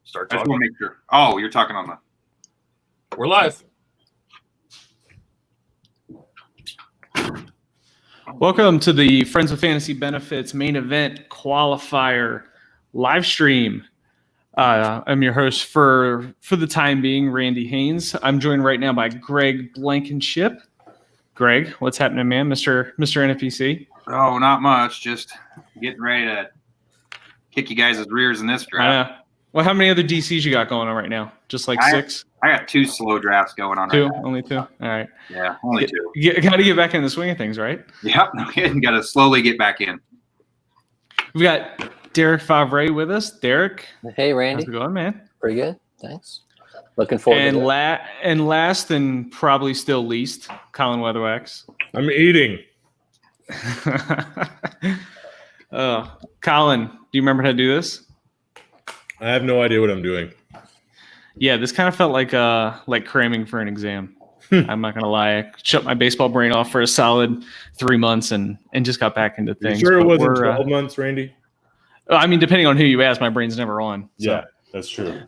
Start I just talking. want to make sure. Oh, you're talking on the. We're live. Welcome to the Friends of Fantasy Benefits Main Event Qualifier live stream. I'm your host for the time being, Randy Haynes. I'm joined right now by Greg Blankenship. Greg, what's happening, man? Mr. NFPC. Oh, not much. Just getting ready to kick you guys' rears in this draft. I know. Well, how many other DCs you got going on right now? Just like six? I got 2 slow drafts going on. Two? Right now. Only 2? All right. Yeah, only 2. You got to get back in the swing of things, right? Yep. No kidding. Got to slowly get back in. We got Derek Favre with us. Derek. Hey, Randy. How's it going, man? Pretty good. Thanks. Looking forward to it. And last and probably still least, Colin Weatherwax. I'm eating. Colin, do you remember how to do this? I have no idea what I'm doing. Yeah, this kind of felt like cramming for an exam. I'm not gonna lie. I shut my baseball brain off for a solid 3 months and just got back into things. You sure it wasn't 12 months, Randy? I mean, depending on who you ask, my brain's never on. So, yeah, that's true.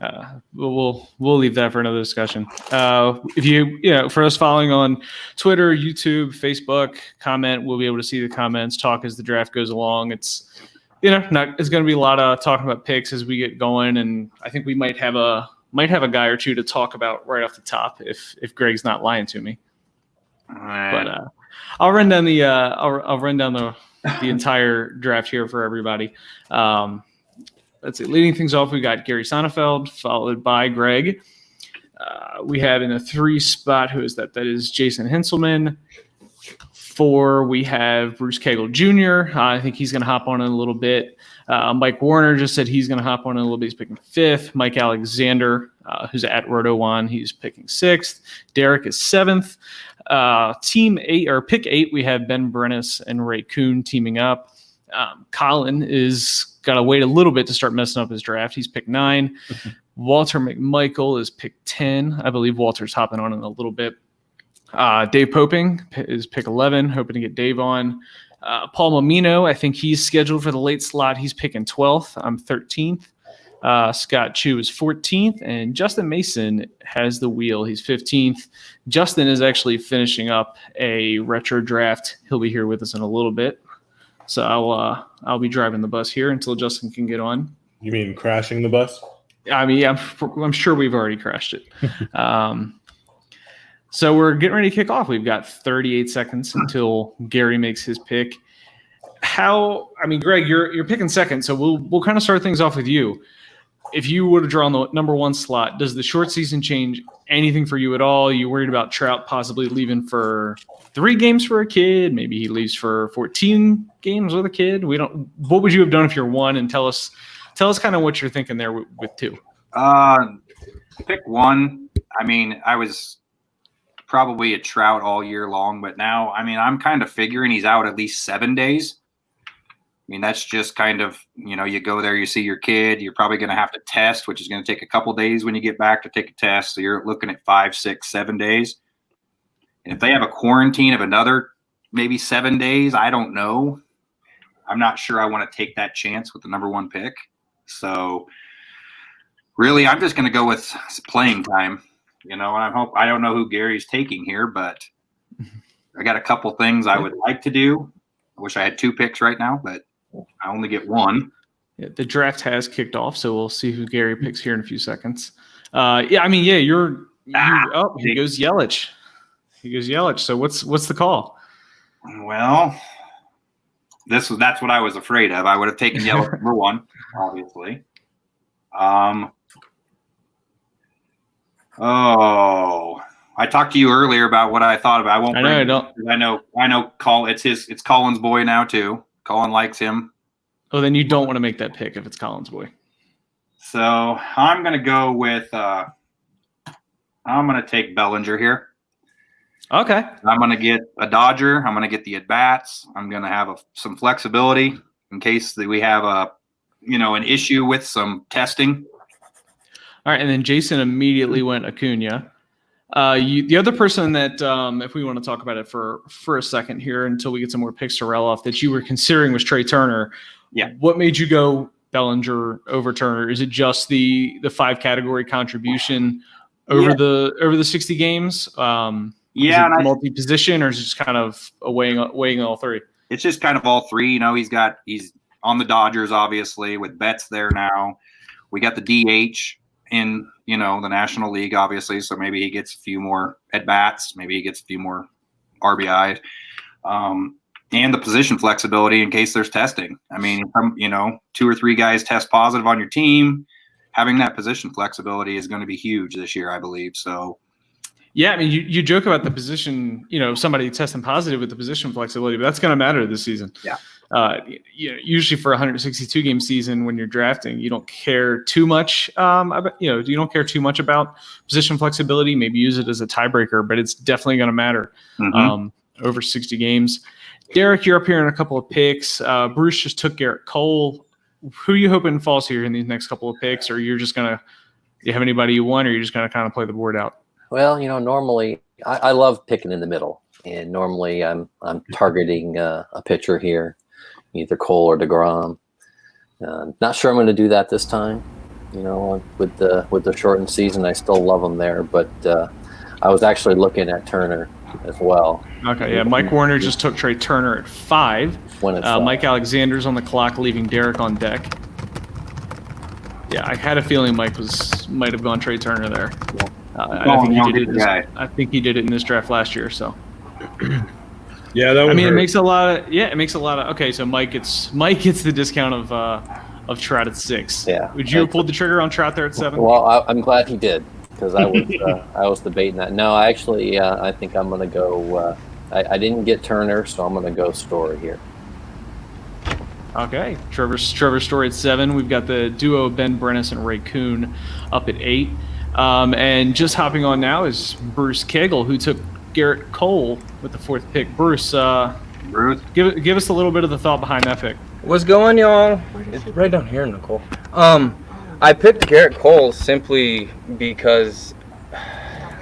We'll leave that for another discussion. If you for us following on Twitter, YouTube, Facebook, comment. We'll be able to see the comments. Talk as the draft goes along. It's it's going to be a lot of talking about picks as we get going, and I think we might have a guy or two to talk about right off the top if Greg's not lying to me. But I'll run down the the entire draft here for everybody. Let's see. Leading things off, we got Gary Sonnefeld, followed by Greg. We have in a 3 spot, who is that? That is Jason Henselman. 4, we have Bruce Cagle Jr. I think he's going to hop on in a little bit. Mike Warner just said he's going to hop on in a little bit. He's picking 5th. Mike Alexander, who's at Roto1, he's picking 6th. Derek is 7th. Team 8 or pick 8, we have Ben Brennis and Ray Kuhn teaming up. Colin is got to wait a little bit to start messing up his draft. He's picked 9. Walter McMichael is picked 10. I believe Walter's hopping on in a little bit. Dave Poping is pick 11, hoping to get Dave on. Paul Mamino, I think he's scheduled for the late slot. He's picking 12th. I'm 13th. Scott Chu is 14th, and Justin Mason has the wheel. He's 15th. Justin is actually finishing up a retro draft. He'll be here with us in a little bit. So I'll be driving the bus here until Justin can get on. You mean crashing the bus? I mean, I'm sure we've already crashed it. So we're getting ready to kick off. We've got 38 seconds until Gary makes his pick. Greg, you're picking second, so we'll kind of start things off with you. If you would have drawn the number 1 slot, does the short season change anything for you at all? You worried about Trout possibly leaving for 3 games for a kid? Maybe he leaves for 14 games with a kid. What would you have done if you're 1? And tell us kind of what you're thinking there with 2. Pick 1. I mean, I was probably a Trout all year long, but now, I mean, I'm kind of figuring he's out at least 7 days. I mean, that's just kind of, you go there, you see your kid, you're probably going to have to test, which is going to take a couple days when you get back to take a test. So you're looking at 5, 6, 7 days. And if they have a quarantine of another maybe 7 days, I don't know. I'm not sure I want to take that chance with the number 1 pick. So really, I'm just going to go with playing time. And I don't know who Gary's taking here, but I got a couple things I would like to do. I wish I had 2 picks right now, but I only get 1. Yeah, the draft has kicked off, so we'll see who Gary picks here in a few seconds. He goes Yelich. He goes Yelich. So what's the call? Well, that's what I was afraid of. I would have taken Yelich number 1, obviously. I talked to you earlier about what I thought about. I won't. I know. It's Colin's boy now too. Colin likes him. Oh, then you don't want to make that pick if it's Colin's boy. So I'm gonna go with. I'm gonna take Bellinger here. Okay. I'm gonna get a Dodger. I'm gonna get the at bats. I'm gonna have some flexibility in case that we have an issue with some testing. All right, and then Jason immediately went Acuna. The other person that, if we want to talk about it for a second here until we get some more picks to rail off, that you were considering was Trey Turner. Yeah. What made you go Bellinger over Turner? Is it just the 5 category contribution over the 60 games? Yeah, is it multi-position, or is it just kind of weighing all 3? It's just kind of all 3. You know, he's on the Dodgers, obviously, with Betts there now. We got the DH in, you know, the National League, obviously, so maybe he gets a few more at-bats. Maybe he gets a few more RBIs. And the position flexibility in case there's testing. I mean, you know, 2 or 3 guys test positive on your team. Having that position flexibility is going to be huge this year, I believe. So, yeah, I mean, you joke about the position, you know, somebody testing positive with the position flexibility, but that's going to matter this season. Yeah. You know, usually for a 162 game season, when you're drafting, you don't care too much about, you know, you don't care too much about position flexibility. Maybe use it as a tiebreaker, but it's definitely going to matter over 60 games. Derek, you're up here in a couple of picks. Bruce just took Garrett Cole. Who are you hoping falls here in these next couple of picks, or you're just gonna, you have anybody you want, or you're just gonna kind of play the board out? Well, you know, normally I love picking in the middle, and normally I'm targeting a pitcher here, either Cole or DeGrom. Not sure I'm going to do that this time. You know, with the shortened season, I still love them there, but I was actually looking at Turner as well. Okay, yeah. Mike Warner just took Trey Turner at 5. Mike Alexander's on the clock, leaving Derek on deck. Yeah, I had a feeling Mike might have gone Trey Turner there. I think he did it in this draft last year. So. Yeah, that. I mean, it makes a lot of. Okay, so Mike gets the discount of Trout at 6. Yeah. Would you have pulled the trigger on Trout there at 7? Well, I'm glad he did, because I was debating that. No, actually, I think I'm going to go. I didn't get Turner, so I'm going to go Story here. Okay, Trevor Story at 7. We've got the duo of Ben Brennis and Ray Kuhn up at 8. And just hopping on now is Bruce Cagle, who took Garrett Cole with the 4th pick. Bruce, give us a little bit of the thought behind that pick. What's going, y'all? It's right down here, Nicole. I picked Garrett Cole simply because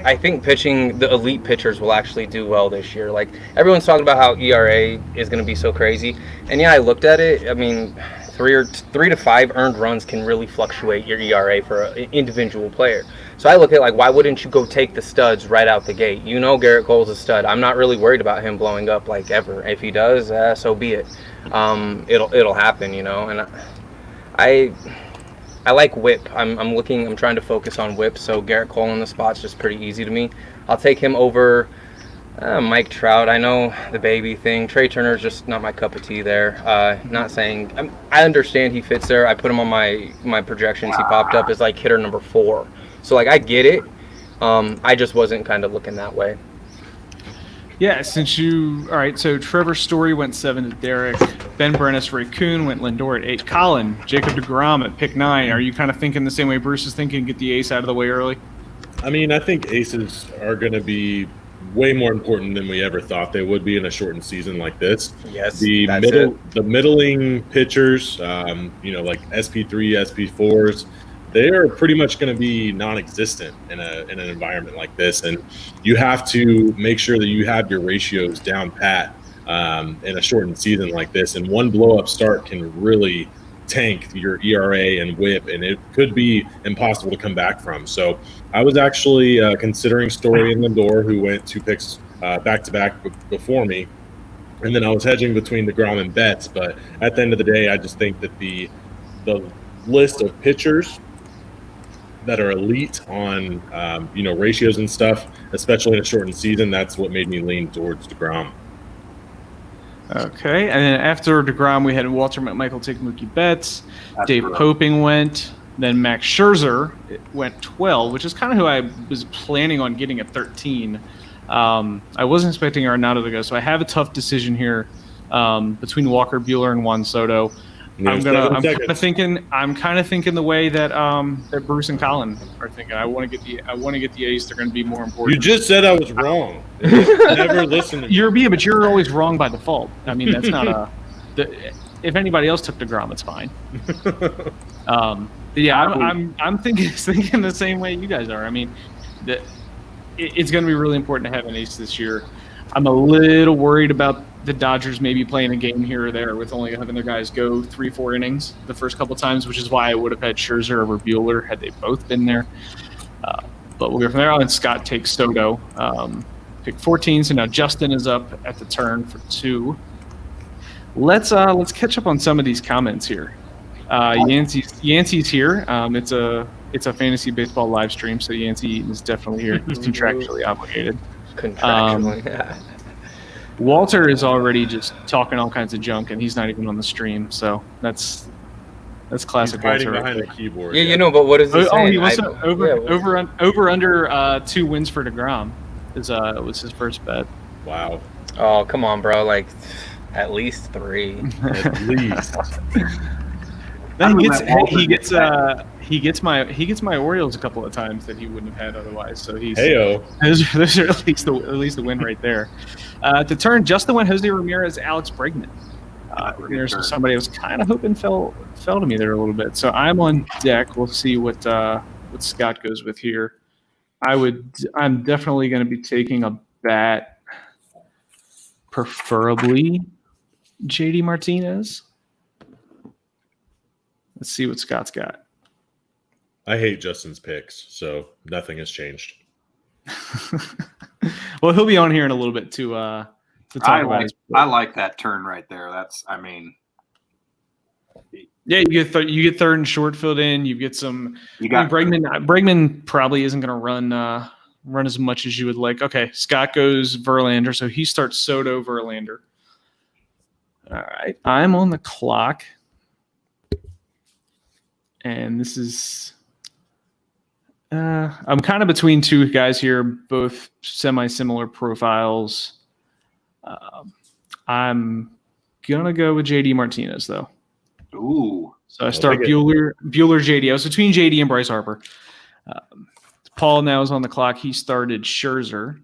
I think the elite pitchers will actually do well this year. Like, everyone's talking about how ERA is going to be so crazy. And yeah, I looked at it. I mean, 3 to 5 earned runs can really fluctuate your ERA for an individual player. So I look at, like, why wouldn't you go take the studs right out the gate? You know Garrett Cole's a stud. I'm not really worried about him blowing up, like, ever. If he does, so be it. It'll happen, you know. And I like whip. I'm trying to focus on whip, so Garrett Cole in the spot's just pretty easy to me. I'll take him over Mike Trout. I know the baby thing. Trey Turner's just not my cup of tea there. Not saying I understand he fits there. I put him on my projections. He popped up as like hitter number 4. So like I get it. I just wasn't kind of looking that way. Yeah, all right, so Trevor Story went 7 to Derek. Ben Brennis, Ray Kuhn went Lindor at 8. Colin, Jacob DeGrom at pick 9. Are you kind of thinking the same way Bruce is thinking, get the ace out of the way early? I mean, I think aces are going to be way more important than we ever thought they would be in a shortened season like this. Yes, the middling pitchers, you know, like SP3, SP4s, they are pretty much going to be non-existent in an environment like this, and you have to make sure that you have your ratios down pat in a shortened season like this. And one blow-up start can really tank your ERA and WHIP, and it could be impossible to come back from. So I was actually considering Story and Lindor, who went 2 picks back-to-back before me, and then I was hedging between DeGrom and Betts. But at the end of the day, I just think that the list of pitchers that are elite on you know, ratios and stuff, especially in a shortened season, that's what made me lean towards DeGrom. Okay, and then after DeGrom, we had Walter McMichael take Mookie Betts. Dave Poping went. Then Max Scherzer went 12, which is kind of who I was planning on getting at 13. I wasn't expecting Arenado to go, so I have a tough decision here between Walker Buehler and Juan Soto. I'm kind of thinking the way that that Bruce and Colin are thinking. I want to get the ace. They're going to be more important. You just said I was wrong. Never listen to you. But you're always wrong by default. I mean, that's not if anybody else took DeGrom, it's fine. Yeah, I'm thinking the same way you guys are. I mean, it's going to be really important to have an ace this year. I'm a little worried about the Dodgers maybe playing a game here or there with only having their guys go 3-4 innings the first couple times, which is why I would have had Scherzer over Buehler had they both been there. But we'll go from there on. Scott takes Soto. Pick 14. So now Justin is up at the turn for 2. Let's catch up on some of these comments here. Yancey's here. It's a fantasy baseball live stream, so Yancey is definitely here. He's contractually obligated. Contractually. Walter is already just talking all kinds of junk, and he's not even on the stream. So that's classic. He's hiding Walter behind right the keyboard. Yeah, you know, but what is he saying? Oh, he wants over under 2 wins for DeGrom. Was his first bet. Wow. Oh, come on, bro! Like at least 3. At least. Then he gets my Orioles a couple of times that he wouldn't have had otherwise. So he's those are at least the win right there. To turn, Justin went Jose Ramirez, Alex Bregman. There's somebody I was kind of hoping fell to me there a little bit. So I'm on deck. We'll see what Scott goes with here. I'm definitely going to be taking a bat, preferably JD Martinez. Let's see what Scott's got. I hate Justin's picks, so nothing has changed. Well, he'll be on here in a little bit to talk about his pick. I like that turn right there. Yeah, you get third and short filled in. You get some. Bregman probably isn't going to run as much as you would like. Okay, Scott goes Verlander, so he starts Soto Verlander. All right, I'm on the clock, and this is. I'm kind of between 2 guys here, both semi-similar profiles. I'm gonna go with JD Martinez though. Ooh. So I start Buehler, JD. I was between JD and Bryce Harper. Paul now is on the clock. He started Scherzer.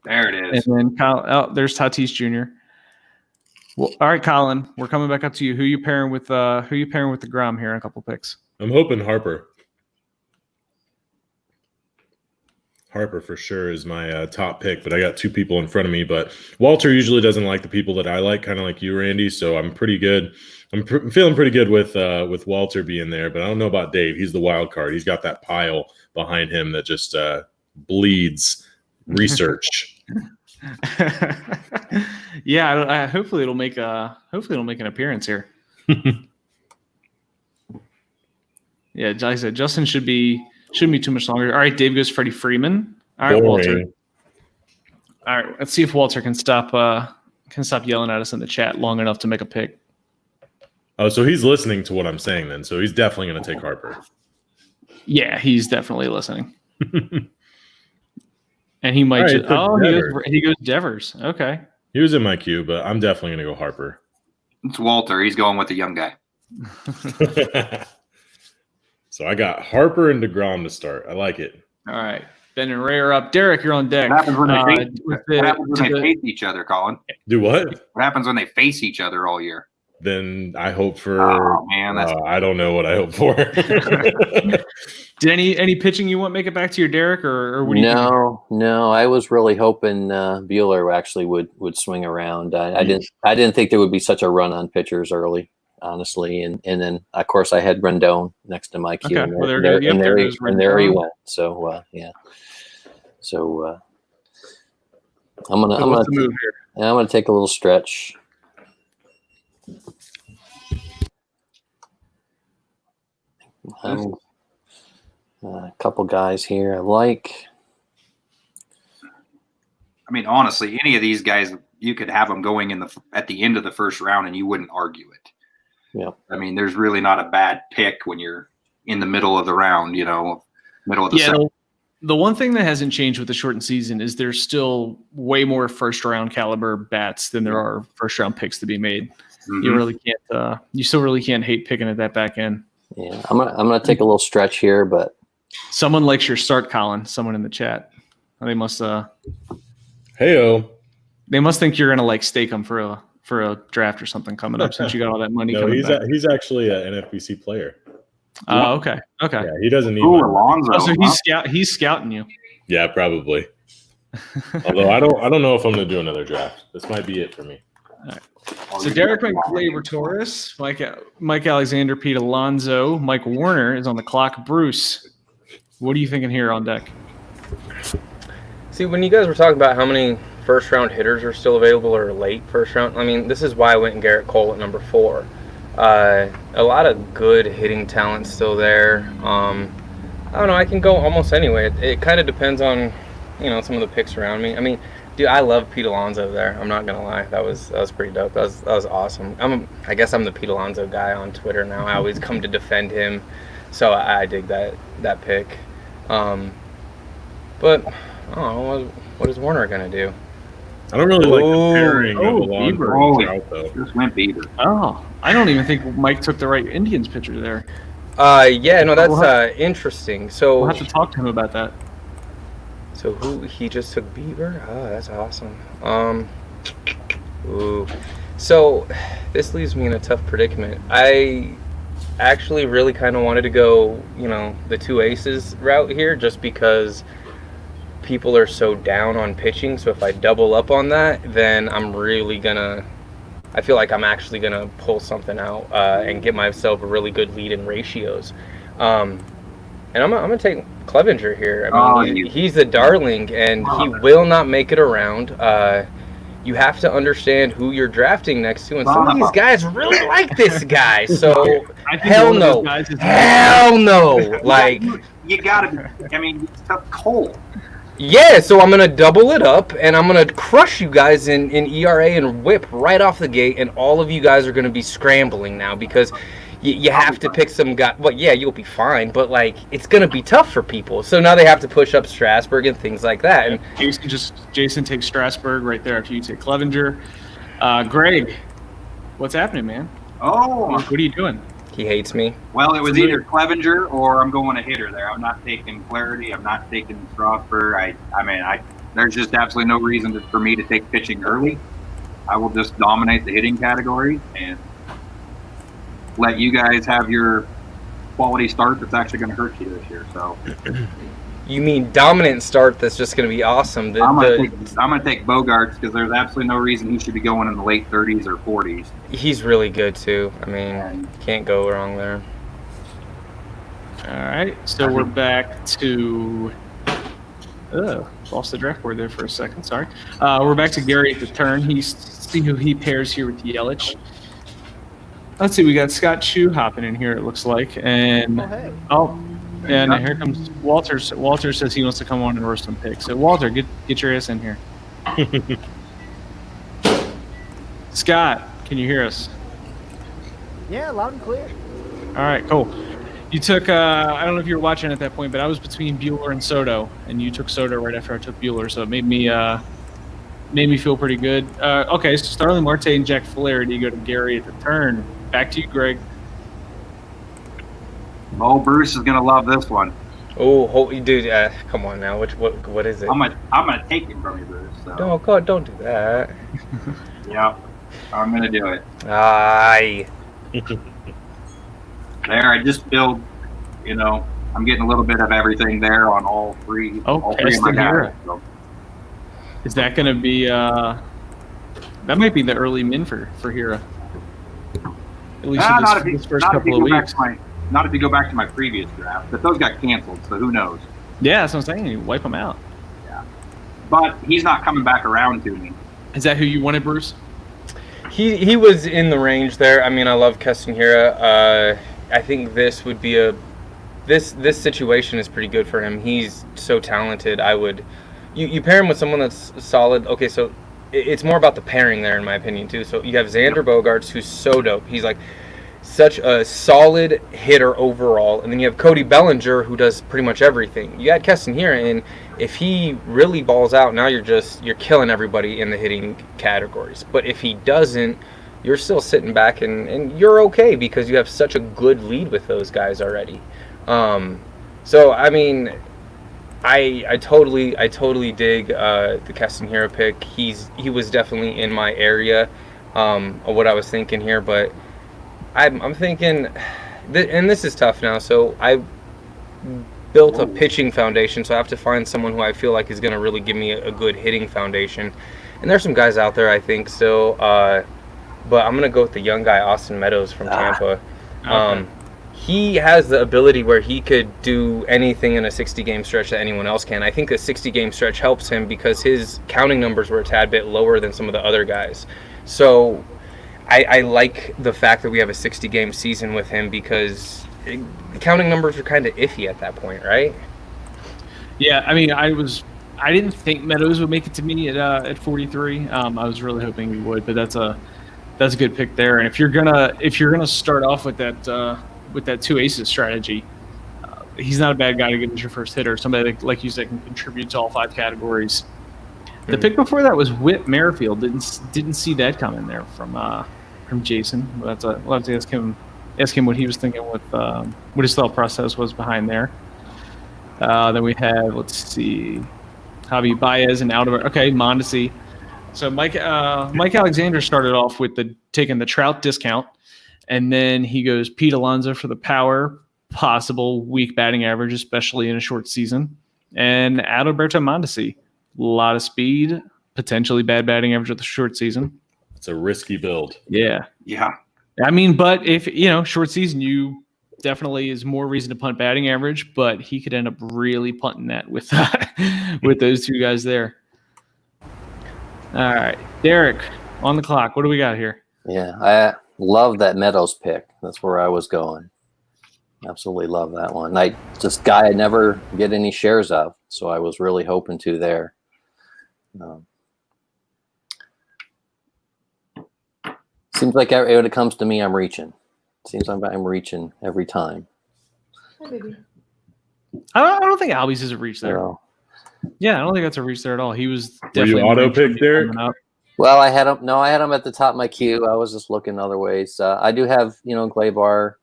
There it is. And then Kyle, there's Tatis Jr. Well, all right, Colin, we're coming back up to you. Who you pairing with DeGrom here in a couple picks? I'm hoping Harper. Harper for sure is my top pick, but I got 2 people in front of me. But Walter usually doesn't like the people that I like, kind of like you, Randy. So I'm pretty good. I'm feeling pretty good with Walter being there, but I don't know about Dave. He's the wild card. He's got that pile behind him that just bleeds research. Yeah, hopefully it'll make an appearance here. Yeah, like I said, Justin shouldn't be too much longer. All right, Dave goes Freddie Freeman. All right, Walter. All right, let's see if Walter can stop yelling at us in the chat long enough to make a pick. Oh, so he's listening to what I'm saying then. So he's definitely going to take Harper. Yeah, he's definitely listening. And he might he goes Devers. Okay. He was in my queue, but I'm definitely going to go Harper. It's Walter. He's going with the young guy. So I got Harper and DeGrom to start. I like it. All right. Ben and Ray are up. Derek, you're on deck. What happens when they face each other, Colin? Do what? What happens when they face each other all year? Then I hope for. Oh man, I don't know what I hope for. Did any pitching you want make it back to your Derek, or what do you think? No. I was really hoping Buehler actually would swing around. I didn't think there would be such a run on pitchers early, honestly. And then of course I had Rendon next to my queue, okay. and there he went. So yeah. So I'm gonna take a little stretch. A couple guys here I like. I mean, honestly, any of these guys, you could have them going at the end of the first round, and you wouldn't argue it. Yeah. I mean, there's really not a bad pick when you're in the middle of the round. Middle of the second. The one thing that hasn't changed with the shortened season is there's still way more first round caliber bats than there are first round picks to be made. Mm-hmm. You really can't. You still really can't hate picking at that back end. Yeah, I'm gonna take a little stretch here, but someone likes your start, Colin. Someone in the chat. They must. Heyo. They must think you're gonna stake them for a draft or something coming up since you got all that money. No, he's actually an NFBC player. Oh, okay. Yeah, he doesn't need. Alonso. Oh, so he's scouting you. Yeah, probably. Although I don't know if I'm going to do another draft. This might be it for me. So Derek went Gleyber Torres, Mike Alexander, Pete Alonso, Mike Warner is on the clock. Bruce, what are you thinking here on deck? See, when you guys were talking about how many first-round hitters are still available or late first-round, I mean, this is why I went and Garrett Cole at number 4. A lot of good hitting talent still there. I don't know. I can go almost anyway. It kind of depends on, some of the picks around me. I mean, dude, I love Pete Alonso there. I'm not gonna lie. That was pretty dope. That was awesome. I guess I'm the Pete Alonso guy on Twitter now. I always come to defend him, so I dig that pick. But I don't know, what is Warner gonna do? I don't really like the pairing of Alonso Bieber. and Trout, though. Just went Bieber. Oh, I don't even think Mike took the right Indians pitcher there. Yeah, no, that's interesting. So We'll have to talk to him about that. So he just took Bieber? Oh, that's awesome. Ooh. So this leaves me in a tough predicament. I actually really kind of wanted to go, the 2 aces route here, just because people are so down on pitching. So if I double up on that, then I feel like I'm actually gonna pull something out and get myself a really good lead in ratios. And I'm gonna take Clevenger here. I mean, he's a darling, and he will not make it around. You have to understand who you're drafting next to, and some of these guys really like this guy. So hell no, like you gotta be. I mean, it's tough. Cole. Yeah, so I'm gonna double it up, and I'm gonna crush you guys in ERA and WHIP right off the gate, and all of you guys are gonna be scrambling now because you have to pick some guy. Well, yeah, you'll be fine, but it's gonna be tough for people. So now they have to push up Strasburg and things like that. And Jason takes Strasburg right there after you take Clevenger. Greg, what's happening, man? Oh, what are you doing? He hates me. Well, it was either Clevenger or I'm going a hitter there. I'm not taking Flaherty. I'm not taking Strasburg. There's just absolutely no reason for me to take pitching early. I will just dominate the hitting category and let you guys have your quality start that's actually going to hurt you this year. So, you mean dominant start that's just going to be awesome? I'm going to take Bogarts because there's absolutely no reason he should be going in the late 30s or 40s. He's really good too. I mean, can't go wrong there. All right, so we're back to. Lost the draft board there for a second. Sorry. We're back to Gary at the turn. See who he pairs here with Yelich. Let's see. We got Scott Chu hopping in here. It looks like, and and here comes Walter. Walter says he wants to come on and roast some picks. So Walter, get your ass in here. Scott, can you hear us? Yeah, loud and clear. All right, cool. You took, I don't know if you were watching at that point, but I was between Bueller and Soto, and you took Soto right after I took Bueller, so it made me feel pretty good. Okay, so Starling Marte and Jack Flaherty go to Gary at the turn. Back to you, Greg. Oh, Bruce is gonna love this one. Oh, dude, come on now. What is it? I'm gonna take him from you, Bruce. So. Don't do that. Yeah, I'm gonna do it. Aye. There, I just feel, I'm getting a little bit of everything there on all three. All three of my guys. So. Is that going to be? That might be the early min for Hira. At least this first couple of weeks. Not if you go back to my previous draft, but those got canceled, so who knows? Yeah, that's what I'm saying. You wipe them out. Yeah, but he's not coming back around to me. Is that who you wanted, Bruce? He was in the range there. I mean, I love Keston Hira. I think this would be this situation is pretty good for him. He's so talented. You pair him with someone that's solid. Okay, so it's more about the pairing there, in my opinion, too. So you have Xander Bogaerts, who's so dope. He's like such a solid hitter overall, and then you have Cody Bellinger, who does pretty much everything. You add Keston Hira, and if he really balls out, now you're killing everybody in the hitting categories. But if he doesn't, you're still sitting back and you're okay because you have such a good lead with those guys already. So I mean, I totally dig the Keston Hira pick. He was definitely in my area of what I was thinking here, but I'm thinking, and this is tough now. So built a pitching foundation, so I have to find someone who I feel like is going to really give me a good hitting foundation. And there's some guys out there, I think, still. But I'm going to go with the young guy, Austin Meadows from Tampa. Okay. He has the ability where he could do anything in a 60-game stretch that anyone else can. I think the 60-game stretch helps him because his counting numbers were a tad bit lower than some of the other guys. So I like the fact that we have a 60-game season with him because the counting numbers were kind of iffy at that point, right? Yeah, I mean, I didn't think Meadows would make it to me at 43. I was really hoping he would, but that's a good pick there. And if you're gonna start off with that two aces strategy, he's not a bad guy to get as your first hitter. Somebody that, like you said, can contribute to all 5 categories. The pick before that was Whit Merrifield. Didn't see that coming there from Jason. We'll have to ask him what he was thinking with what his thought process was behind there. Then we have, let's see, Javi Baez and Alder. Okay, Mondesi. So Mike Alexander started off with taking the Trout discount, and then he goes Pete Alonso for the power, possible weak batting average, especially in a short season, and Adalberto Mondesi, a lot of speed, potentially bad batting average with a short season. It's a risky build. Yeah. I mean, but if short season, you definitely is more reason to punt batting average, but he could end up really punting that with with those two guys there. All right, Derek, on the clock. What do we got here? Yeah, I love that Meadows pick. That's where I was going. Absolutely love that one. Just guy I never get any shares of, so I was really hoping to there. Seems like when it comes to me, I'm reaching. Seems like I'm reaching every time. I don't think Albies is a reach there. So, Yeah, I don't think that's a reach there at all. He was Were definitely you auto picked, Derek? well, I had him. No, I had him at the top of my queue. I was just looking other ways. I do have, Glabar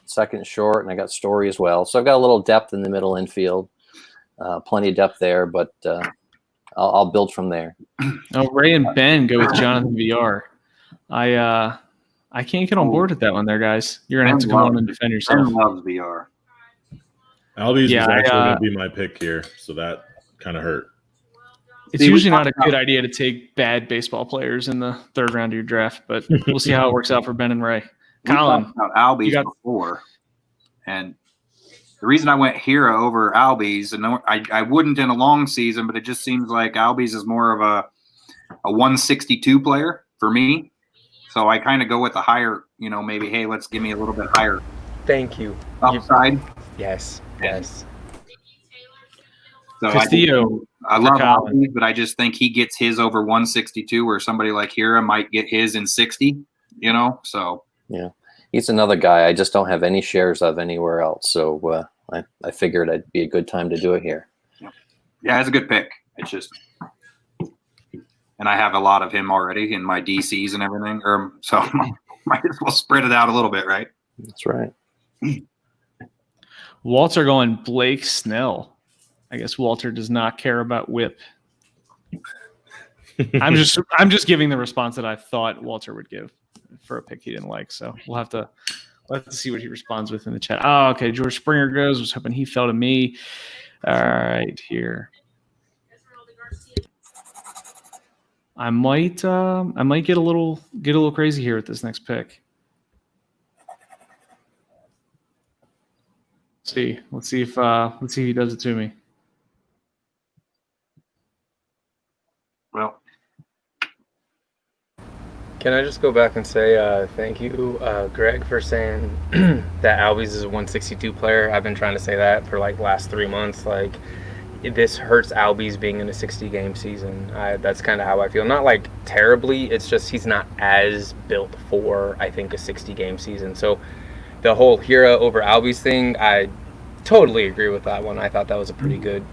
second short, and I got Story as well. So I've got a little depth in the middle infield. Plenty of depth there, but I'll build from there. Oh, Ray and Ben go with Jonathan VR. I can't get on board with that one there, guys. You're gonna have to come on and defend yourself. Ben loves VR. Albies Yeah, was actually going to be my pick here, so that kind of hurt. It's usually not a good idea to take bad baseball players in the third round of your draft, but we'll see how it works out for Ben and Ray. Colin, We talked about Albies before, and the reason I went Hira over Albies, and I wouldn't in a long season, but it just seems like Albies is more of a 162 player for me. So I kind of go with the higher, maybe, hey, let's give me a little bit higher. Thank you. Upside. Yes. So Castillo. I love Colin. Albies, but I just think he gets his over 162, where somebody like Hira might get his in 60. So Yeah, he's another guy I just don't have any shares of anywhere else. So I figured it'd be a good time to do it here. yeah, it's a good pick. It's just, and I have a lot of him already in my DCs and everything, so might as well spread it out a little bit, right? That's right. Walter going Blake Snell. I guess Walter does not care about whip. I'm just giving the response that I thought Walter would give for a pick he didn't like. So we'll have to see what he responds with in the chat. Oh, okay. George Springer goes. Was hoping he fell to me. All right, here. I might get a little crazy here with this next pick. Let's see if he does it to me. Well, Can I just go back and say thank you, Greg, for saying that Albies is a 162 player. I've been trying to say that for last 3 months. This hurts Albies being in a 60-game season. That's kind of how I feel. Not terribly. It's just he's not as built for, I think, a 60-game season. So the whole Hira over Albies thing, I totally agree with that one. I thought that was a pretty good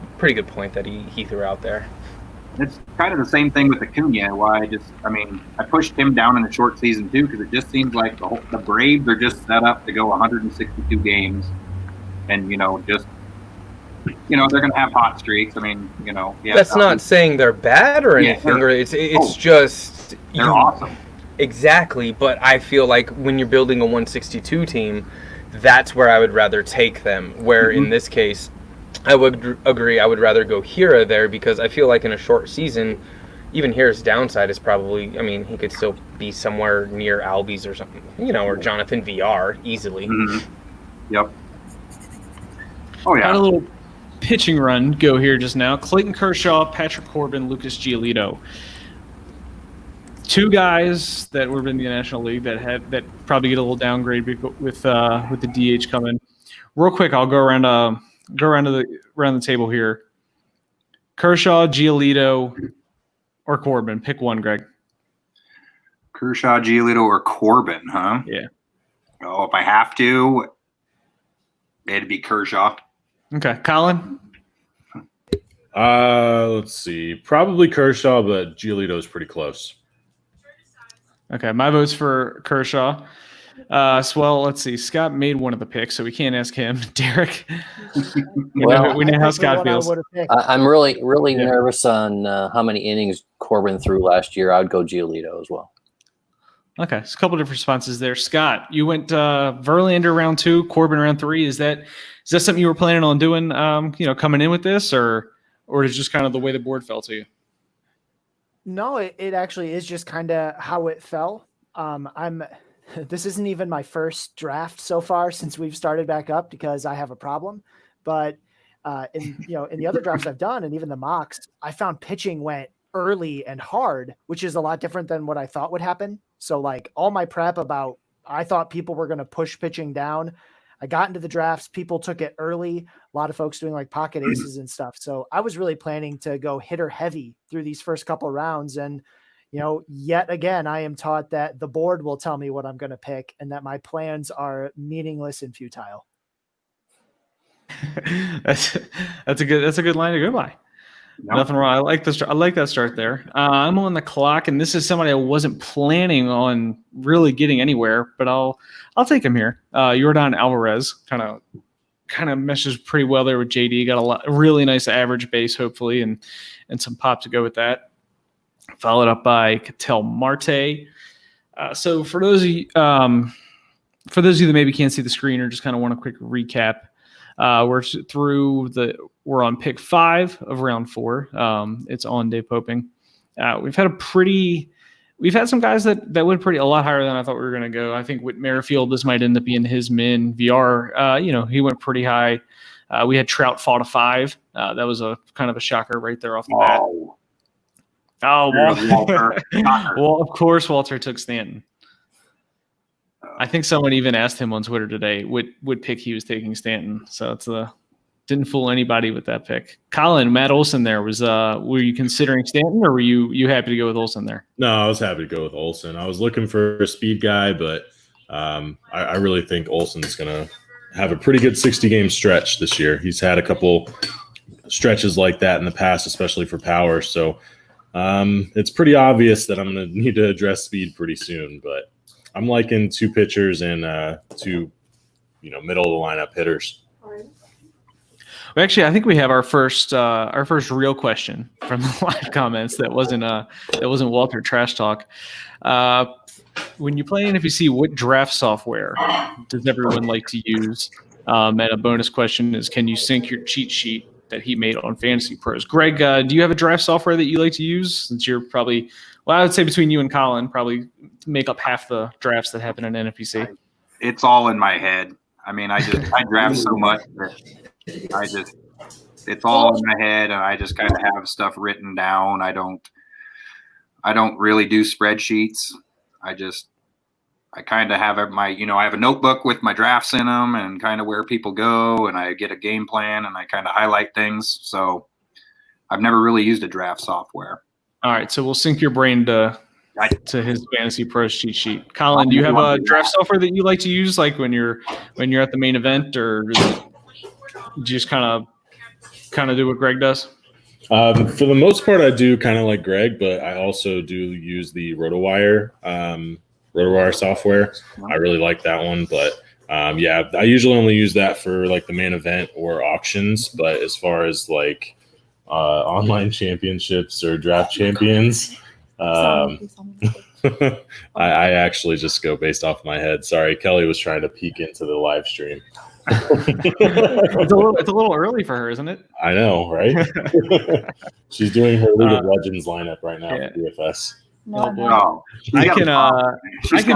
point that he threw out there. it's kind of the same thing with Acuna. I pushed him down in a short season too, because it just seems like the Braves are just set up to go 162 games, and they're going to have hot streaks. That's not saying they're bad or anything. Sure. Or it's just they're awesome. Exactly, but I feel like when you're building a 162 team, that's where I would rather take them. Where in this case, I would agree. I would rather go Hira there because I feel like in a short season, even Hira's downside is probably, I mean, he could still be somewhere near Albies or something, or Jonathan VR easily. Mm-hmm. Yep. Oh, yeah. Had a little pitching run go here just now. Clayton Kershaw, Patrick Corbin, Lucas Giolito. Two guys that were in the National League that probably get a little downgrade with the DH coming. Real quick, I'll go around the table here. Kershaw, Giolito, or Corbin. Pick one, Greg. Kershaw, Giolito, or Corbin, huh? Yeah. Oh, if I have to, it'd be Kershaw. Okay, Colin. Let's see. Probably Kershaw, but Giolito's pretty close. Okay, my vote's for Kershaw. Well, let's see. Scott made one of the picks, so we can't ask him. Derek, we know how Scott feels. I'm really nervous on how many innings Corbin threw last year. I would go Giolito as well. Okay, it's a couple different responses there. Scott, you went Verlander round 2, Corbin round 3. Is that something you were planning on doing? Coming in with this, or is it just kind of the way the board fell to you? No, it actually is just kind of how it fell. This isn't even my first draft so far since we've started back up because I have a problem. But in the other drafts I've done and even the mocks, I found pitching went early and hard, which is a lot different than what I thought would happen. So like all my prep about, I thought people were going to push pitching down. I got into the drafts. People took it early. A lot of folks doing like pocket aces and stuff. So I was really planning to go hitter heavy through these first couple of rounds. And, yet again, I am taught that the board will tell me what I'm going to pick and that my plans are meaningless and futile. That's a good line to go by. No. Nothing wrong. I like that start there. I'm on the clock, and this is somebody I wasn't planning on really getting anywhere, but I'll take him here. Yordan Alvarez kind of meshes pretty well there with JD. Got a really nice average base, hopefully, and some pop to go with that. Followed up by Ketel Marte. So for those of you that maybe can't see the screen or just kind of want a quick recap, we're on pick 5 of round 4. It's on Dave Poping. We've had some guys that went a lot higher than I thought we were going to go. I think with Merrifield, this might end up being his min. VR, he went pretty high. We had Trout fall to 5. That was a kind of a shocker right there off the bat. Oh, Walter. Well, of course, Walter took Stanton. I think someone even asked him on Twitter today what pick he was taking Stanton. So didn't fool anybody with that pick. Colin, Matt Olson there were you considering Stanton or were you happy to go with Olson there? No, I was happy to go with Olson. I was looking for a speed guy, but I really think Olson's going to have a pretty good 60-game stretch this year. He's had a couple stretches like that in the past, especially for power. So it's pretty obvious that I'm going to need to address speed pretty soon, but I'm liking 2 pitchers and 2, middle of the lineup hitters. Well, actually, I think we have our first real question from the live comments that wasn't Walter trash talk. When you play NFBC, what draft software does everyone like to use? And a bonus question is, can you sync your cheat sheet that he made on Fantasy Pros? Greg, do you have a draft software that you like to use? Since you're probably, I would say between you and Colin, probably make up half the drafts that happen in NFBC. It's all in my head. I mean, I draft so much that it's all in my head, and I just kind of have stuff written down. I don't really do spreadsheets. I kind of have I have a notebook with my drafts in them and kind of where people go, and I get a game plan and I kind of highlight things. So I've never really used a draft software. All right, so we'll sync your brain to his Fantasy Pros cheat sheet. Colin, do you have a draft software that you like to use, like when you're at the main event, or do you just kind of do what Greg does? For the most part, I do kind of like Greg, but I also do use the RotoWire software. I really like that one, but I usually only use that for like the main event or auctions. But as far as like online championships or draft champions, I actually just go based off my head. Sorry, Kelly was trying to peek into the live stream. It's a little early for her, isn't it? I know, right? She's doing her League of Legends lineup right now for DFS. Oh, boy. No, I can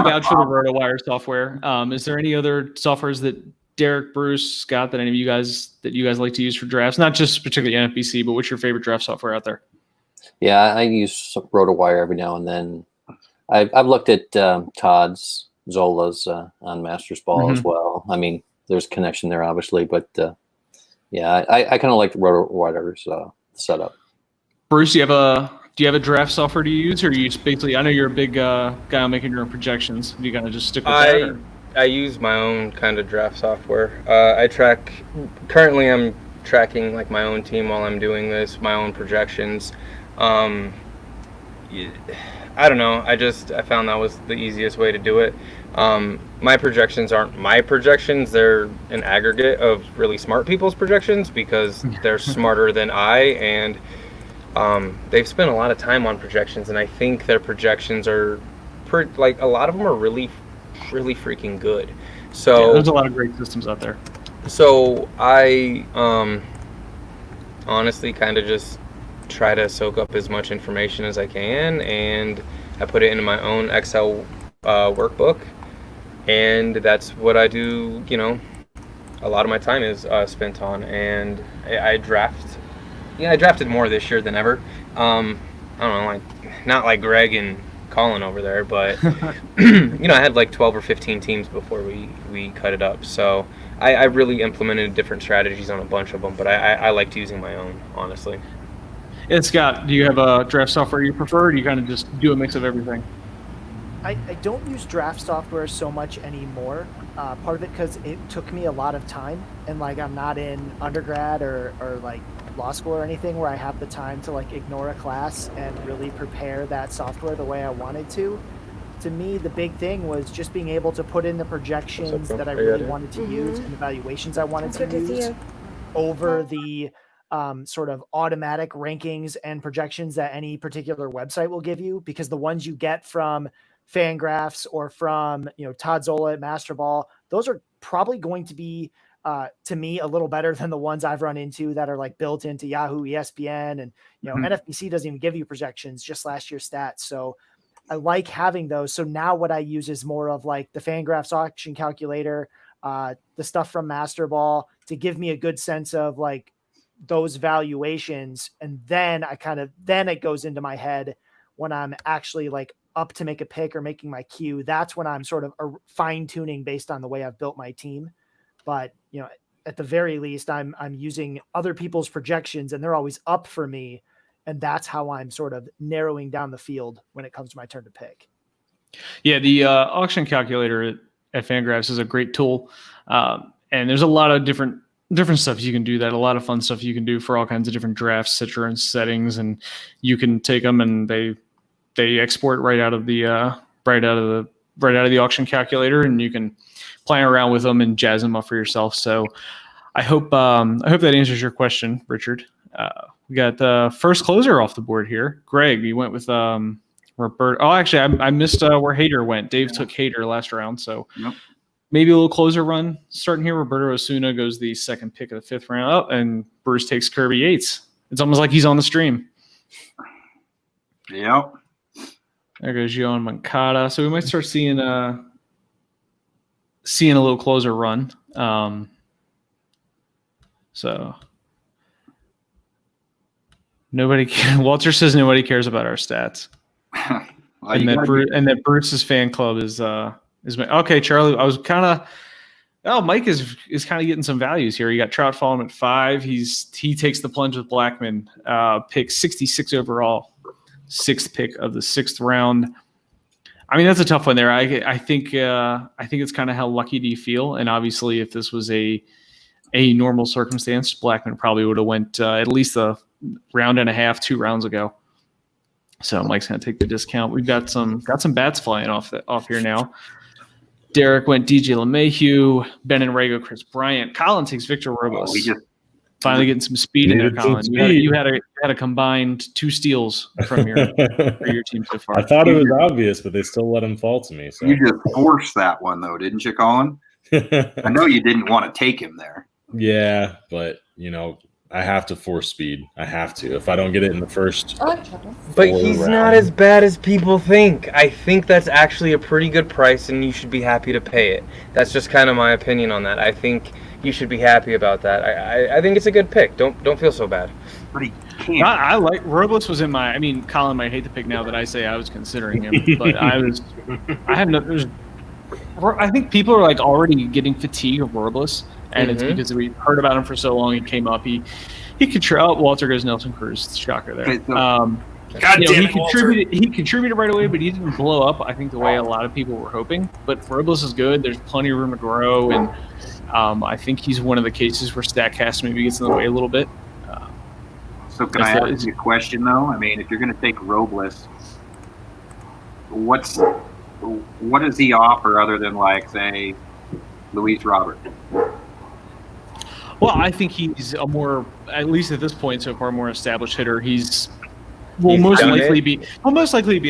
vouch for the RotoWire software. Is there any other softwares that Derek, Bruce, Scott, that any of you guys like to use for drafts? Not just particularly NFBC, but what's your favorite draft software out there? Yeah, I use RotoWire every now and then. I've looked at Todd's Zola's on Masters Ball as well. I mean, there's a connection there, obviously, but yeah, I kind of like the RotoWire's setup. Bruce, do you have a draft software to use, or do you just basically? I know you're a big guy on making your own projections. Do you kind of just stick with that? Or? I use my own kind of draft software. Currently I'm tracking like my own team while I'm doing this, my own projections. I don't know. I found that was the easiest way to do it. My projections aren't my projections. They're an aggregate of really smart people's projections because they're smarter than I, and they've spent a lot of time on projections, and I think their projections are like a lot of them are really freaking good. So yeah, there's a lot of great systems out there. So I honestly kind of just try to soak up as much information as I can, and I put it into my own Excel workbook, and that's what I do. A lot of my time is spent on, and I drafted more this year than ever. I don't know, like not like Greg and Colin over there, but I had like 12 or 15 teams before we cut it up. So I really implemented different strategies on a bunch of them, but I liked using my own, honestly. And Scott, do you have a draft software you prefer, or do you kind of just do a mix of everything? I don't use draft software so much anymore. Part of it because it took me a lot of time, and like I'm not in undergrad or like law school or anything where I have the time to like ignore a class and really prepare that software the way I wanted to. To me, the big thing was just being able to put in the projections that I really wanted to use and the valuations I wanted to use over the sort of automatic rankings and projections that any particular website will give you, because the ones you get from Fangraphs or from Todd Zola at Masterball, those are probably going to be to me a little better than the ones I've run into that are like built into Yahoo, ESPN, and NFBC doesn't even give you projections, just last year's stats. So I like having those. So now what I use is more of like the Fangraphs auction calculator, the stuff from Masterball to give me a good sense of like those valuations. And then then it goes into my head when I'm actually like up to make a pick or making my queue. That's when I'm sort of fine tuning based on the way I've built my team. But at the very least, I'm using other people's projections, and they're always up for me, and that's how I'm sort of narrowing down the field when it comes to my turn to pick. Yeah, the auction calculator at Fangraphs is a great tool, and there's a lot of different stuff you can do. That a lot of fun stuff you can do for all kinds of different drafts, etc., and settings, and you can take them and they export right out of the auction calculator, and you can play around with them and jazz them up for yourself. So I hope that answers your question, Richard. We got the first closer off the board here. Greg, you went with Roberto. Oh, actually, I missed where Hader went. Dave took Hader last round, so maybe a little closer run starting here. Roberto Osuna goes the second pick of the 5th round. Oh, and Bruce takes Kirby Yates. It's almost like he's on the stream. Yep. There goes Yoan Moncada. So we might start seeing a little closer run. So Walter says nobody cares about our stats. Well, and that Bruce's fan club is okay. Charlie, I was kind of Mike is kind of getting some values here. You got Trout following at 5. He takes the plunge with Blackman, pick 66 overall. 6th pick of the 6th round. I mean, that's a tough one there. I think it's kind of how lucky do you feel? And obviously, if this was a normal circumstance, Blackman probably would have went at least a round and a half, 2 rounds ago. So Mike's gonna take the discount. We've got some bats flying off here now. Derek went DJ LeMahieu, Ben Enrego, Chris Bryant. Colin takes Victor Robos. Finally getting some speed in there, Colin. You had a combined 2 steals from your team so far. I thought it was obvious, but they still let him fall to me. So you just forced that one, though, didn't you, Colin? I know you didn't want to take him there. Yeah, but I have to force speed. I have to. If I don't get it in the first, but he's not as bad as people think. I think that's actually a pretty good price, and you should be happy to pay it. That's just kind of my opinion on that. I think you should be happy about that. I think it's a good pick. Don't feel so bad. But he can't. I like Robles was in my. I mean, Colin might hate the pick now that I say I was considering him, but I think people are like already getting fatigue of Robles, and it's because we heard about him for so long. He came up. He contributed. Walter goes Nelson Cruz. Shocker there. God damn it, Walter. He contributed right away, but he didn't blow up. I think the way a lot of people were hoping. But Robles is good. There's plenty of room to grow, and I think he's one of the cases where StatCast maybe gets in the way a little bit. So can I ask you a question though? I mean, if you're going to take Robles, what does he offer other than like say Luis Robert? Well, I think he's a more, at least at this point so far, more established hitter. Will most likely be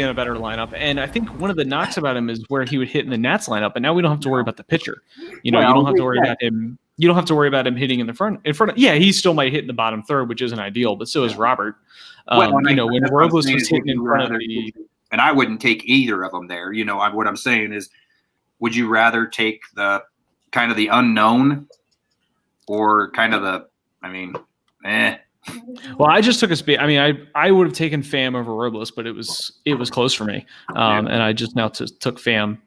in a better lineup. And I think one of the knocks about him is where he would hit in the Nats lineup. And now we don't have to worry about the pitcher. You don't have to worry about him. You don't have to worry about him hitting in the front. Yeah, he still might hit in the bottom third, which isn't ideal, but so is Robert. When Robles was hitting in front of the, and I wouldn't take either of them there. What I'm saying is, would you rather take the kind of the unknown or kind of the, Well, I just took a speed. I mean, I would have taken Pham over Robles, but it was close for me, and I just now took Pham.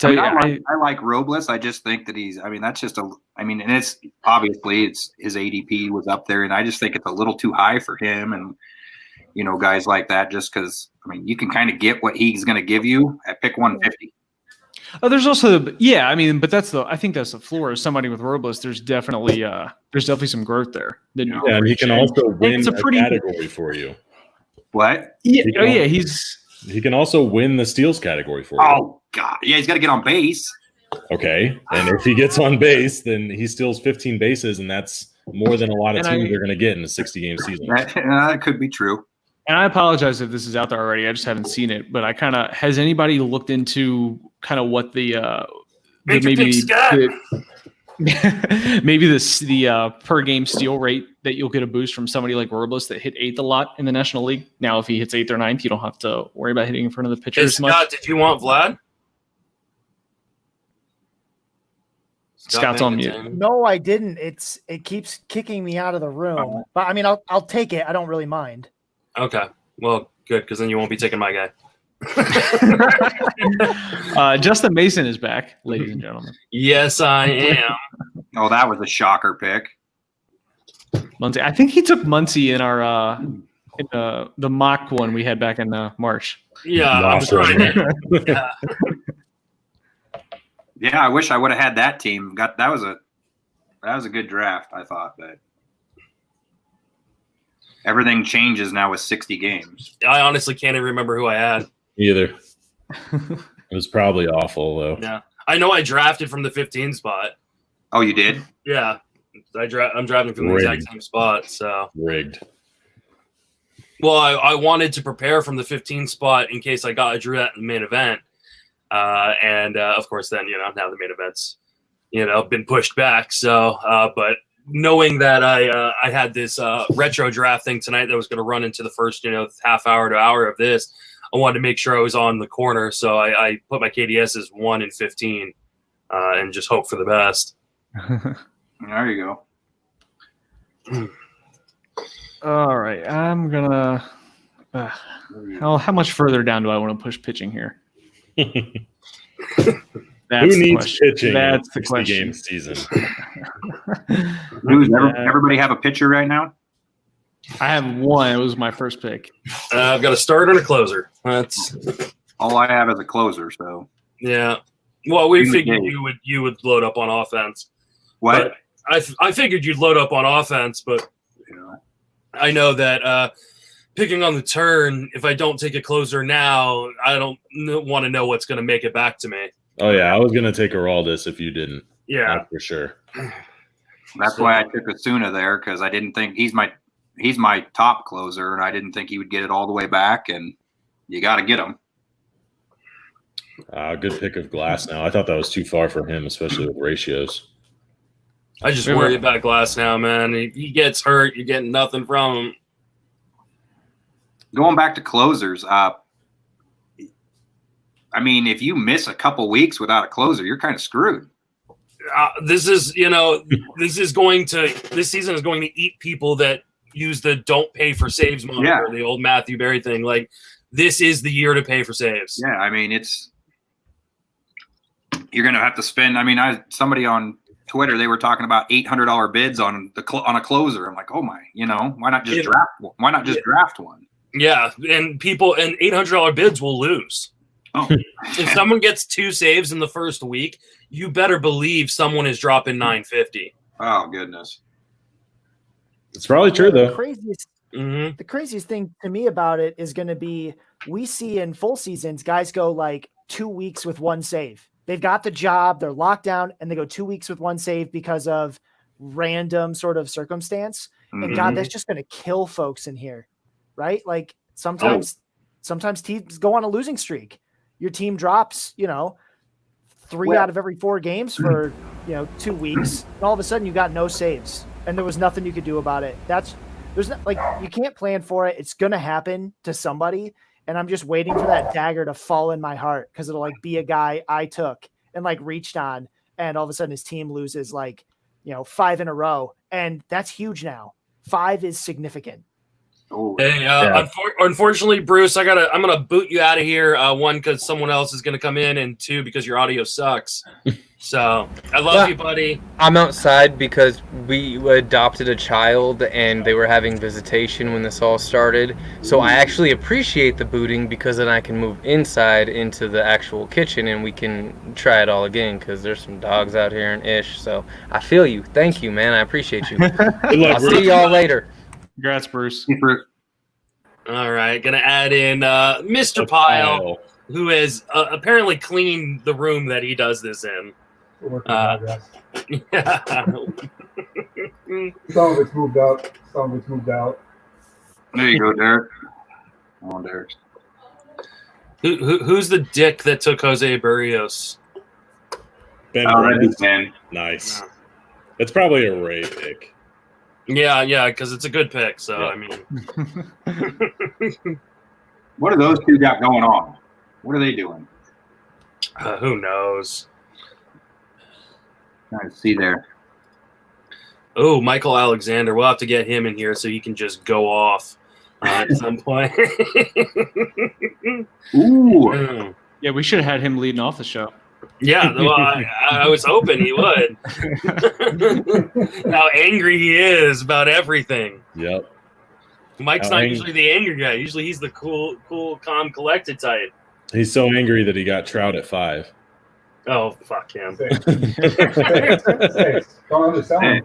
I like Robles. I just think that that's just and it's obviously his ADP was up there, and I just think it's a little too high for him, and guys like that, just because you can kind of get what he's going to give you at pick 150. There's also, but I think that's the floor. As somebody with Robles, there's definitely some growth there. And he can also win a category for you. What? Yeah, he can also win the steals category for you. Oh God, yeah, he's got to get on base. Okay, and if he gets on base, then he steals 15 bases, and that's more than a lot of teams are going to get in a 60-game season. That could be true. And I apologize if this is out there already. I just haven't seen it. But has anybody looked into kind of what the per game steal rate that you'll get a boost from somebody like Robles that hit 8th a lot in the National League? Now, if he hits 8th or 9th, you don't have to worry about hitting in front of the pitcher as much. Scott, did you want Vlad? Scott's on mute. No, I didn't. It keeps kicking me out of the room. But I'll take it. I don't really mind. Okay. Well, good, because then you won't be taking my guy. Justin Mason is back, ladies and gentlemen. Yes, I am. Oh, that was a shocker pick. Muncy. I think he took Muncy in our the mock one we had back in March. Yeah, I'm trying. Yeah. Yeah, I wish I would have had that team. That was a good draft, I thought, but everything changes now with 60 games. I honestly can't even remember who I had. Either. It was probably awful, though. Yeah. I know I drafted from the 15 spot. Oh, you did? Yeah. I'm drafting from the exact same spot. So rigged. Well, I wanted to prepare from the 15 spot in case I drew that in the main event. And of course, then, now the main event's, been pushed back. So, but knowing that I had this retro draft thing tonight that was going to run into the first, half hour to hour of this, I wanted to make sure I was on the corner. So I put my KDS as 1 and 15 and just hope for the best. There you go. All right. I'm going to how much further down do I want to push pitching here? Who needs pitching? That's the question. Game season. Everybody have a pitcher right now? I have one. It was my first pick. I've got a starter and a closer. That's all I have is a closer. So yeah. Well, we figured you would load up on offense. What? But I figured you'd load up on offense, but I know that picking on the turn, if I don't take a closer now, I don't want to know what's going to make it back to me. Oh, yeah. I was going to take Aroldis if you didn't. Yeah. That's for sure. That's why I took Asuna there, because I didn't think he's my top closer, and I didn't think he would get it all the way back, and you got to get him. Good pick of Glass now. I thought that was too far for him, especially with ratios. I just worry about Glass now, man. He gets hurt, you're getting nothing from him. Going back to closers, I mean, if you miss a couple weeks without a closer, you're kind of screwed. This season is going to eat people that use the don't pay for saves moniker, the old Matthew Berry thing. Like, this is the year to pay for saves. Yeah, I mean, you're going to have to spend. I mean, somebody on Twitter, they were talking about $800 bids on a closer. I'm like, oh my, why not just draft? Why not just draft one? Yeah, and $800 bids will lose. Oh. If someone gets 2 saves in the first week, you better believe someone is dropping $950. Oh goodness, it's probably true though. The craziest thing to me about it is going to be, we see in full seasons guys go like 2 weeks with 1 save. They've got the job, they're locked down, and they go 2 weeks with 1 save because of random sort of circumstance. And God, that's just going to kill folks in here, right? Like sometimes teams go on a losing streak. Your team drops, 3 out of every 4 games for, 2 weeks. And all of a sudden you got no saves and there was nothing you could do about it. You can't plan for it. It's going to happen to somebody. And I'm just waiting for that dagger to fall in my heart, because it'll be a guy I took and reached on, and all of a sudden his team loses 5 in a row. And that's huge now. 5 is significant. Hey, unfortunately, Bruce, I'm gonna boot you out of here. 1, because someone else is gonna come in, and 2, because your audio sucks. So I love you, buddy. I'm outside because we adopted a child and they were having visitation when this all started. So I actually appreciate the booting, because then I can move inside into the actual kitchen and we can try it all again, because there's some dogs out here and ish. So I feel you. Thank you, man. I appreciate you. I'll see y'all later. Congrats, Bruce. All right, gonna add in Mr. Pyle, who has apparently cleaned the room that he does this in. Yeah. Some of it's moved out. Some of it's moved out. There you go, Derek. Come on, Derek. Who's the dick that took Jose Barrios? Ben. Nice. It's probably a Ray pick. Yeah, because it's a good pick. So, I mean. What do those 2 got going on? What are they doing? Who knows? Trying to see there. Oh, Michael Alexander. We'll have to get him in here so he can just go off at some point. Ooh. Yeah, we should have had him leading off the show. Yeah, well, I was hoping he would. How angry he is about everything. Yep. Mike's not usually the angry guy. Usually he's the cool, calm, collected type. He's so angry that he got Trout at 5. Oh, fuck him. Six. Don't understand.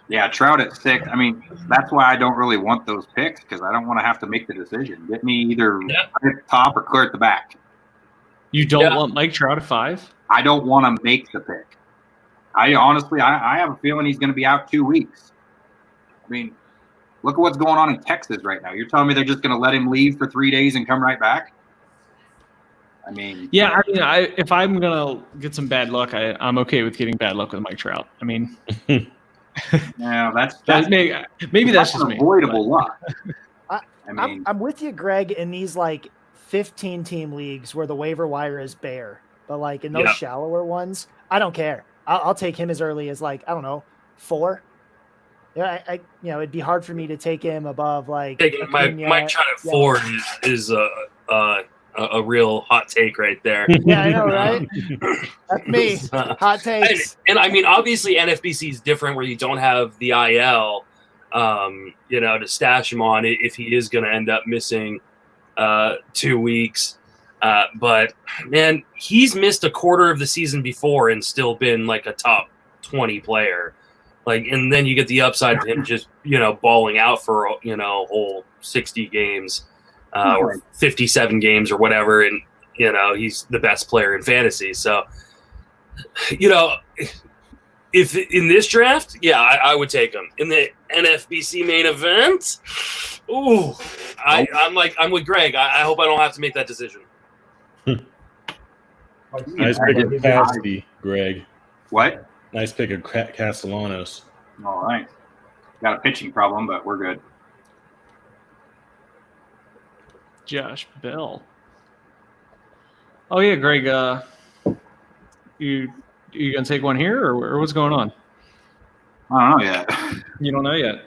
Yeah, Trout at 6. I mean, that's why I don't really want those picks, because I don't want to have to make the decision. Get me either at the top or clear at the back. You don't want Mike Trout at 5? I don't want to make the pick. I honestly have a feeling he's going to be out 2 weeks. I mean, look at what's going on in Texas right now. You're telling me they're just going to let him leave for 3 days and come right back? I mean, yeah. I mean, if I'm gonna get some bad luck, I'm okay with getting bad luck with Mike Trout. I mean. Yeah, that's maybe that's just avoidable luck. I'm with you, Greg, in these 15-team leagues where the waiver wire is bare, but in those shallower ones, I don't care. I'll take him as early as I don't know, 4. Yeah, it'd be hard for me to take him above taking Mike Trout at 4 is a real hot take right there. Yeah, I know, right? That's me. Hot takes. And I mean, obviously, NFBC is different where you don't have the IL, to stash him on if he is going to end up missing 2 weeks. But man, he's missed a quarter of the season before and still been a top 20 player. And then you get the upside of him just balling out for a whole 60 games. Or 57 games or whatever, and he's the best player in fantasy. So, If in this draft, yeah, I would take him. In the NFBC main event, ooh, I'm with Greg. I hope I don't have to make that decision. Nice pick of capacity, Greg. What? Nice pick of Castellanos. All right. Got a pitching problem, but we're good. Josh Bell. Oh yeah, Greg. You gonna take one here, or what's going on? I don't know yet. You don't know yet.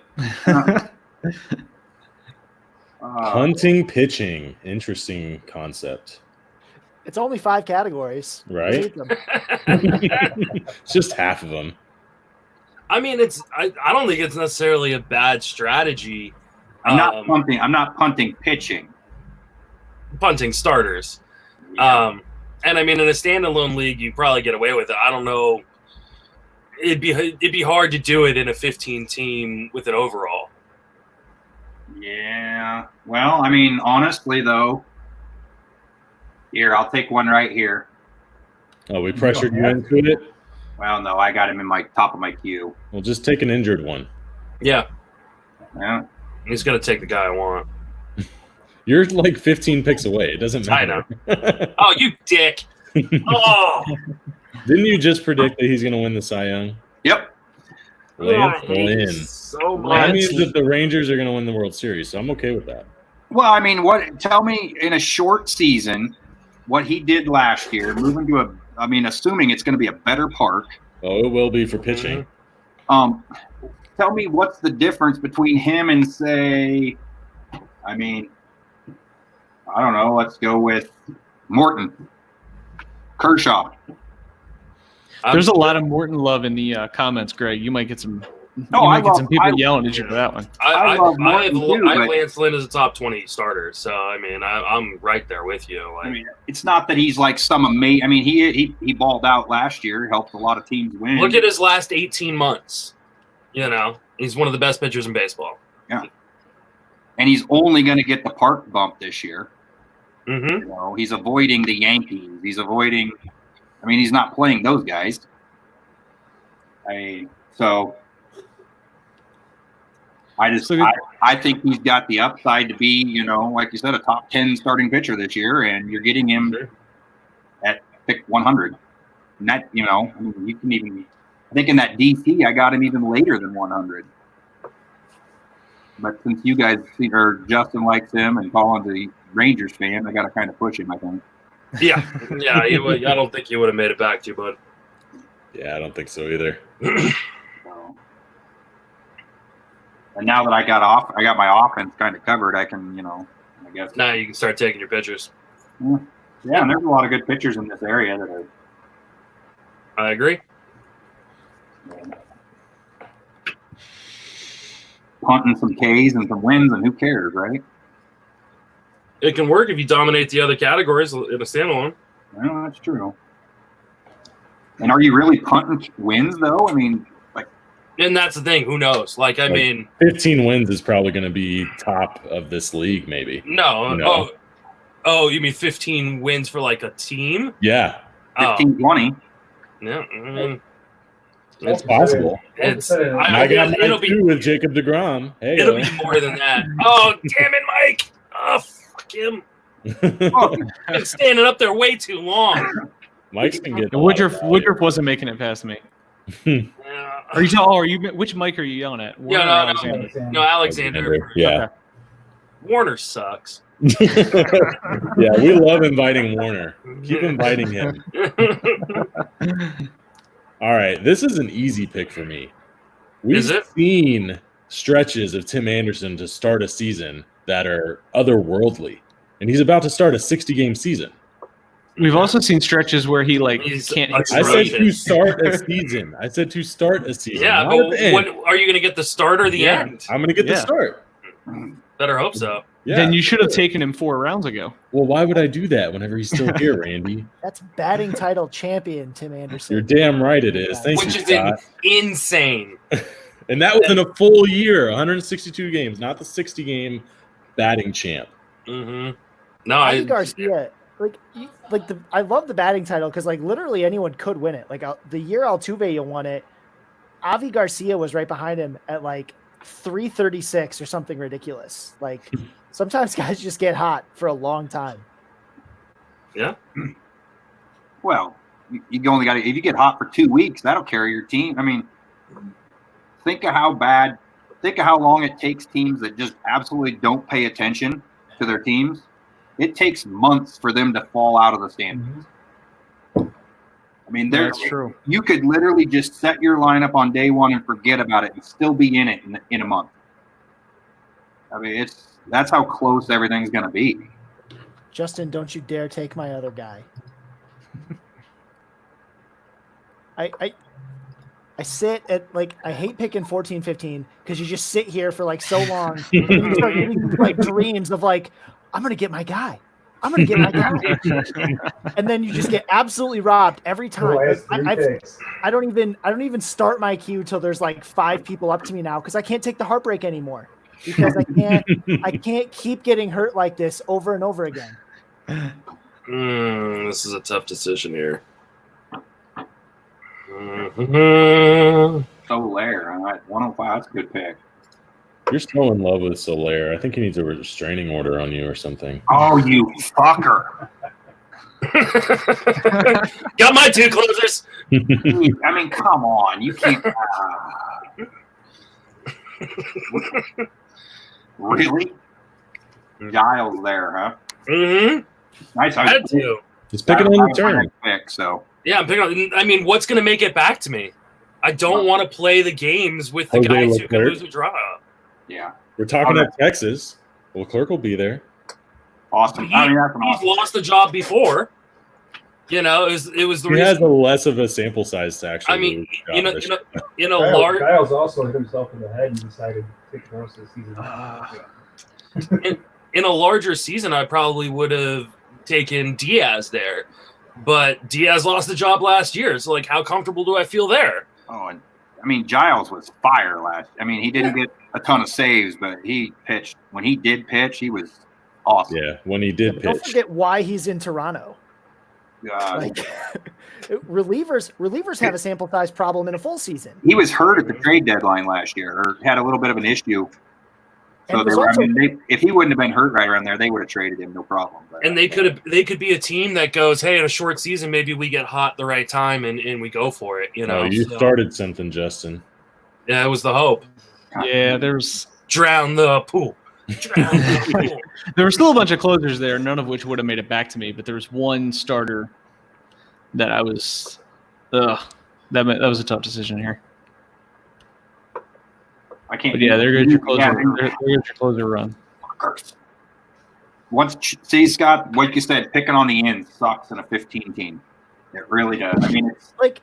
Hunting pitching. Interesting concept. It's only 5 categories. Right? It's just half of them. I mean, I don't think it's necessarily a bad strategy. I'm not punting pitching. Punting starters. Yeah. And I mean, in a standalone league, you probably get away with it. I don't know. It'd be hard to do it in a 15 team with an overall. Yeah. Well, I mean, honestly, though, here, I'll take one right here. Oh, we pressured you into it? Well, no, I got him in my top of my queue. Well, just take an injured one. Yeah. Yeah. He's going to take the guy I want. You're like 15 picks away. It doesn't matter. I know. Oh, you dick. Oh. Didn't you just predict that he's going to win the Cy Young? Yep. Lance Lynn. So much. That means that the Rangers are going to win the World Series, so I'm okay with that. Well, I mean, tell me in a short season what he did last year, moving to assuming it's going to be a better park. Oh, it will be for pitching. Tell me what's the difference between him and, say, I don't know, let's go with Morton, Kershaw. There's a lot of Morton love in the comments, Greg. You might get some. Some people yelling at you for that one. I have too, Lance Lynn as a top 20 starter, so I mean, I'm right there with you. I mean, it's not that he's like some amazing. I mean, he balled out last year, helped a lot of teams win. Look at his last 18 months. You know, he's one of the best pitchers in baseball. Yeah, and he's only going to get the park bump this year. Mm-hmm. You know, he's avoiding the Yankees. He's avoiding. I mean, he's not playing those guys. I think he's got the upside to be, you know, like you said, a top 10 starting pitcher this year, and you're getting him at pick 100. And that, you know, I mean, you can even. I think in that DC, I got him even later than 100. But since you guys or Justin likes him and Colin's a Rangers fan, I got to kind of push him, I think. Yeah. I don't think he would have made it back to you, bud. Yeah, I don't think so either. So, and now that I got my offense kind of covered, I can, you know, I guess. Now you can start taking your pitchers. Yeah, and there's a lot of good pitchers in this area that are. I agree. Punting some Ks and some wins, and who cares, right? It can work if you dominate the other categories in a standalone. Well, that's true. And are you really punting wins, though? I mean, like. And that's the thing. Who knows? Like, I mean. 15 wins is probably going to be top of this league, maybe. No. Oh, you mean 15 wins for, like, a team? Yeah. 15, 20. Yeah. It's possible. I got mine too with Jacob deGrom. Hey, it'll be more than that. Oh, damn it, Mike. Oh, fuck him. Been standing up there way too long. Mike's can get Woodruff wasn't making it past me. Which Mike are you yelling at? Warner or Alexander? No, Alexander. Yeah. Okay. Warner sucks. Yeah, we love inviting Warner. Keep inviting him. All right, this is an easy pick for me. We've seen stretches of Tim Anderson to start a season that are otherworldly, and he's about to start a 60-game season. We've also seen stretches where he can't. I said to start a season. Yeah, but when are you going to get the start or the end? I'm going to get the start. Better hope so. Yeah. Then you should have taken him 4 rounds ago. Well, why would I do that whenever he's still here, Randy? That's batting title champion Tim Anderson. You're damn right it is. Thank Which you, is Scott. Insane. And that was in a full year, 162 games, not the 60-game batting champ. Mm-hmm. No, Garcia. I love the batting title because literally anyone could win it. The year Altuve won it, Avi Garcia was right behind him at like 336 or something ridiculous. Like sometimes guys just get hot for a long time. Yeah. Well, you only got to, if you get hot for 2 weeks, that'll carry your team. I mean, think of how long it takes teams that just absolutely don't pay attention to their teams. It takes months for them to fall out of the standings. I mean, That's true. You could literally just set your lineup on day one and forget about it and still be in it in a month. I mean, that's how close everything's going to be. Justin, don't you dare take my other guy. I sit at like, I hate picking 14, 15 because you just sit here for like so long. And you start getting like dreams of like, I'm going to get my guy. I'm going to get my guy. And then you just get absolutely robbed every time. I don't even start my queue till there's like 5 people up to me now because I can't take the heartbreak anymore because I can't keep getting hurt like this over and over again. This is a tough decision here. Solaire, all right, 105. That's a good pick. You're still in love with Solaire. I think he needs a restraining order on you or something. Oh, you fucker. Got my 2 closers. I mean, come on. You can't. Really? Giles there, huh? Mm-hmm. Nice. I had to. He's picking on the turn. Pick, so. Yeah, I'm picking on. I mean, what's going to make it back to me? I don't want to play the games with the guys who can lose a draw. Yeah. We're talking about Texas. Well, Clerk will be there. Awesome. He's lost the job before. You know, it was the he reason. has a less of a sample size to actually. I mean, in a Kyle's large. also hit himself in the head and decided to take the rest of the season. In a larger season, I probably would have taken Diaz there, but Diaz lost the job last year. So, like, how comfortable do I feel there? Oh, and I mean, Giles was fire last. I mean, he didn't get a ton of saves, but he pitched. When he did pitch, he was awesome. Yeah, when he did pitch. Don't forget why he's in Toronto. Relievers have a sample size problem in a full season. He was hurt at the trade deadline last year, or had a little bit of an issue. So if he wouldn't have been hurt right around there, they would have traded him, no problem. But, and they could be a team that goes, hey, in a short season, maybe we get hot the right time and we go for it. You know, you started something, Justin. Yeah, it was the hope. Yeah, there's drown the pool. There were still a bunch of closers there, none of which would have made it back to me. But there was one starter that I was, that was a tough decision here. I can't. But yeah, there goes your closer. There goes your closer run. See, Scott, like you said, picking on the end sucks in a 15 team. It really does. I mean, it's like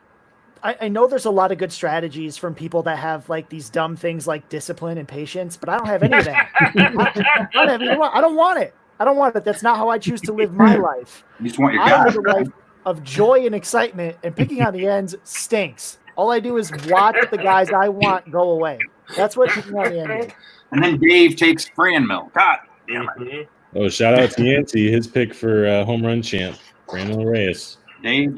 I know there's a lot of good strategies from people that have like these dumb things like discipline and patience, but I don't have any of that. I don't want it. I don't want it. That's not how I choose to live my life. You just want your I guy. live a life of joy and excitement, and picking on the ends stinks. All I do is watch the guys I want go away. That's what picking on the end is. And then Dave takes Franmil. God damn it. Oh, shout out to Yancey. His pick for home run champ, Franmil Reyes. Dave.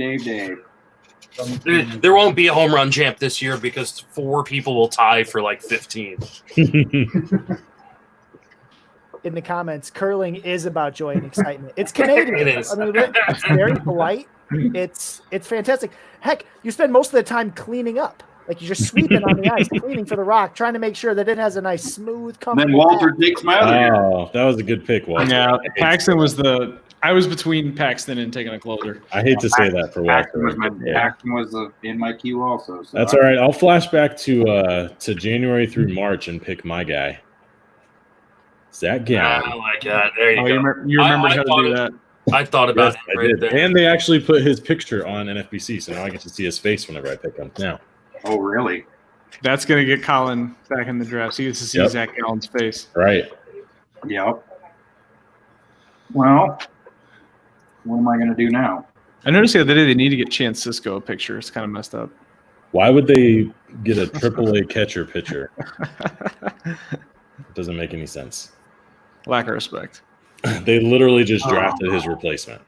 There won't be a home run champ this year because 4 people will tie for like 15. In the comments, curling is about joy and excitement. It's Canadian. It is. I mean, it's very polite. It's fantastic. Heck, you spend most of the time cleaning up. Like you're just sweeping on the ice, cleaning for the rock, trying to make sure that it has a nice, smooth, comfortable. Then Walter takes my other year. Oh, that was a good pick, Walter. Yeah, Paxton was I was between Paxton and taking a closer. I hate to say that for Walter. Paxton was in my queue also. So that's all right. I'll flash back to January through March and pick my guy. Zach Gallen. I like that. There you go. You remembered how to do that. I thought about it right there. And they actually put his picture on NFBC, so now I get to see his face whenever I pick him. Now. Oh, really? That's going to get Colin back in the draft. So he gets to see Zach Gallen's face. Right. Yep. Well, what am I going to do now? I noticed the other day they need to get Chance Sisco a picture. It's kind of messed up. Why would they get a AAA catcher pitcher? It doesn't make any sense. Lack of respect. They literally just drafted his replacement.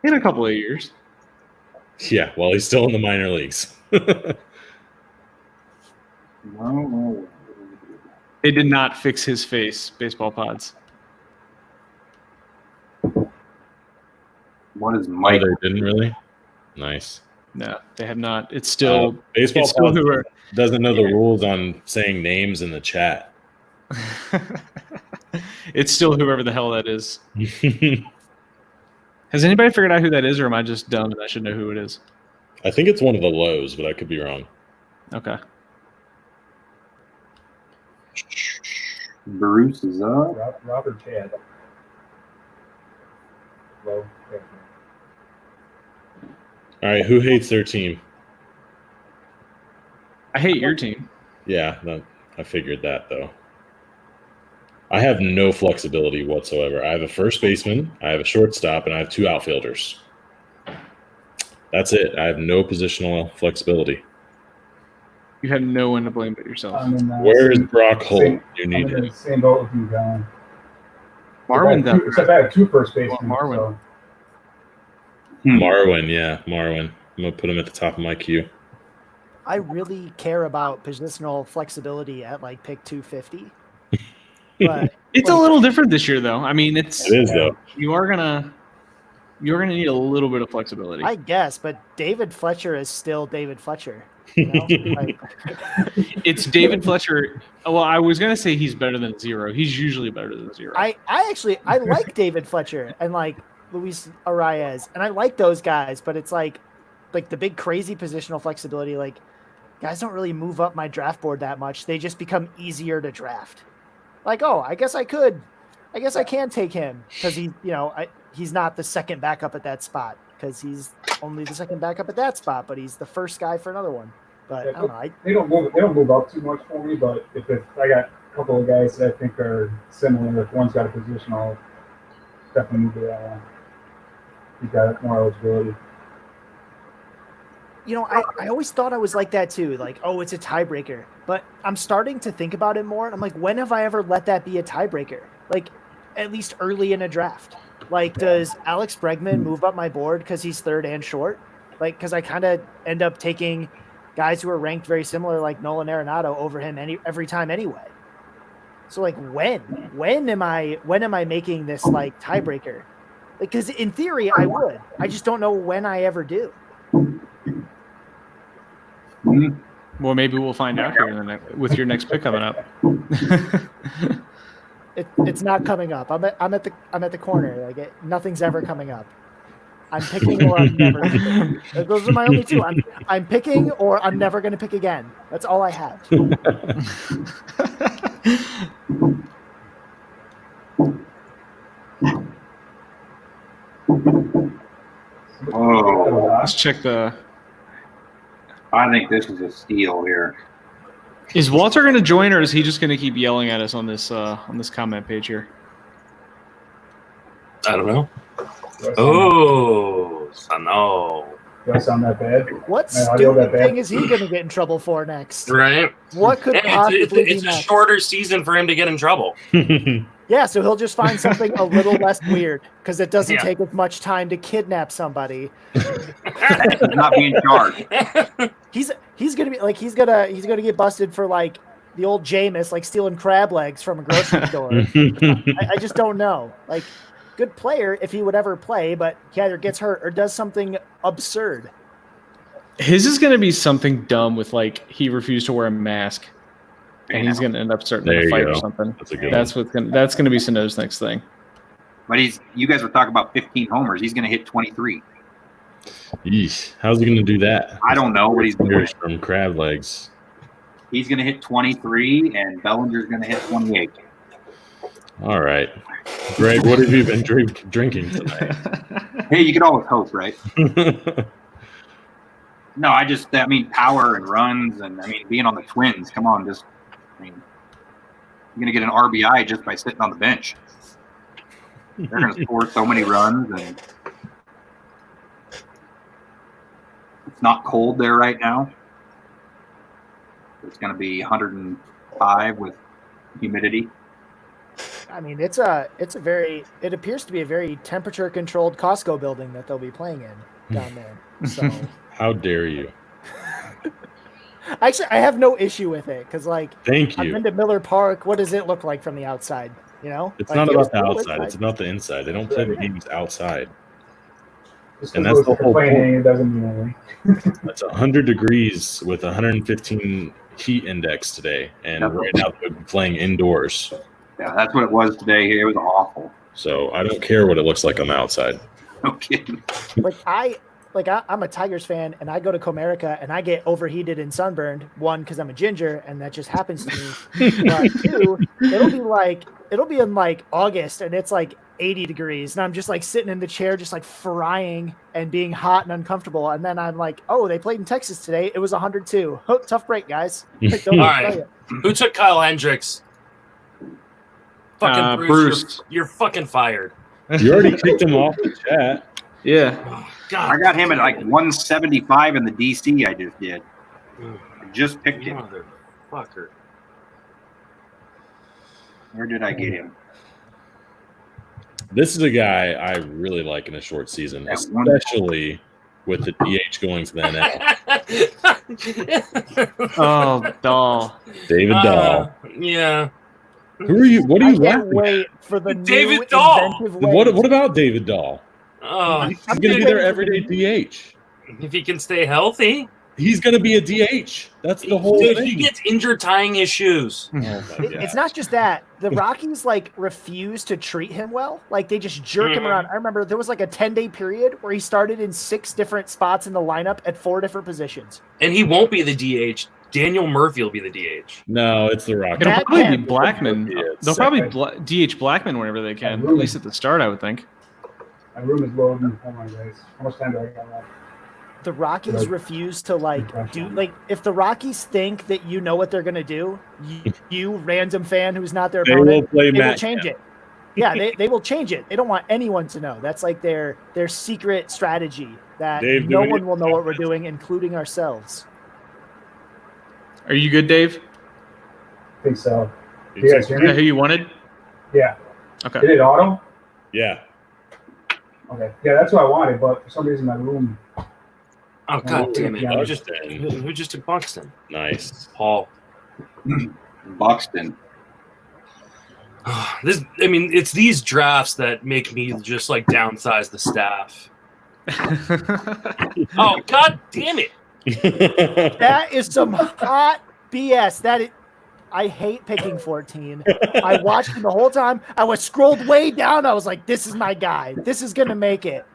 In a couple of years. Yeah, while he's still in the minor leagues. No. They did not fix his face, baseball pods. What is Oh, Mike? they didn't really? Nice. No, they have not. It's still Baseball it's still Pods who are. doesn't know the rules on saying names in the chat. It's still whoever the hell that is. Has anybody figured out who that is, or am I just dumb and I should know who it is? I think it's one of the lows, but I could be wrong. Okay. Bruce is up. Robert Chad. Low. All right, who hates their team? I hate your team. Yeah, no, I figured that, though. I have no flexibility whatsoever. I have a first baseman, I have a shortstop, and I have 2 outfielders. That's it. I have no positional flexibility. You have no one to blame but yourself. I'm in, Where is same- Brock Holt? same- You I'm need in it. the same boat with you, Colin. Marwin, though. Except I have 2 first basemen. Marwin. So. Marwin, yeah, Marwin. I'm going to put him at the top of my queue. I really care about positional flexibility at like pick 250. But It's a little different this year, though. I mean, It is, though. you're gonna need a little bit of flexibility. I guess, but David Fletcher is still David Fletcher. You know? Like, It's David Fletcher. Well, I was gonna say he's better than 0. He's usually better than 0. I like David Fletcher and like Luis Arias, and I like those guys, but it's like the big crazy positional flexibility. Like guys don't really move up my draft board that much. They just become easier to draft. Like, oh, I guess I can take him because he's not the second backup at that spot because he's only the second backup at that spot, but he's the first guy for another one. But I don't know. They don't move up too much for me, but if I got a couple of guys that I think are similar, if one's got a position, I'll definitely move to that one. He's got more eligibility. I always thought I was like that too. Like, oh, it's a tiebreaker. But I'm starting to think about it more. And I'm like, when have I ever let that be a tiebreaker? Like, at least early in a draft. Like, does Alex Bregman move up my board because he's third and short? Like, because I kind of end up taking guys who are ranked very similar, like Nolan Arenado, over him every time anyway. So, like, when am I making this like tiebreaker? Like, because in theory I would. I just don't know when I ever do. Well, maybe we'll find out here with your next pick coming up. It's not coming up. I'm at the corner. Like nothing's ever coming up. I'm picking or I'm never. Those are my only 2. I'm picking or I'm never going to pick again. That's all I have. Oh, Let's check the. I think this is a steal here. Is Walter going to join, or is he just going to keep yelling at us on this comment page here? I don't know. Oh, no. Do I sound that bad? What Man, audio that stupid bad? thing is he going to get in trouble for next? Right? What could Hey, possibly it's be a next? shorter season for him to get in trouble. Yeah, so he'll just find something a little less weird because it doesn't Yeah. take as much time to kidnap somebody. Not being charged. He's gonna be like he's gonna get busted for like the old Jameis, like stealing crab legs from a grocery store. I just don't know. Like, good player if he would ever play, but he either gets hurt or does something absurd. His is going to be something dumb with like he refused to wear a mask, and he's going to end up starting There a you fight go. or something. That's a good That's that's going to be Sano's next thing. But you guys were talking about 15 homers. He's going to hit 23. Yeesh. How's he going to do that? I don't know what he's doing. Fingers from crab legs. He's going to hit 23, and Bellinger's going to hit 28. All right. Greg, what have you been drinking tonight? Hey, you could always hope, right? No, I mean, power and runs, and I mean, being on the Twins. Come on, you're going to get an RBI just by sitting on the bench. They're going to score so many runs, and it's not cold there right now. It's going to be 105 with humidity. I mean, it appears to be a very temperature controlled Costco building that they'll be playing in. down there. So How dare you? actually, I have no issue with it because, like, Thank I've you. been to Miller Park. What does it look like from the outside? You know, It's like, not it was about the cool outside. inside. It's about the inside. They don't play the games outside. Just And because that's we're the whole complaining, it doesn't mean anything. It's 100 degrees with 115 heat index today, and That's right now they're playing indoors. Yeah, that's what it was today. It was awful. So I don't care what it looks like on the outside. No kidding. I'm a Tigers fan, and I go to Comerica, and I get overheated and sunburned. One, because I'm a ginger, and that just happens to me. But two, it'll be in like August, and it's like 80 degrees, and I'm just like sitting in the chair, just like frying and being hot and uncomfortable. And then I'm like, oh, they played in Texas today. It was 102. Oh, tough break, guys. Like, don't All tell right. you. Who took Kyle Hendricks? Fucking Bruce. Bruce. You're fucking fired. You already kicked him off the chat. Yeah. Oh, I God. got him at like 175 in the DC. I just did. I just picked him. Motherfucker. Where did I get him? This is a guy I really like in a short season, That one- especially with the DH going to the NL. Oh, doll. David Dahl. Yeah. Who are you? What are I you can't laughing at? wait for the David new Dahl. inventive What ways. about David Dahl? Oh, He's going to be their everyday DH. if he can stay healthy. He's going to be a DH. That's the whole Dude, thing. he gets injured tying his shoes. Oh my It's God. not just that. The Rockies like refuse to treat him well. Like they just jerk him around. I remember there was like a 10-day period where he started in 6 different spots in the lineup at 4 different positions. And he won't be the DH. Daniel Murphy will be the DH. No, it's the Rockies. It'll That probably can- be Blackman. Yeah, it's They'll probably DH Blackman whenever they can, at least at the start, I would think. My room is loading. Hold on, guys. How much time do I got left? The Rockies Like, refuse to like do like if the Rockies think that you know what they're gonna do, you random fan who's not their They will opponent, play they will Matt change Kemp. it. Yeah, they will change it. They don't want anyone to know. That's like their secret strategy that Dave, no do we one need will know what we're comments? doing, including ourselves. Are you good, Dave? I think so. You You guys take- hear Is that me? who you wanted? Yeah. Okay. Did it auto? Yeah. Okay. Yeah, that's what I wanted, but for some reason my room. Oh, God damn it. Yeah. Who just took Buxton? Nice. Paul. Buxton. It's these drafts that make me just like downsize the staff. Oh, God damn it. That is some hot BS. I hate picking 14. I watched him the whole time. I was scrolled way down. I was like, this is my guy. This is going to make it.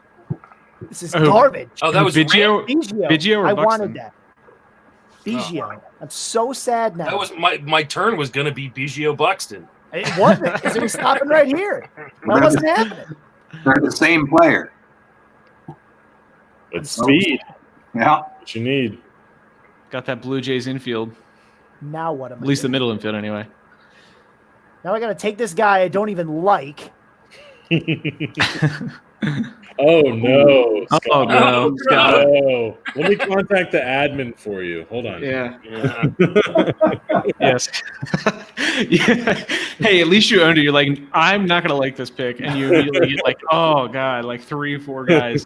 This is Oh. garbage. Oh, that was Biggio. Biggio. Biggio or I Buxton? wanted that. Biggio. I'm so sad now. That was my turn was gonna be Biggio Buxton. It wasn't because it was stopping right here. That wasn't happening. They're the same player. It's speed. Yeah. What you need. Got that Blue Jays infield. Now what am I At least the doing? middle infield, anyway. Now I got to take this guy I don't even like. Oh no. Scott. Oh, no. Oh, Scott. No. Let me contact the admin for you. Hold on. Yeah. Yeah. Yes. Yeah. Hey, at least you owned it. You're like, I'm not gonna like this pick, and you immediately get like, oh god, like 3 or 4 guys.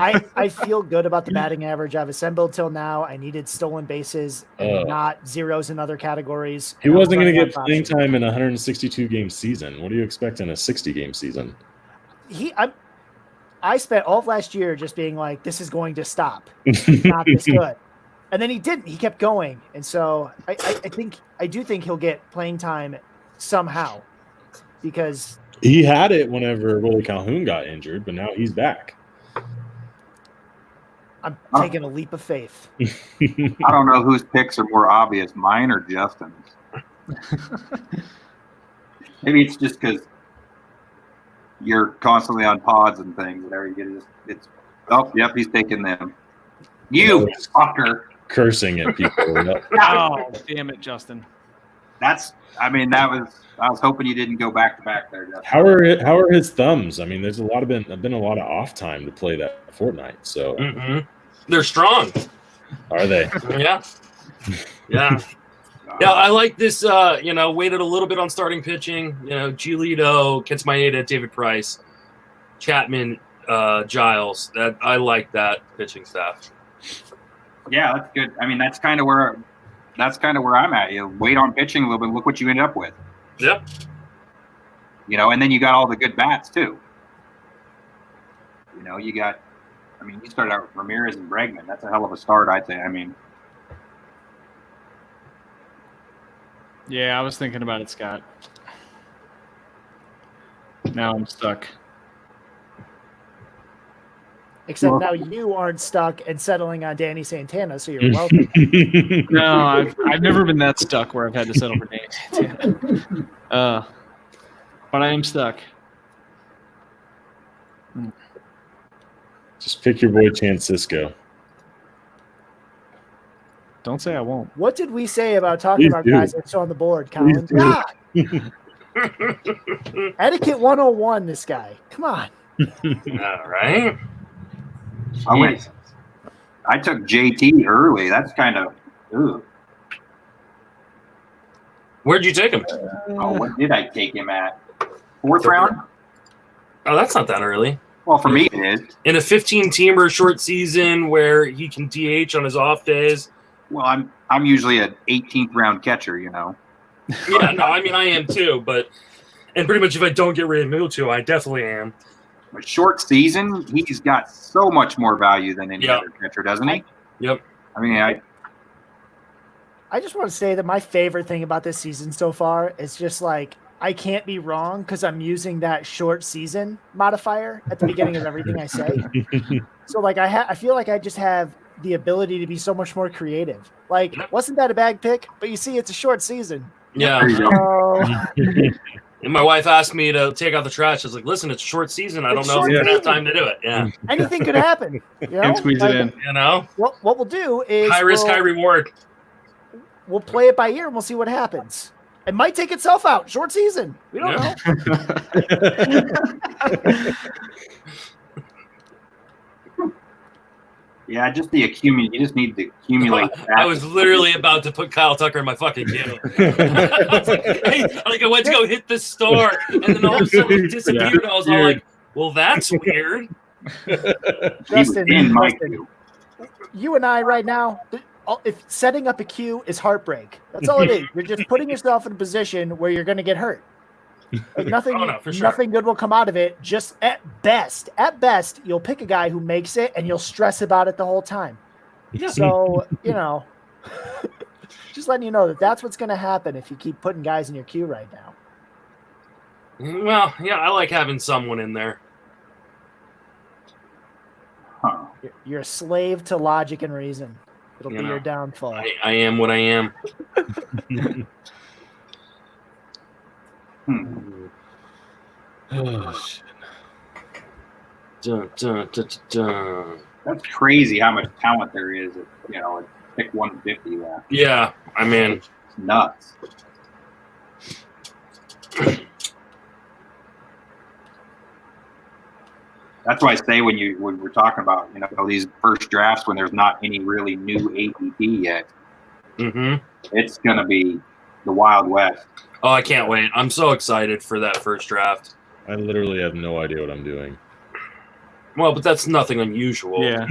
I feel good about the batting average I've assembled till now. I needed stolen bases and not zeros in other categories. He And I'm wasn't going to running get out of playing options. time in a 162 game season. What do you expect in a 60 game season? I spent all of last year just being like, this is going to stop. He's not this good. And then he didn't. He kept going. And so I do think he'll get playing time somehow because He had it whenever Willie Calhoun got injured, but now he's back. I'm taking a leap of faith. I don't know whose picks are more obvious, mine or Justin's. Maybe it's just because you're constantly on pods and things. Whatever you get, it's oh, yep, he's taking them. You fucker. Cursing at people. Oh, damn it, Justin. I was hoping you didn't go back to back there, Justin. How are his thumbs? I mean, there's been a lot of off time to play that Fortnite. So Mm-hmm. They're strong. are they? Yeah. Yeah. Yeah, I like this. Waited a little bit on starting pitching. Giolito, Kents Maeda, David Price, Chapman. Giles. That I like that pitching staff. Yeah, that's good. I mean, that's kind of where I'm at. You wait on pitching a little bit. Look what you end up with. Yep. You know, and then you got all the good bats too. You know, you started out with Ramirez and Bregman. That's a hell of a start, I'd say. I mean, Yeah, I was thinking about it, Scott. Now I'm stuck. Except now you aren't stuck and settling on Danny Santana, so you're welcome. No, I've never been that stuck where I've had to settle for Danny Santana. But I am stuck. Just pick your boy Chance Cisco. Don't say I won't. What did we say about talking Please about do. guys that's on the board, Colin? do. God! Etiquette 101, this guy. Come on. All right. I took JT early. That's kind of. Ugh. Where'd you take him? What did I take him at? 4th round? Oh, that's not that early. Well, for me, it is. In a 15-teamer short season where he can DH on his off days. Well, I'm usually an 18th round catcher, you know. Yeah, no, I mean I am too, and pretty much if I don't get rid of Mutu, I definitely am. But short season, he's got so much more value than any Yep. other catcher, doesn't he? Yep. I mean, I just want to say that my favorite thing about this season so far is just like I can't be wrong because I'm using that short season modifier at the beginning of everything I say. So like I feel like I just have the ability to be so much more creative. Like, wasn't that a bad pick? But you see, it's a short season. Yeah. there you go. So And my wife asked me to take out the trash. I was like, listen, it's a short season. I don't know if you're going to have time to do it. Yeah. anything could happen. You know? Can't squeeze it in. You know? What we'll do is High risk, high reward. we'll play it by ear and we'll see what happens. It might take itself out. Short season. We don't know. Yeah, just the accumulate. You just need to accumulate. I was literally about to put Kyle Tucker in my fucking queue. I went to go hit the store, and then all of a sudden it disappeared. I was all like, well, that's weird. Justin, in my Justin, queue. you and I right now, if setting up a queue is heartbreak. That's all it is. You're just putting yourself in a position where you're going to get hurt. Like nothing, Oh, no, for sure. nothing good will come out of it. Just at best, you'll pick a guy who makes it, and you'll stress about it the whole time. Yeah. So just letting you know that that's what's going to happen if you keep putting guys in your queue right now. Well, yeah, I like having someone in there. Huh. You're a slave to logic and reason. It'll You be know, your downfall. I am what I am. Oh, shit. Dun, dun, dun, dun, dun. That's crazy how much talent there is. At pick 150 left. Yeah, I mean, It's nuts. That's why I say when we're talking about these first drafts when there's not any really new ADP yet, it's gonna be the Wild West. Oh, I can't wait. I'm so excited for that first draft. I literally have no idea what I'm doing. Well, but that's nothing unusual. Yeah.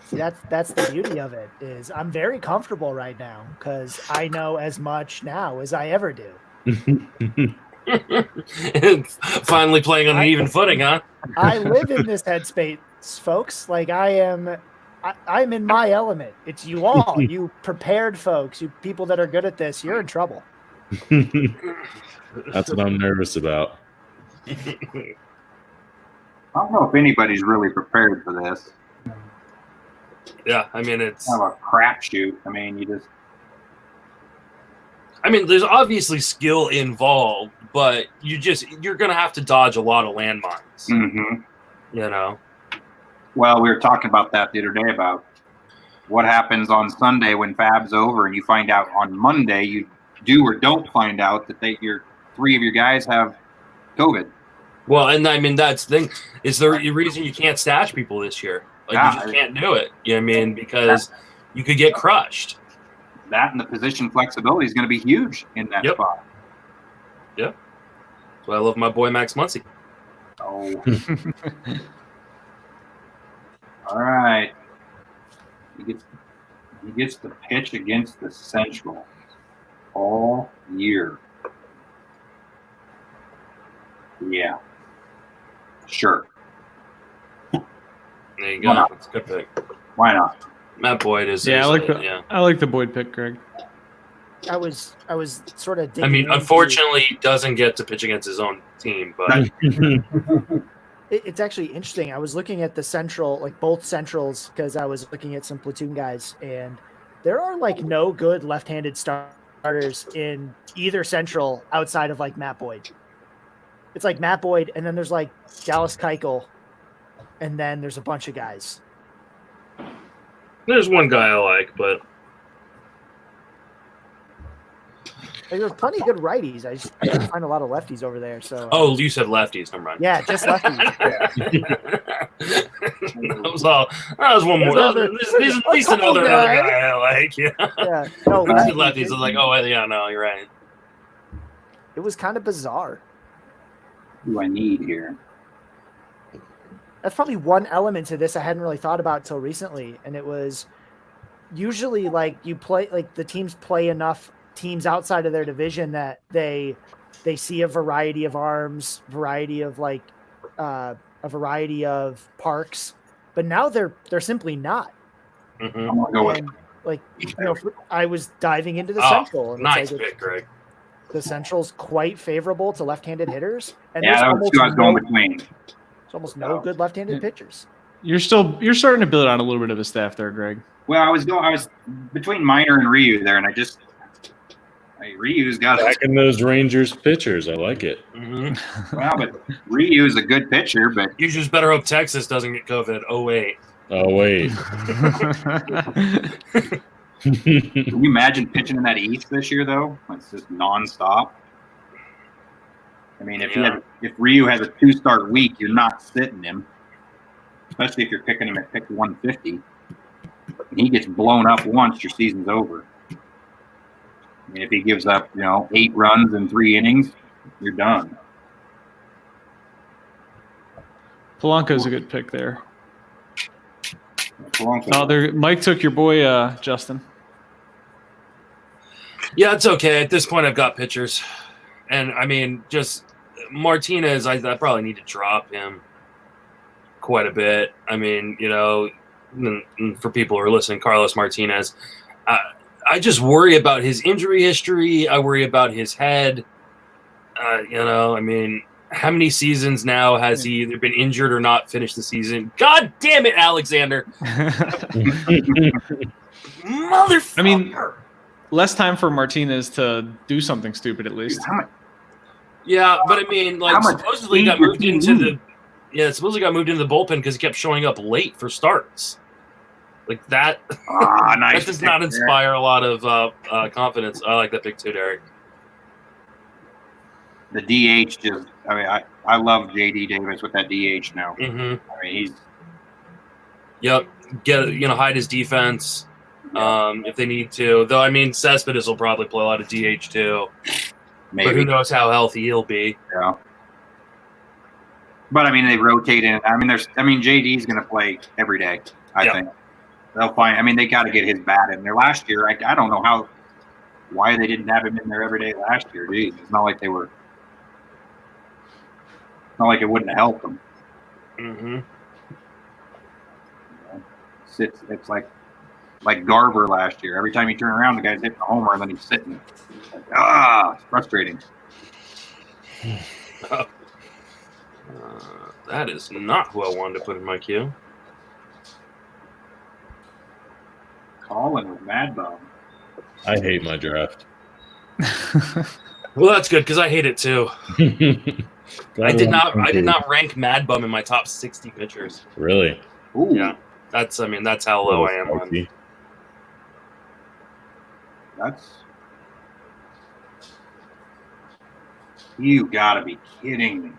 See, that's the beauty of it is I'm very comfortable right now because I know as much now as I ever do. Finally playing on an even footing, huh? I live in this headspace, folks. Like I'm in my element. It's you all, you prepared folks, you people that are good at this. You're in trouble. That's what I'm nervous about. I don't know if anybody's really prepared for this. Yeah, I mean, it's. Kind of a crapshoot. I mean, there's obviously skill involved, but you're gonna have to dodge a lot of landmines. Mm-hmm. You know. Well, we were talking about that the other day about what happens on Sunday when Fab's over, and you find out on Monday you do or don't find out that your 3 of your guys have COVID. Well, and I mean that's the thing. Is the reason you can't stash people this year? Like Yeah. you just can't do it. You know what I mean? Because you could get crushed. That and the position flexibility is going to be huge in that Yep. spot. Yep. So I love my boy Max Muncy. Oh. All right. He gets the pitch against the Central all year. Yeah. Sure. There you Why go. not? That's a good pick. Why not? Matt Boyd is. Yeah, yeah. I like the Boyd pick, Greg. I was sort of. I mean, unfortunately, he doesn't get to pitch against his own team, but It's actually interesting. I was looking at the Central, like both Centrals, because I was looking at some platoon guys, and there are like no good left-handed starters in either Central outside of like Matt Boyd. It's like Matt Boyd, and then there's like Dallas Keuchel, and then there's a bunch of guys. there's one guy I like, but Like, there's plenty of good righties. I didn't find a lot of lefties over there. So you said lefties. Never mind. yeah, just lefties. That was one more. There's at least another guy I like. Yeah. Yeah, no, You said lefties. lefties. I was like, oh yeah, no, you're right. It was kind of bizarre. Who do I need here? That's probably one element to this I hadn't really thought about till recently, and it was usually like you play like the teams play enough teams outside of their division that they see a variety of arms, variety of like a variety of parks, but now they're simply not. Mm-hmm. I'm gonna go with And like I was diving into the Oh, Central, and nice it's like pick, Greg. the Central's quite favorable to left-handed hitters, and yeah, that was who I was going between. there's almost no good left-handed pitchers. You're starting to build on a little bit of a staff there, Greg. Well, I was between Minor and Ryu there, and Ryu's got Back in those Rangers pitchers. I like it. Mm-hmm. well, but Ryu's a good pitcher, but You just better hope Texas doesn't get COVID. Oh wait. Oh, wait. can you imagine pitching in that East this year though? It's just nonstop. I mean, if Ryu has a 2-start week, you're not sitting him, especially if you're picking him at pick 150. And he gets blown up once, your season's over. I mean, if he gives up, 8 runs in 3 innings, you're done. Polanco's a good pick there. Polanco. Oh, Mike took your boy, Justin. Yeah, it's okay. At this point, I've got pitchers. And, I mean, just Martinez, I probably need to drop him quite a bit. I mean, for people who are listening, Carlos Martinez, I just worry about his injury history. I worry about his head. I mean, how many seasons now has he either been injured or not finished the season? God damn it, Alexander. Motherfucker. I mean, less time for Martinez to do something stupid at least. Yeah, but I mean, like, supposedly got moved into the bullpen because he kept showing up late for starts. Like that, nice that does not inspire a lot of confidence. I like that pick too, Derek. The DH I love JD Davis with that DH now. Mm-hmm. I mean, hide his defense if they need to. Though, I mean, Cespedes will probably play a lot of DH too. maybe. But who knows how healthy he'll be. Yeah. But I mean, they rotate in. JD's going to play every day. I think they'll find. I mean, they got to get his bat in there. Last year, I don't know why they didn't have him in there every day last year. Geez, it's not like they were. It's not like it wouldn't have helped them. Mm-hmm. It's like Garver last year. Every time you turn around, the guy's hitting a homer, and then he's sitting. It's frustrating. That is not who I wanted to put in my queue. Colin with Mad Bum. I hate my draft. Well, that's good because I hate it too. I did not rank Mad Bum in my top 60 pitchers. Really? Ooh. Yeah, that's how low I am on. You gotta be kidding me.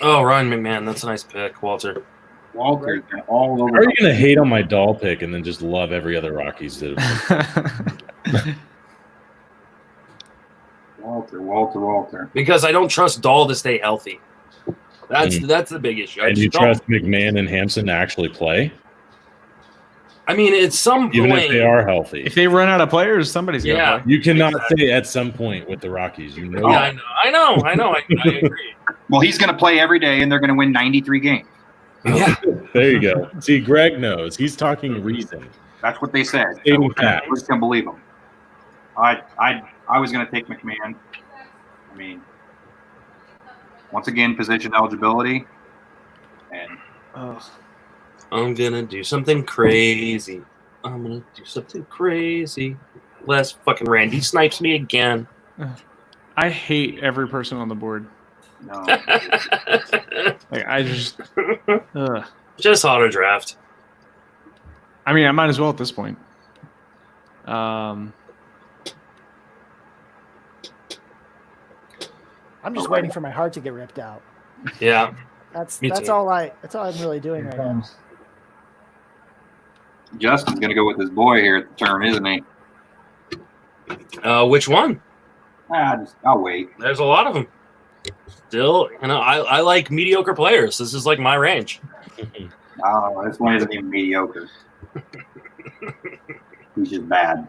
Oh, Ryan McMahon, that's a nice pick, Walter. Walter's been all over. How are you going to hate on my doll pick and then just love every other Rockies that have Walter. Because I don't trust Dahl to stay healthy. That's the big issue. I And you just trust McMahon and Hampson to actually play, I mean, at some even point, if they are healthy. If they run out of players, somebody's got to Yeah. play. You cannot say at some point with the Rockies. You know. yeah, I know. I agree. Well, he's going to play every day, and they're going to win 93 games. Yeah. There you go. See, Greg knows. He's talking reason. That's what they said. Stating So, facts. we can believe them. I was going to take McMahon. I mean, once again, position eligibility, and I'm gonna do something crazy. I'm gonna do something crazy. Les fucking Randy snipes me again. I hate every person on the board. no, Like I just, Just auto draft. I mean, I might as well at this point. I'm just waiting for my heart to get ripped out. Yeah. That's Me too. all I'm really doing right now. Justin's going to go with his boy here at the turn, isn't he? Which one? I'll wait. There's a lot of them. Still, I like mediocre players. This is like my range. Oh, this one isn't even mediocre. He's just bad.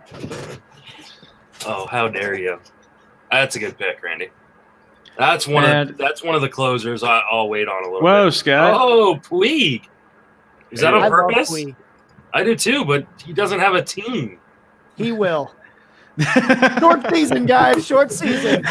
Oh, how dare you? That's a good pick, Randy. That's one of the closers I'll wait on a little Whoa, bit. Scott! Oh, Puig. Is that on I love purpose? Puig. I do too, but he doesn't have a team. He will. Short season, guys. Short season.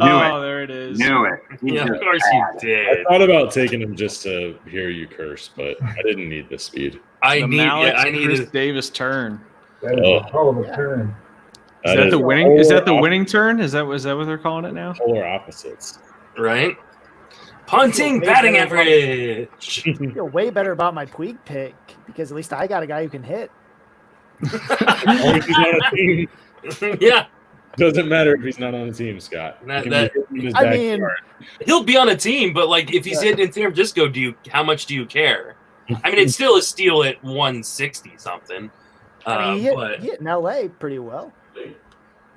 Oh, there it is. Knew it. He's Yeah, of just course bad. you did. I thought about taking him just to hear you curse, but I didn't need the speed. I The need Chris it. Davis turn. That is a hell of a turn. Is that the winning? Is that the winning turn? Is that what they're calling it now? Polar opposites. Right? Punting Way batting better. average. I feel way better about my Puig pick because at least I got a guy who can hit. Only if he's on a team. Yeah. Doesn't matter if he's not on the team, Scott. He That- can that- be hitting in his I mean, backyard. He'll be on a team, but like if he's hitting in San Francisco, how much do you care? I mean, it's still a steal at 160 something. I mean, he But hit in LA pretty well.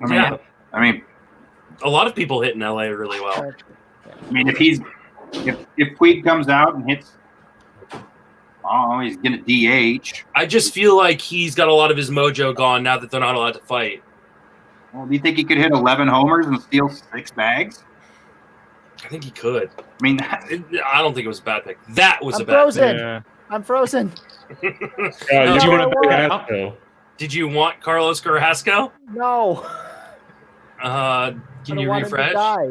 I mean, a lot of people hit in LA really well. if Puig comes out and hits, he's gonna DH. I just feel like he's got a lot of his mojo gone now that they're not allowed to fight. Well, do you think he could hit 11 homers and steal 6 bags? I think he could. I mean, I don't think it was a bad pick. That was I'm a bad frozen. Yeah. I'm frozen. pick. Yeah, No, you want no, to no. Carrasco. Did you want Carlos Carrasco? No. Can I don't you want him to refresh? die.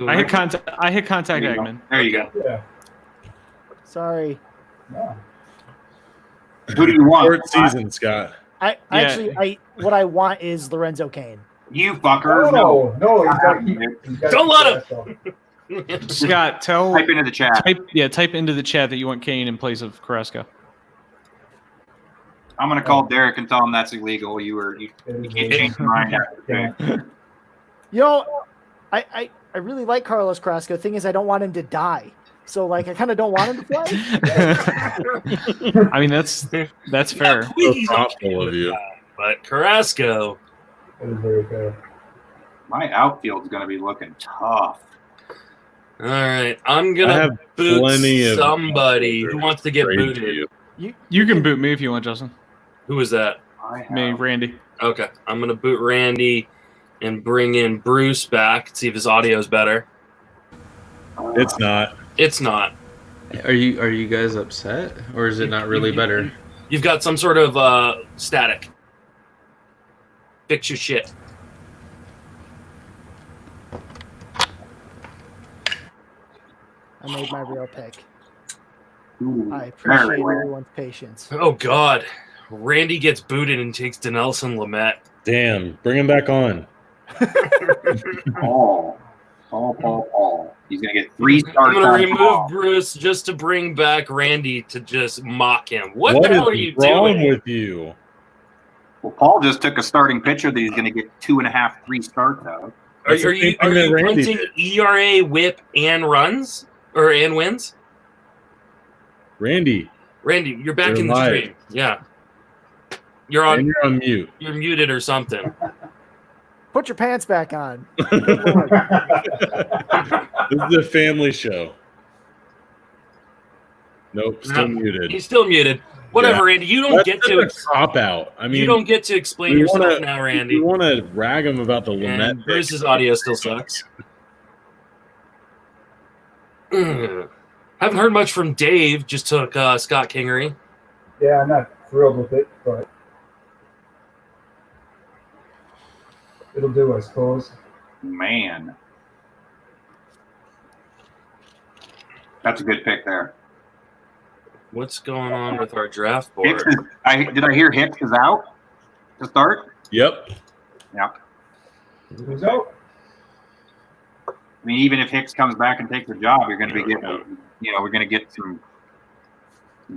I hit contact There you go. Eggman. There you go. Yeah. Sorry. No. Who do you want? Short season, Scott. What I want is Lorenzo Kane. You fucker. No, he's got to keep. Don't let him. Scott, tell Type into the chat. type into the chat that you want Kane in place of Carrasco. I'm gonna call Derek and tell him that's illegal. You can't change your mind after the fact. You know, I really like Carlos Carrasco. Thing is, I don't want him to die. So, like, I kind of don't want him to play. I mean, that's fair. So He's okay thoughtful with of you. that, but Carrasco. That is very fair. My outfield's gonna be looking tough. All right, I'm I gonna have boot plenty of somebody who wants to get trade to booted. you. You can boot me if you want, Justin. Who is that? I have, Me, Randy. Okay, I'm gonna boot Randy and bring in Bruce back. See if his audio is better. It's not. It's not. Are you guys upset, or is it not really better? You've got some sort of static. Fix your shit. I made my real pick. Ooh, I appreciate very well. everyone's patience. Oh God, Randy gets booted and takes Denelson Lamet. Damn. Bring him back on. Paul. He's gonna get 3 I'm stars. gonna on remove Paul. Bruce just to bring back Randy to just mock him. What What the hell are is you wrong doing? with you? Well, Paul just took a starting pitcher that he's gonna get 2.5, 3 starts out of. Are That's the you same thing that Randy punting did. ERA, WHIP, and runs or and wins? Randy, Randy, you're back You're in the live. stream. Yeah, you're and on. you're on mute. You're muted or something. Put your pants back on. This is a family show. Nope, still muted. He's still muted. Whatever, Randy. You don't get to cop out. I mean, you don't get to explain yourself now, Randy. You want to rag him about the Lynette. And Bruce's audio still sucks. Haven't heard much from Dave. Just took Scott Kingery. Yeah, I'm not thrilled with it, but it'll do, I suppose. Man. That's a good pick there. What's going on with our draft board? Hicks did I hear Hicks is out to start? Yep. Yeah. Who's out? I mean, even if Hicks comes back and takes the job, you're going to be getting, we're going to get a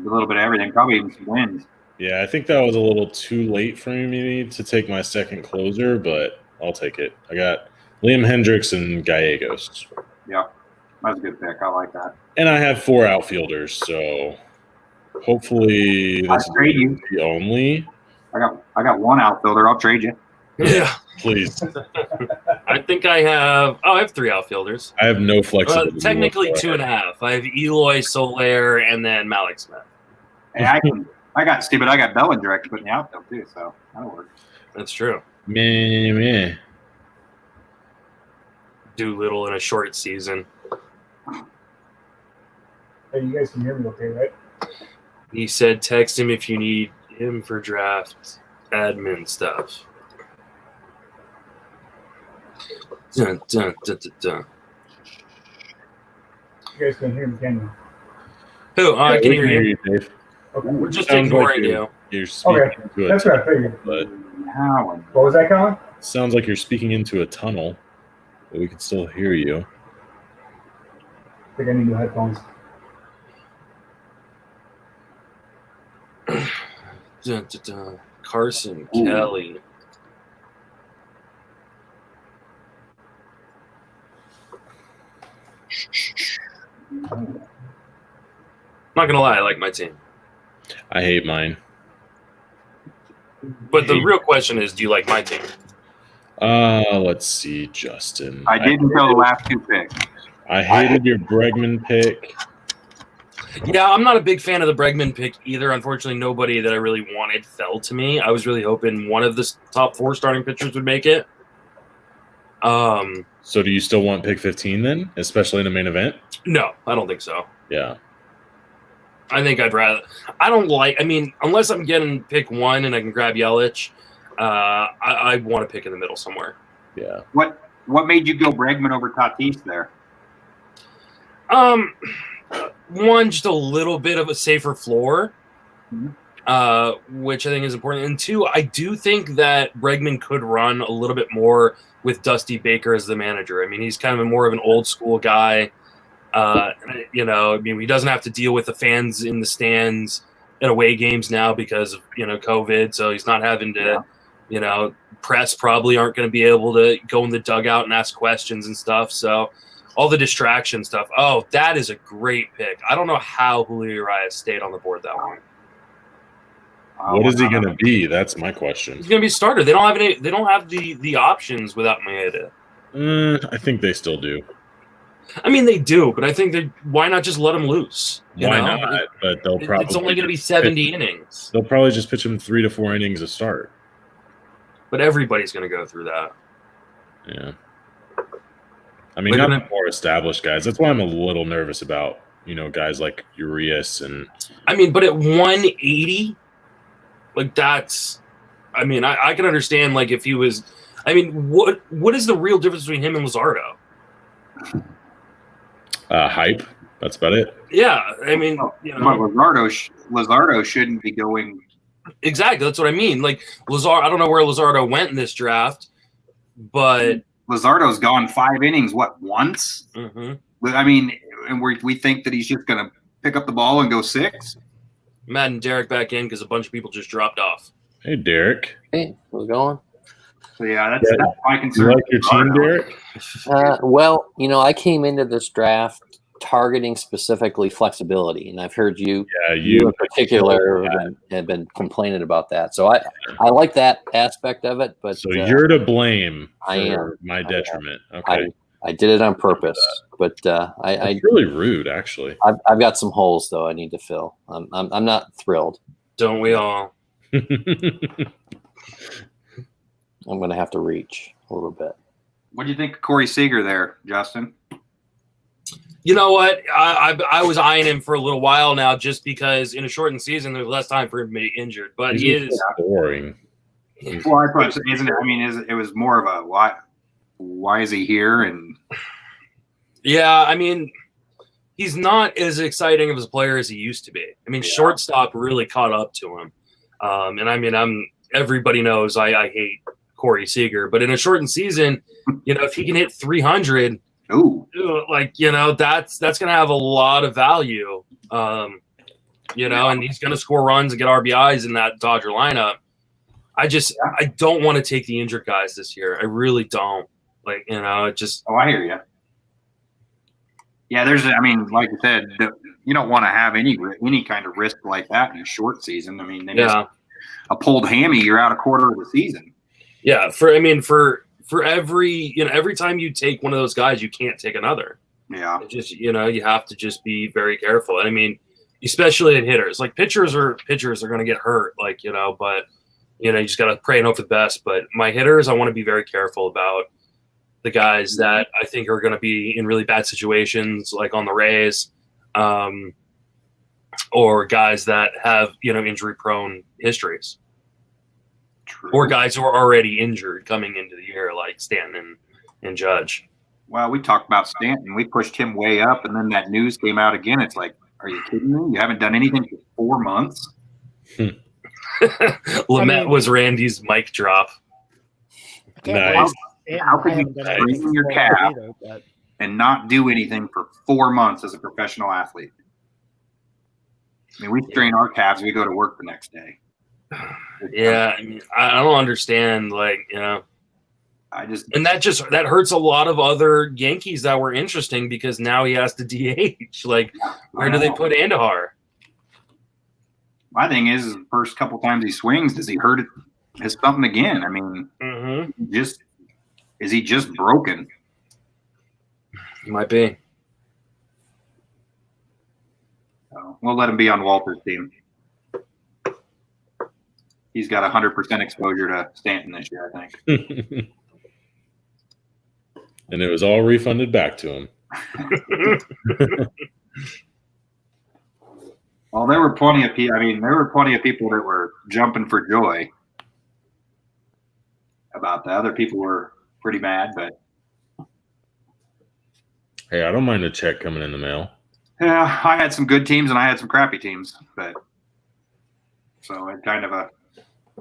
little bit of everything, probably even some wins. Yeah, I think that was a little too late for me to take my second closer, but I'll take it. I got Liam Hendricks and Gallegos. Yeah, that's a good pick. I like that. And I have 4 outfielders, so hopefully this I'll trade you. is the only. I got one outfielder. I'll trade you. Yeah. Please. I think I have 3 outfielders. I have no flexibility. Technically whatsoever. 2.5. I have Eloy, Soler, and then Malik Smith. Hey, I got Bellinger I can put in the outfield too, so that'll work. That's true. Meh. Doolittle in a short season. Hey, you guys can hear me okay, right? He said text him if you need him for draft admin stuff. Dun, dun, dun, dun, dun. You guys can hear me, can you? Who? I can we hear you. Dave. Okay. We're just Sounds ignoring like you. You're speaking Okay, to that's a what I figured. but What was that, Colin? sounds like you're speaking into a tunnel, but we can still hear you. I think I need new headphones. Dun, dun, dun. Carson Kelly. Not gonna lie, I like my team. I hate mine. But the real question is, do you like my team? Let's see, Justin. I did until the last 2 picks. I hated your Bregman pick. Yeah, I'm not a big fan of the Bregman pick either. Unfortunately, nobody that I really wanted fell to me. I was really hoping one of the top 4 starting pitchers would make it. So do you still want pick 15 then, especially in the main event? No, I don't think so. Yeah. I think I'd rather. I don't like. I mean, unless I'm getting pick 1 and I can grab Yelich, I want to pick in the middle somewhere. Yeah. What made you go Bregman over Tatis there? One, just a little bit of a safer floor, which I think is important. And 2, I do think that Bregman could run a little bit more with Dusty Baker as the manager. I mean, he's kind of more of an old school guy. I mean, he doesn't have to deal with the fans in the stands at away games now because of, COVID. So he's not having to, press probably aren't going to be able to go in the dugout and ask questions and stuff. So all the distraction stuff. Oh, that is a great pick. I don't know how Julio Urias stayed on the board that long. What is he going to be? That's my question. He's going to be a starter. They don't have any. They don't have the options without Maeda. I think they still do. I mean, they do, but I think that why not just let him loose? Why not? But they'll probably. It's only going to be 70 innings. They'll probably just pitch him 3 to 4 innings a start. But everybody's going to go through that. Yeah. I mean, not the more established guys. That's why I'm a little nervous about, guys like Urias and. I mean, but at 180, like that's. I mean, I can understand like if he was. I mean, what is the real difference between him and Luzardo? Hype. That's about it. Yeah, I mean, Luzardo shouldn't be going. Exactly, that's what I mean. Like Luzardo, I don't know where Luzardo went in this draft, but Luzardo's gone 5 innings. Once? Mm-hmm. I mean, and we think that he's just going to pick up the ball and go 6. Matt and Derek back in because a bunch of people just dropped off. Hey, Derek. Hey, how's it going? So yeah, that's my concern. You like your team, Derek? Well, I came into this draft targeting specifically flexibility, and I've heard you, Yeah, you in particular have been complaining about that. So I like that aspect of it, but So you're to blame I am. for my detriment. Okay. I did it on purpose, but I It's really rude, actually. I've got some holes though I need to fill. I'm not thrilled. Don't we all? I'm going to have to reach a little bit. What do you think of Corey Seager there, Justin? You know what? I was eyeing him for a little while now, just because in a shortened season there's less time for him to be injured. But he is boring. Well, I thought, isn't it? I mean, it was more of a why is he here? And yeah, I mean, he's not as exciting of a player as he used to be. I mean, shortstop really caught up to him. And I mean, everybody knows I hate Corey Seager, but in a shortened season, you know, if he can hit 300, like, you know, that's going to have a lot of value. You know, and he's going to score runs and get RBIs in that Dodger lineup. I don't want to take the injured guys this year. I really don't. Like, you know, it just. Oh, I hear you. Yeah, I mean, like you said, you don't want to have any kind of risk like that in a short season. I mean, a pulled hammy, you're out a quarter of the season. Yeah, for every, you know, every time you take one of those guys, you can't take another. Yeah. It just, you know, you have to just be very careful. And I mean, especially in hitters, like pitchers are going to get hurt, like, you know, but, you know, you just got to pray and hope for the best. But my hitters, I want to be very careful about the guys that I think are going to be in really bad situations, like on the Rays, or guys that have, you know, injury-prone histories. True. Or guys who are already injured coming into the year, like Stanton and Judge. Well, we talked about Stanton. We pushed him way up, and then that news came out again. It's like, are you kidding me? You haven't done anything for 4 months? Lamette was Randy's mic drop. Nice. How could you strain your calf and not do anything for 4 months as a professional athlete? I mean, we strain our calves, we go to work the next day. Yeah, I mean, I don't understand, like, you know. That hurts a lot of other Yankees that were interesting, because now he has to DH. Like, where do they put Andahar? My thing is the first couple times he swings, does he hurt his something again? I mean, is he just broken? He might be. So we'll let him be on Walter's team. He's got 100% exposure to Stanton this year, I think. And it was all refunded back to him. Well, there were plenty of people. I mean, there were plenty of people that were jumping for joy about that. Other people were pretty mad, but hey, I don't mind a check coming in the mail. yeah, I had some good teams and I had some crappy teams, but so it kind of a.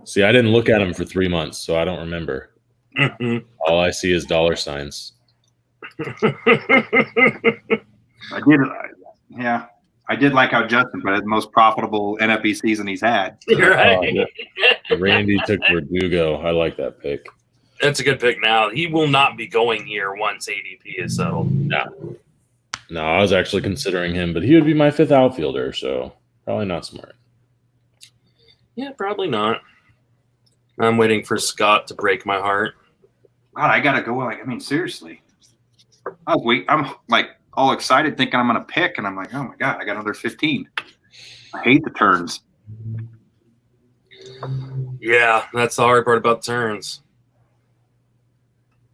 See, I didn't look at them for 3 months, so I don't remember. All I see is dollar signs. I did like how Justin put it, the most profitable NFB season he's had. You're right. Randy took Verdugo. I like that pick. That's a good pick. Now he will not be going here once ADP is settled. No, I was actually considering him, but he would be my 5th outfielder, so probably not smart. Yeah, probably not. I'm waiting for Scott to break my heart. God, I gotta go. Like, I mean, seriously. I'm like all excited thinking I'm gonna pick, and I'm like, oh my God, I got another 15. I hate the turns. Yeah, that's the hard part about turns.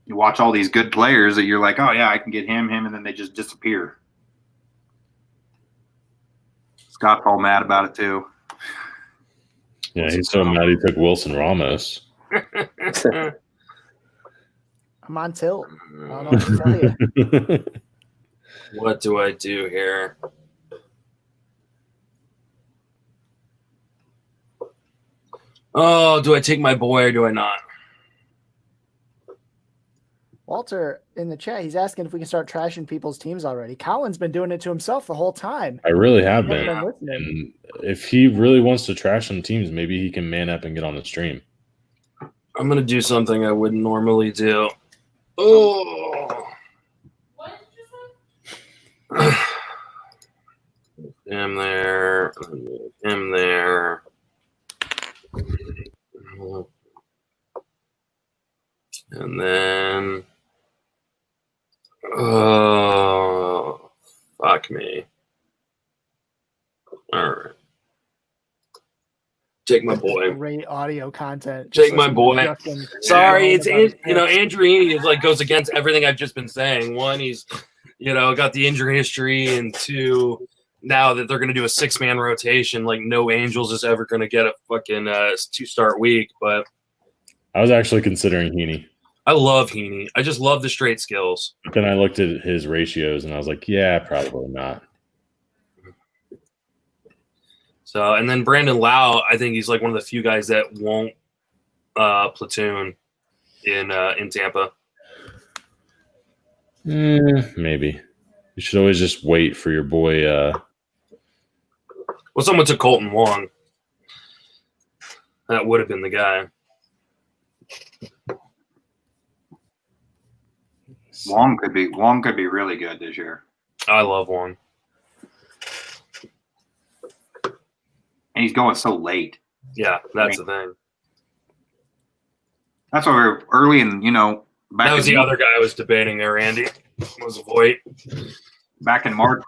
You watch all these good players that you're like, oh yeah, I can get him, and then they just disappear. Scott's all mad about it too. Yeah, he's so mad he took Wilson Ramos. I'm on tilt. I don't know what to tell you. What do I do here? Oh, do I take my boy or do I not? Walter in the chat, he's asking if we can start trashing people's teams already. Colin's been doing it to himself the whole time. I really have been. And if he really wants to trash some teams, maybe he can man up and get on the stream. I'm going to do something I wouldn't normally do. Oh. What did you say? Him there. Him there. And then, oh, fuck me. All right. Take my boy. Great audio content. Take my boy. Justin Sorry, it's about his Andrew Heaney is like goes against everything I've just been saying. One, he's got the injury history, and two, now that they're going to do a 6-man rotation, like no Angels is ever going to get a fucking 2-start week. But I was actually considering Heaney. I love Heaney. I just love the straight skills. But then I looked at his ratios and I was like, yeah, probably not. So, and then Brandon Lau, I think he's like one of the few guys that won't platoon in Tampa. Maybe. You should always just wait for your boy. Well, someone took Colton Wong. That would have been the guy. Wong could be really good this year. I love Wong. And he's going so late. Yeah, that's the thing. That's why we're early and That was the other guy I was debating there, Andy. Was Voigt. Back in March,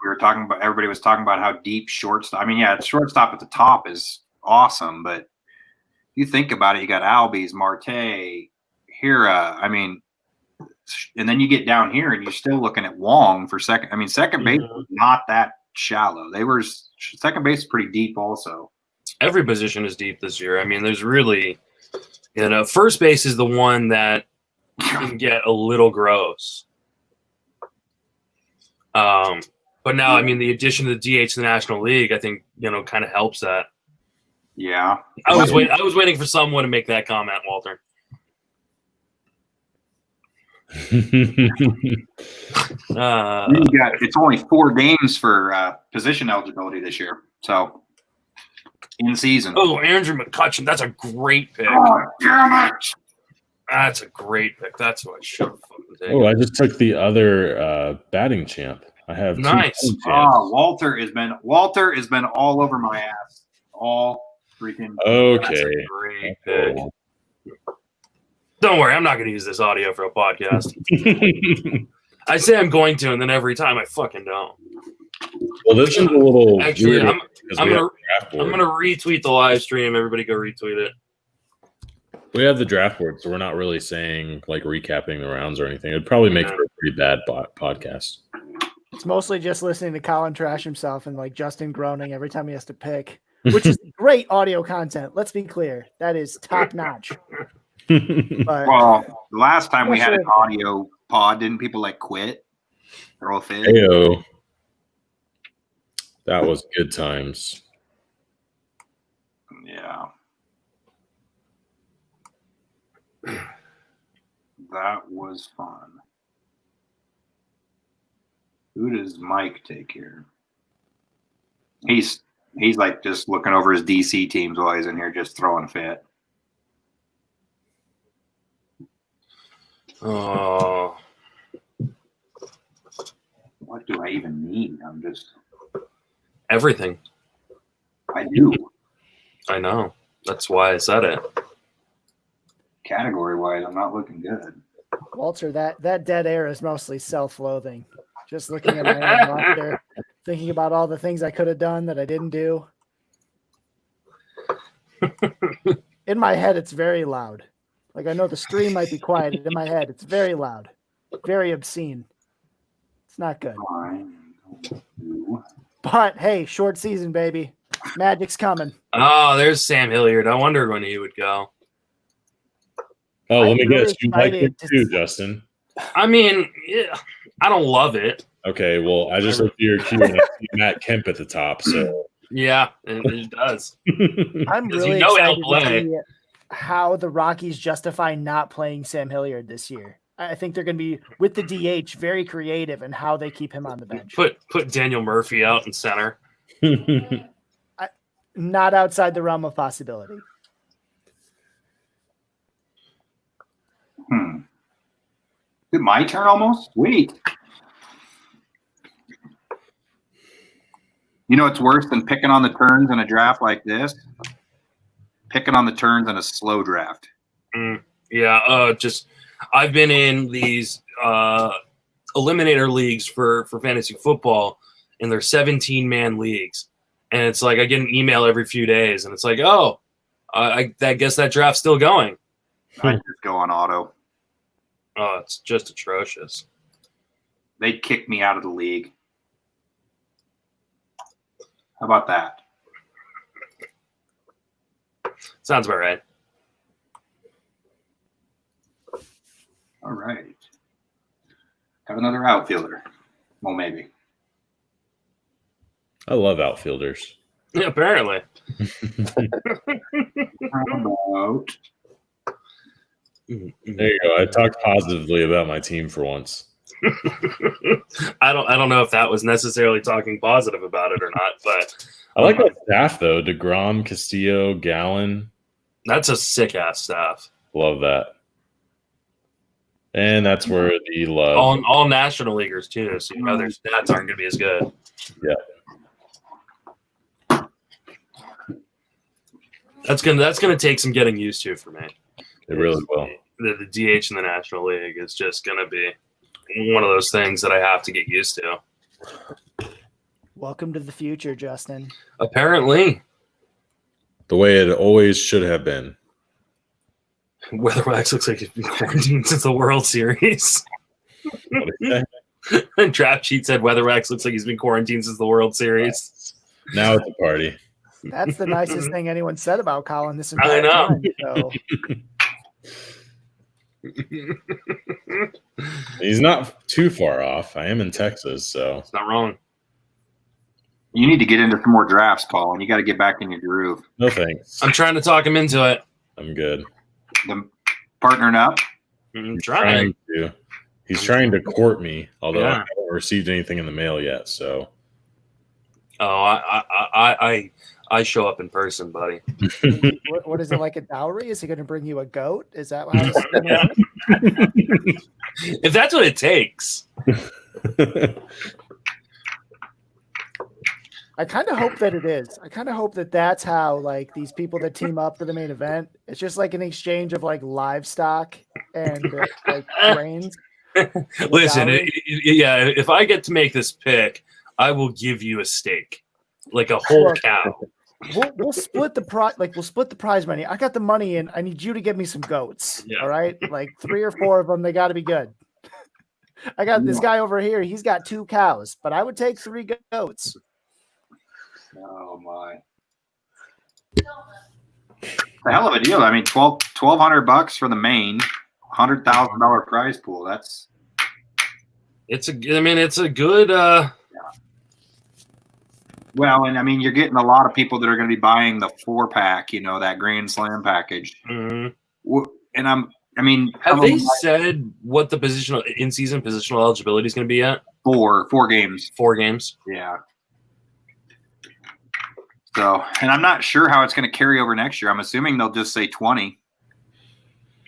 everybody was talking about how deep shortstop. I mean, yeah, shortstop at the top is awesome, but you think about it, you got Albies, Marte, Hira. I mean, and then you get down here and you're still looking at Wong for second. I mean, second base was not that shallow. Second base is pretty deep also. Every position is deep this year. I mean, there's really, first base is the one that can get a little gross. But now, I mean, the addition of the DH to the National League, I think, kind of helps that. Yeah. I was waiting for someone to make that comment, Walter. It's only 4 games for position eligibility this year. So in season. Oh, Andrew McCutchen, that's a great pick. Oh, damn it. That's a great pick. That's what I should have fucking taken. Oh, I just took the other batting champ. I have nice. 2 batting champs. Walter has been all over my ass all freaking. Okay. That's a great pick. Don't worry, I'm not going to use this audio for a podcast. I say I'm going to, and then every time I fucking don't. Well, this is a little. Actually, weird I'm gonna retweet the live stream. Everybody go retweet it. We have the draft board, so we're not really saying like recapping the rounds or anything. It'd probably make for a pretty bad podcast. It's mostly just listening to Colin trash himself and like Justin groaning every time he has to pick, which is great audio content. Let's be clear, that is top notch. Well, the last time we had an audio pod, didn't people like quit? They're all fit. Heyo. That was good times. Yeah. That was fun. Who does Mike take here? He's like just looking over his DC teams while he's in here just throwing fit. Oh. What do I even need? I'm just Everything. I do. I know. That's why I said it. Category wise, I'm not looking good. Walter, that dead air is mostly self-loathing. Just looking at my own roster, thinking about all the things I could have done that I didn't do. In my head, it's very loud. Like, I know the stream might be quiet. In my head, it's very loud. Very obscene. It's not good. But, hey, short season, baby. Magic's coming. Oh, there's Sam Hilliard. I wondered when he would go. Oh, let me really guess. You like it excited too, Justin. I mean, yeah, I don't love it. Okay, well, I just looked at your queue and I see Matt Kemp at the top. So Yeah, it does. I'm Because really you know excited he'll to play. see how the Rockies justify not playing Sam Hilliard this year. I think they're going to be, with the DH, very creative in how they keep him on the bench. Put Daniel Murphy out in center. Not outside the realm of possibility. Is it my turn almost? Sweet. You know what's worse than picking on the turns in a draft like this? Picking on the turns in a slow draft. I've been in these eliminator leagues for fantasy football, and they're 17-man leagues. And it's like I get an email every few days, and it's like, I guess that draft's still going. I just go on auto. Oh, it's just atrocious. They'd kick me out of the league. How about that? Sounds about right. All right. Got another outfielder. Well, maybe. I love outfielders. Yeah, apparently. How about There you go. I talked positively about my team for once. I don't know if that was necessarily talking positive about it or not, but I like that staff though. DeGrom, Castillo, Gallen. that's a sick ass staff. Love that. And that's where the love. All national leaguers too, so you know their stats aren't going to be as good. Yeah. That's gonna take some getting used to for me. It really will. The DH in the National League is just gonna be one of those things that I have to get used to. Welcome to the future, Justin. Apparently, The way it always should have been. Weatherwax looks like he's been quarantined since the World Series. What did you say? Draft sheet said Weatherwax looks like he's been quarantined since the World Series. Now it's a party. That's the nicest thing anyone said about Colin this I entire know. time. So. He's not too far off. I am in Texas, so It's not wrong. you need to get into some more drafts, Colin. You got to get back in your groove. no thanks. I'm trying to talk him into it. I'm good. Them partnering up. I'm trying. He's trying to court me, although Yeah. I haven't received anything in the mail yet. So Oh, I show up in person, buddy. What is it, like a dowry? Is he going to bring you a goat? Is that how this is going to work? If that's what it takes. I kind of hope that it is. I kind of hope that that's how, like, these people that team up for the main event, it's just like an exchange of like livestock and like brains. Listen, Dowry? if I get to make this pick, I will give you a steak, like a whole Look, cow. We'll split the prize. Like, we'll split the prize money. I got the money, and I need you to give me some goats. Yeah. All right, like 3 or 4 of them. They got to be good. I got this guy over here. He's got 2 cows, but I would take 3 goats. Oh my! It's a hell of a deal. I mean, $1,200 for the main, $100,000 prize pool. That's It's a good. well, and I mean, you're getting a lot of people that are going to be buying the 4-pack. You know, that Grand Slam package. Mhm. And Have they said what the in-season positional eligibility is going to be at? 4 games? 4 games. Yeah. So, and I'm not sure how it's going to carry over next year. I'm assuming they'll just say 20.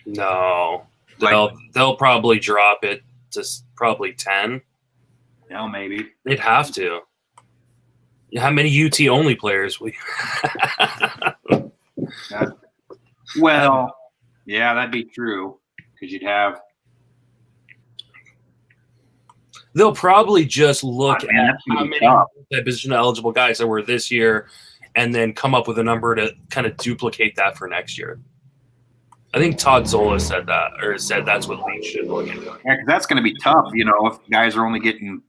No, they'll probably drop it to probably 10. Yeah, maybe. They'd have to. How many UT only players will you? Well, yeah, that'd be true because you'd have. They'll probably just look Man, at that's gonna how be many tough. position eligible guys there were this year, and then come up with a number to kind of duplicate that for next year. I think Todd Zola said that's what leagues should look into. Yeah, because that's going to be tough. You know, if guys are only getting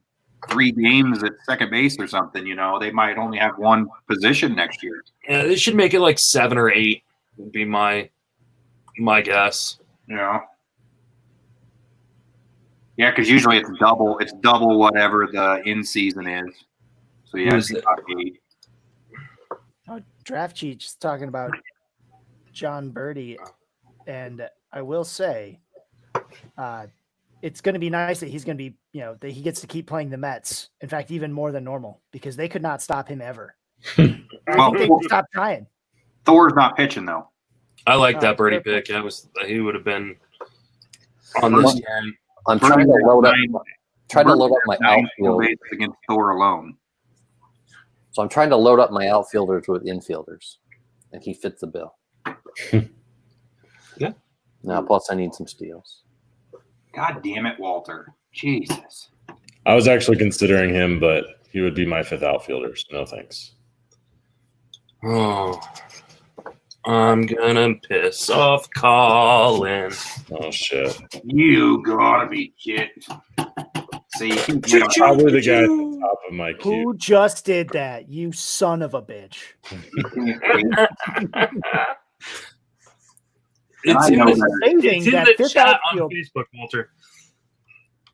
3 games at second base or something, you know, they might only have 1 position next year. Yeah, they should make it like 7 or 8. Would be my guess. You know. Yeah, because usually it's double whatever the in season is. So yeah, it's about 8. Oh, Draft Cheats talking about John Birdie, and I will say, it's going to be nice that he's going to be, that he gets to keep playing the Mets. In fact, even more than normal, because they could not stop him ever. I think they stopped trying. Thor's not pitching though. I like that Birdie pick. He would have been on this game. I'm trying to load up my outfield. against Thor alone. So I'm trying to load up my outfielders with infielders, and he fits the bill. Yeah. Now, plus I need some steals. God damn it, Walter. Jesus. I was actually considering him, but he would be my 5th outfielder. So no thanks. Oh, I'm gonna piss off Colin. Oh shit! You gotta be kidding. See, Probably the guy at the top of my queue. Who just did that? You son of a bitch. It's in the fifth chat on outfield. Facebook, Walter.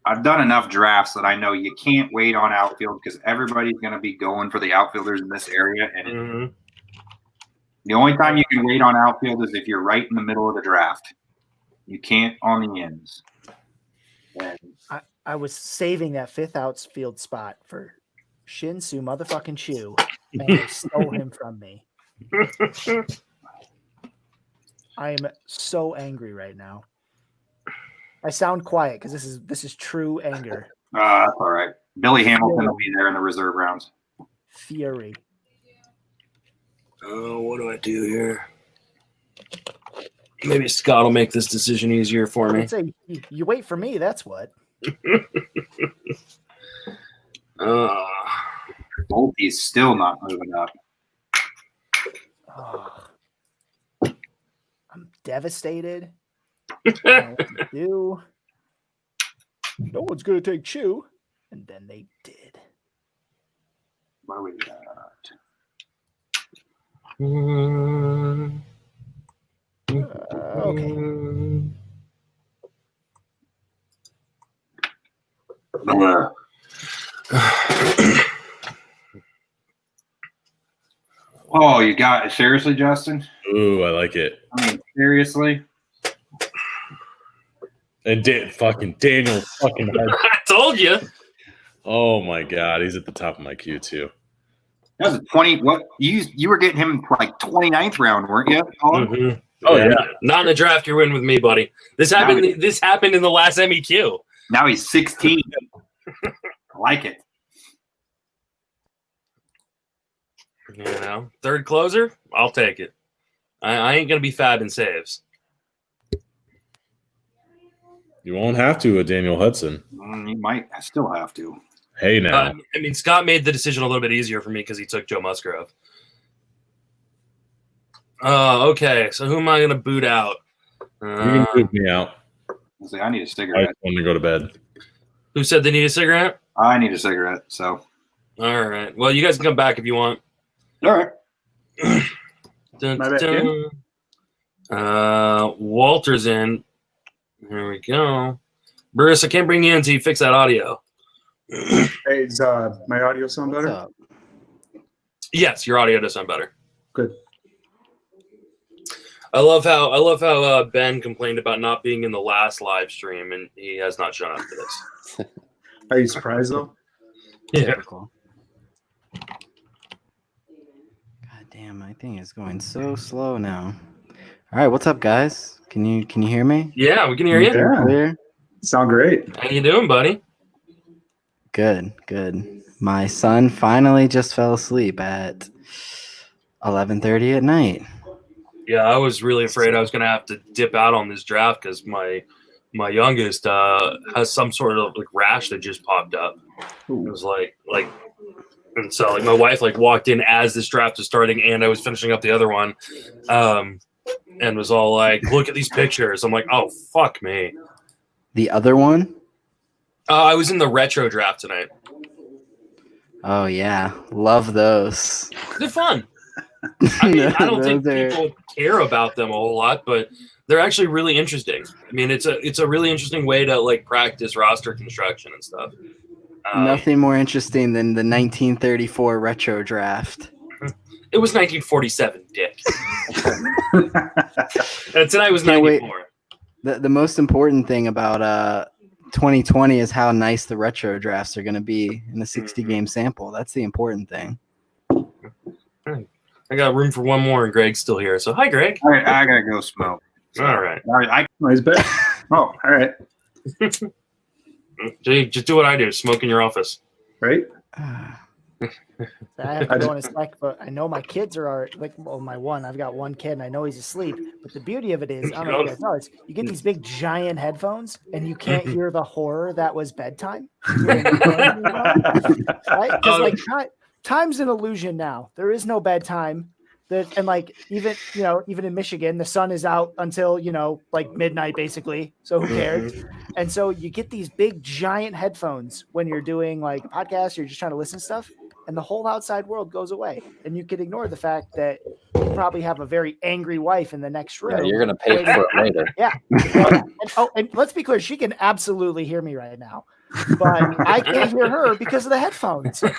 I've done enough drafts that I know you can't wait on outfield because everybody's going to be going for the outfielders in this area. And the only time you can wait on outfield is if you're right in the middle of the draft. You can't on the ends. And I was saving that 5th outfield spot for Shin-Soo motherfucking Chu, and they stole him from me. I am so angry right now. I sound quiet because this is true anger. that's all right. Billy Hamilton will be there in the reserve rounds. Fury. Oh, what do I do here? Maybe Scott will make this decision easier for me. I'd say you wait for me. That's what. Volpe's still not moving up. Oh, I'm devastated. I don't know what to do. No one's going to take Chu. And then they did. What do we got? Okay. Oh, you got it. Seriously, Justin? Ooh, I like it. I mean, seriously? And fucking Daniel fucking hard. I told you. Oh my god, he's at the top of my queue too. That was a 20. What you were getting him like 29th round, weren't you? Mm-hmm. Oh yeah. Not in the draft you're in with me, buddy. This happened. This happened in the last MEQ. Now he's 16. I like it. You know, third closer, I'll take it. I ain't gonna be fab in saves. You won't have to with Daniel Hudson. You might still have to. Hey now. I mean, Scott made the decision a little bit easier for me because he took Joe Musgrove. Okay. So who am I gonna boot out? You can boot me out. I need a I cigarette. just want to go to bed. Who said they need a cigarette? I need a cigarette. So. All right. Well, you guys can come back if you want. All right. Dun, My bad, dun. Walter's in. There we go. Bruce, I can't bring you in until you fix that audio. Hey, is my audio sound better? Yes, your audio does sound better. Good. I love how Ben complained about not being in the last live stream, and he has not shown up for this. Are you surprised though? Yeah. Typical. God damn, my thing is going so slow now. All right, what's up, guys? Can you hear me? Yeah, we can hear you. Yeah. Clear? Sound great. How you doing, buddy? Good. My son finally just fell asleep at 11:30 at night. Yeah, I was really afraid I was going to have to dip out on this draft because my youngest has some sort of like rash that just popped up. It was like, and so like my wife like walked in as this draft was starting, and I was finishing up the other one, and was all like, "Look at these pictures." I'm like, "Oh fuck me." The other one? I was in the retro draft tonight. Oh yeah, love those. They're fun. I mean, I don't think people care about them a whole lot, but they're actually really interesting. I mean, it's a really interesting way to like practice roster construction and stuff. Nothing more interesting than the 1934 retro draft. It was 1947, Dick. And tonight was Can't 94. wait. The most important thing about 2020 is how nice the retro drafts are going to be in the 60-game sample. That's the important thing. I got room for one more, and Greg's still here. So, hi, Greg. All right, I gotta go smoke. All right. All right. He's back. Oh, all right. Just do what I do. Smoke in your office. Right? I have to go in a sec, but I know my kids are like, well, I've got one kid and I know he's asleep. But the beauty of it is, I don't know if you guys know this, you get these big giant headphones and you can't hear the horror that was bedtime. Right? Because like time's an illusion now. There is no bedtime. And like even in Michigan, the sun is out until like midnight basically. So who cares? And so you get these big giant headphones when you're doing like podcasts, you're just trying to listen to stuff, and the whole outside world goes away. And you can ignore the fact that you probably have a very angry wife in the next room. Yeah, you're gonna pay for it later. Yeah. And let's be clear, she can absolutely hear me right now, but I can't hear her because of the headphones. It's the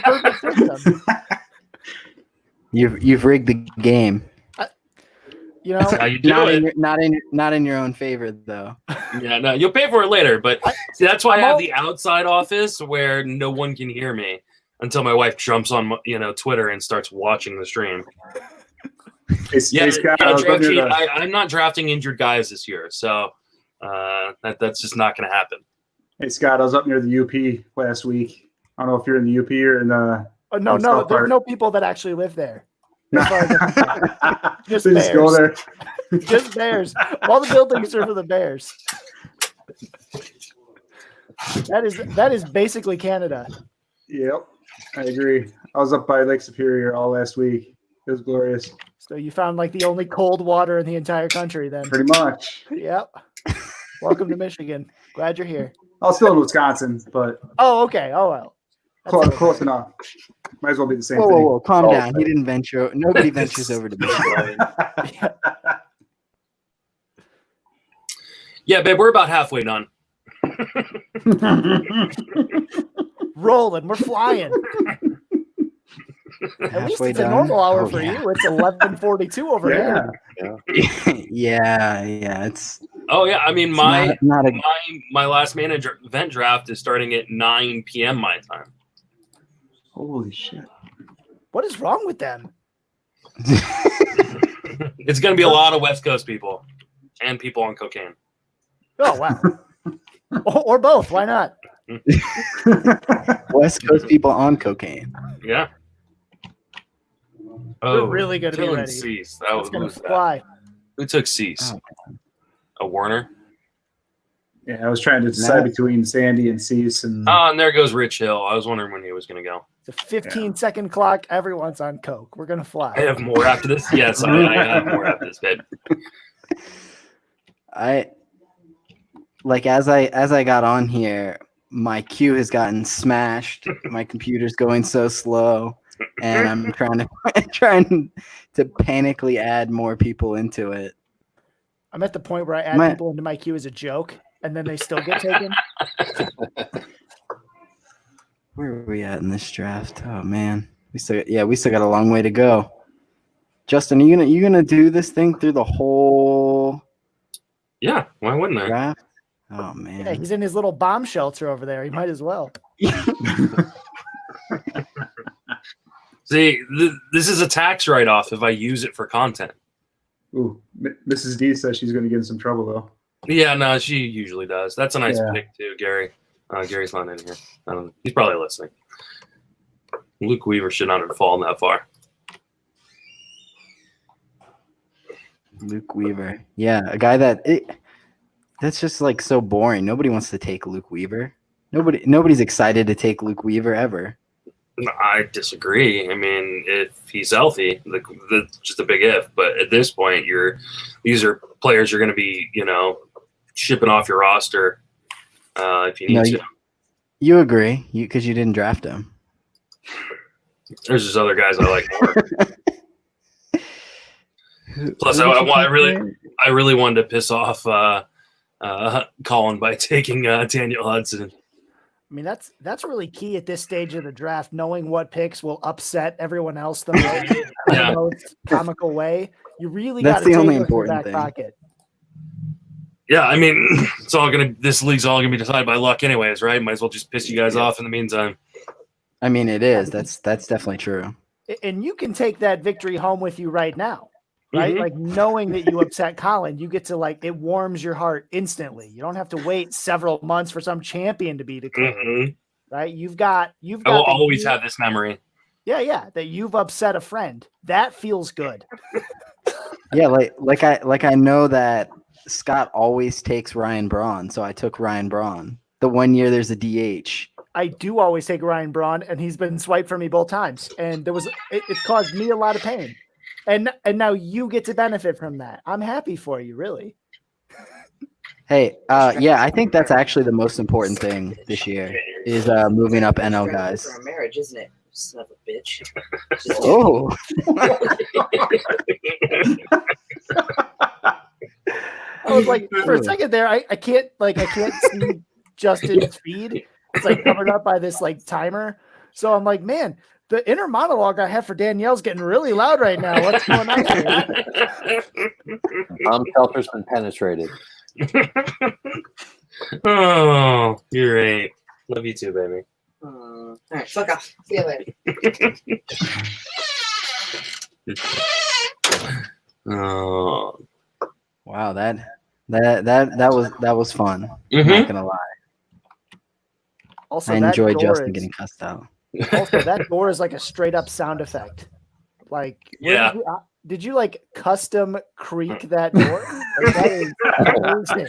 perfect system. You've rigged the game. That's how you do it. Not in your own favor though. Yeah, no, you'll pay for it later. But see, that's why I have the outside office where no one can hear me until my wife jumps on Twitter and starts watching the stream. I'm not drafting injured guys this year, so that's just not going to happen. Hey Scott, I was up near the UP last week. I don't know if you're in the UP or in the. No, there's no people that actually live there. Just Just go there. Just bears. All the buildings are for the bears. That is basically Canada. Yep, I agree. I was up by Lake Superior all last week. It was glorious. So you found like the only cold water in the entire country then. Pretty much. Yep. Welcome to Michigan. Glad you're here. I was still in Wisconsin, but. Oh, okay. Oh, well. Close enough. Might as well be the same thing. Whoa, calm down. He didn't venture. Nobody ventures over to Michigan. Yeah, babe, we're about halfway done. Rolling, we're flying. At least it's a normal hour for you. It's 11:42 over here. Yeah, it's. Oh yeah, I mean my last main event draft is starting at 9 p.m. my time. Holy shit! What is wrong with them? It's going to be a lot of West Coast people and people on cocaine. Oh wow, or both. Why not? West Coast people on cocaine. Yeah. We're really going to be ready. Cease. That's going to fly. Who took Cease? A Warner? Yeah, I was trying to decide between Sandy and Cease. And there goes Rich Hill. I was wondering when he was going to go. It's a 15-second clock. Everyone's on coke. We're going to fly. I have more after this. Yes, I have more after this, babe. As I got on here, my queue has gotten smashed. My computer's going so slow, and I'm trying to panically add more people into it. I'm at the point where I add people into my queue as a joke, and then they still get taken. Where are we at in this draft? Oh man, we still got a long way to go. Justin, are you gonna do this thing through the whole? Yeah, why wouldn't I? Draft? Oh man, yeah, he's in his little bomb shelter over there. He might as well. See, this is a tax write-off if I use it for content. Ooh, Mrs. D says she's going to get in some trouble though. Yeah, no, she usually does. That's a nice pick too, Gary. Gary's not in here. He's probably listening. Luke Weaver should not have fallen that far. Luke Weaver, yeah, a guy that's just like so boring. Nobody wants to take Luke Weaver. Nobody's excited to take Luke Weaver ever. I disagree. I mean, if he's healthy, that's just a big if. But at this point, these are players you're going to be, shipping off your roster if you need to. You agree because you didn't draft him. There's just other guys I like more. Plus, I really wanted to piss off Colin by taking Daniel Hudson. I mean, that's really key at this stage of the draft, knowing what picks will upset everyone else the most comical way. You really got to take it in your back pocket. Yeah, I mean, this league's all gonna be decided by luck anyways, right? Might as well just piss you guys off in the meantime. I mean, it is. That's definitely true. And you can take that victory home with you right now, right? Mm-hmm. Like knowing that you upset Colin, you get to it warms your heart instantly. You don't have to wait several months for some champion to be declared, right? You've got. I will that always you- have this memory. Yeah, that you've upset a friend. That feels good. Yeah, like I know that Scott always takes Ryan Braun, so I took Ryan Braun. The 1 year there's a DH. I do always take Ryan Braun, and he's been swiped for me both times, and it's caused me a lot of pain, and now you get to benefit from that. I'm happy for you, really. Hey, yeah, I think that's actually the most important thing this year is moving up NL guys. For a marriage, isn't it? Son of a bitch. Oh, I was like, for a second there, I can't see Justin's feed. It's like covered up by this like timer. So I'm like, man, the inner monologue I have for Danielle's getting really loud right now. What's going on here? Shelter's been penetrated. Oh, you're right. Love you too, baby. All right, fuck off. See you later. Oh. wow, that was fun. I'm Mhm. not gonna lie. Also, I that enjoy door Justin is- getting cussed out. Also, that door is like a straight up sound effect. Like, where Yeah. did you like custom creak that door? Like, that is amazing.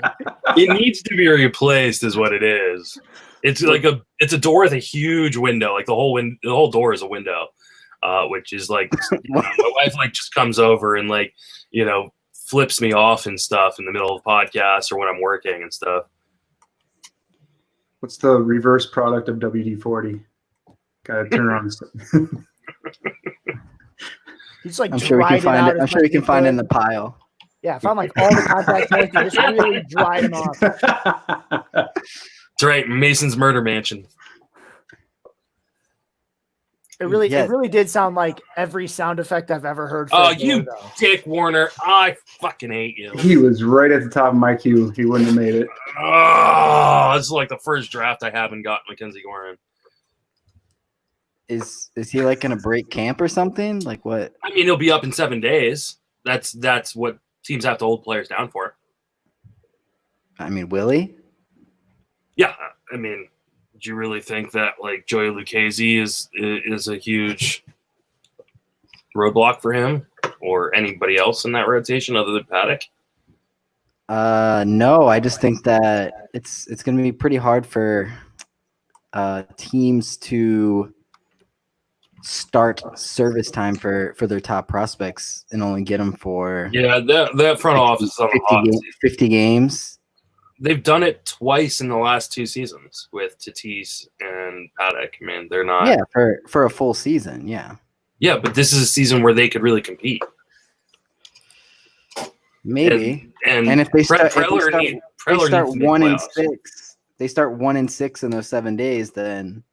It needs to be replaced, is what it is. It's a door with a huge window. Like the whole door is a window, which is like my wife like just comes over and like flips me off and stuff in the middle of podcasts or when I'm working and stuff. What's the reverse product of WD-40? Gotta turn on. He's like, I'm sure we can find it. I'm sure we can find it in the pile. Yeah, if I'm like all the contact points, you just really dry them off. That's right, Mason's murder mansion. It really Yeah. did sound like every sound effect I've ever heard. For Oh, a door, you though. Dick Warner! I fucking hate you. He was right at the top of my queue. He wouldn't have made it. Oh, this is like the first draft I haven't got Mackenzie Warren. Is he like gonna break camp or something? Like what? I mean, he'll be up in 7 days. That's what teams have to hold players down for. I mean, will he? Yeah, I mean, do you really think that like Joey Lucchese is a huge roadblock for him or anybody else in that rotation other than Paddock? No, I just think that it's going to be pretty hard for teams to start service time for their top prospects and only get them for Yeah, that front office is on the hot seat. 50 games. They've done it twice in the last 2 seasons with Tatis and Paddock. I mean, they're not. Yeah, for a full season. Yeah, Yeah, but this is a season where they could really compete. maybe. And if they start, Preller they needs start to make 1-6, playoffs. they start 1-6 in those 7 days, then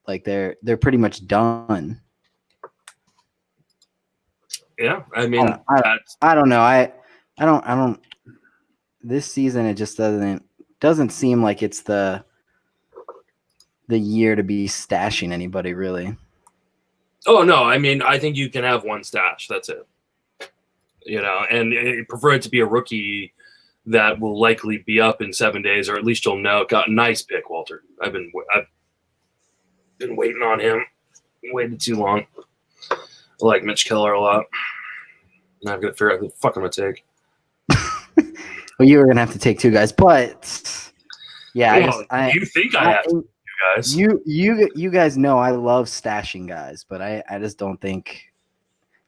like they're pretty much done. Yeah, I mean, I don't know. I don't. This season, it just doesn't seem like it's the year to be stashing anybody, really. oh no, I mean, I think you can have one stash. That's it. And I prefer it to be a rookie that will likely be up in 7 days, or at least you'll know. Got a nice pick, Walter. I've been waiting on him. Waited too long. I like Mitch Keller a lot. Now I've got to figure out who the fuck I'm gonna take. Well, you were gonna have to take 2 guys, but yeah, You think I have to, you guys? You guys know I love stashing guys, but I just don't think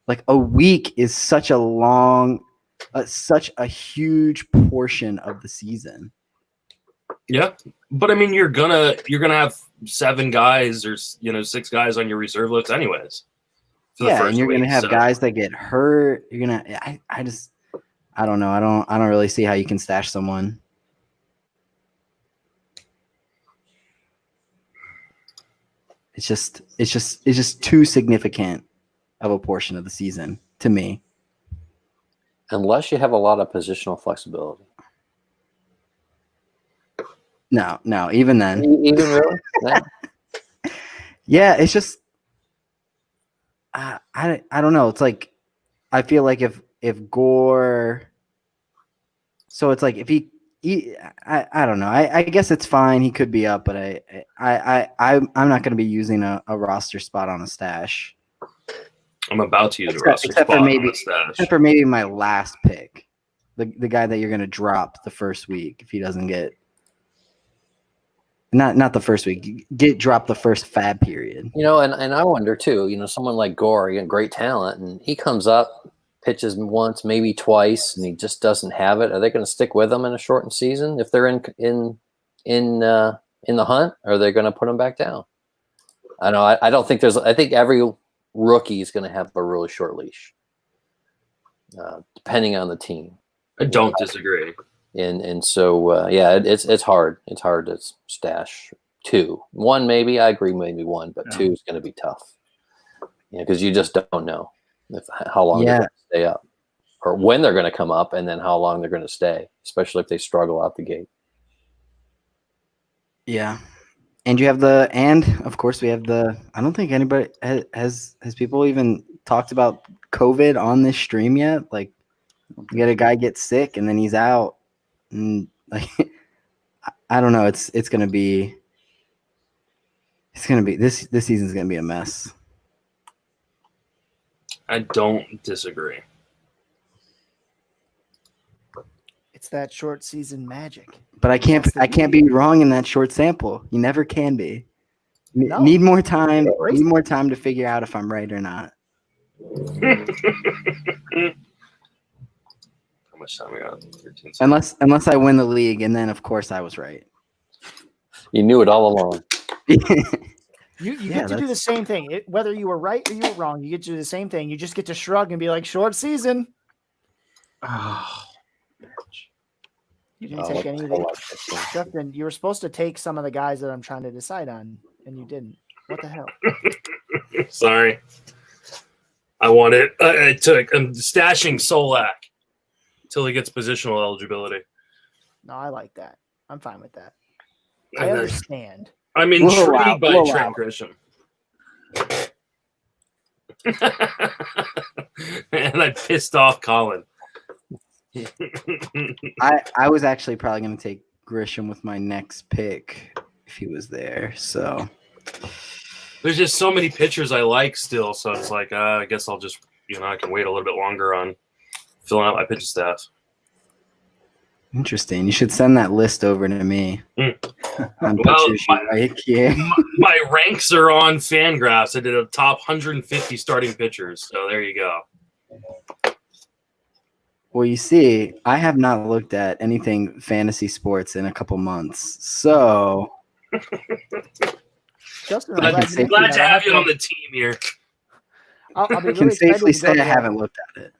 like a week is such a long, such a huge portion of the season. Yeah, but I mean, you're gonna have 7 guys or 6 guys on your reserve list, anyways. For the Yeah, first and you're week, gonna have so- guys that get hurt. You're gonna. I don't know. I don't really see how you can stash someone. It's just too significant of a portion of the season to me. Unless you have a lot of positional flexibility. No, even then. Even really? No. Yeah, it's just I don't know. It's like I feel like if Gore, so it's like if I don't know. I guess it's fine. He could be up, but I'm not going to be using a roster spot on a stash. I'm about to use a roster Except spot for maybe, on the stash. except for maybe my last pick, the guy that you're going to drop the first week if he doesn't get. Not the first week. Get dropped the first fab period. You know, and I wonder too. You know, someone like Gore, great talent, and he comes up, pitches once, maybe twice, and he just doesn't have it. Are they going to stick with him in a shortened season if they're in the hunt? Or are they going to put him back down? I don't know. I don't think there's. I think every rookie is going to have a really short leash, depending on the team. I don't disagree. And so yeah, it's hard. It's hard to stash two. One maybe, I agree, maybe one, but two is going to be tough. Yeah, because you just don't know how long they're going to stay up, or when they're going to come up, and then how long they're going to stay, especially if they struggle out the gate. Yeah, and you have of course we have the. I don't think anybody has people even talked about COVID on this stream yet. Like, you get a guy get sick and then he's out. And like, I don't know. It's gonna be this season's gonna be a mess. I don't disagree. It's that short season magic. But I can't be wrong in that short sample. You never can be. No. Need more time. Need more time to figure out if I'm right or not. How much time we got? 13 seconds. Unless I win the league, and then of course I was right. You knew it all along. You get to do the same thing. Whether you were right or you were wrong, you get to do the same thing. You just get to shrug and be like, short season. Oh, you didn't take any of it. Justin, you were supposed to take some of the guys that I'm trying to decide on, and you didn't. What the hell? Sorry. I want it. I'm stashing Solak until he gets positional eligibility. No, I like that. I'm fine with that. I understand. I'm intrigued by Trent Grisham. And I pissed off Colin. I was actually probably going to take Grisham with my next pick if he was there. So there's just so many pitchers I like still. So it's like, I guess I'll just, I can wait a little bit longer on filling out my pitching staff. Interesting. You should send that list over to me. My ranks are on Fangraphs. I did a top 150 starting pitchers. So there you go. Well, you see, I have not looked at anything fantasy sports in a couple months. So Justin, glad to have you on the team here. I'll be I can safely say I haven't looked at it.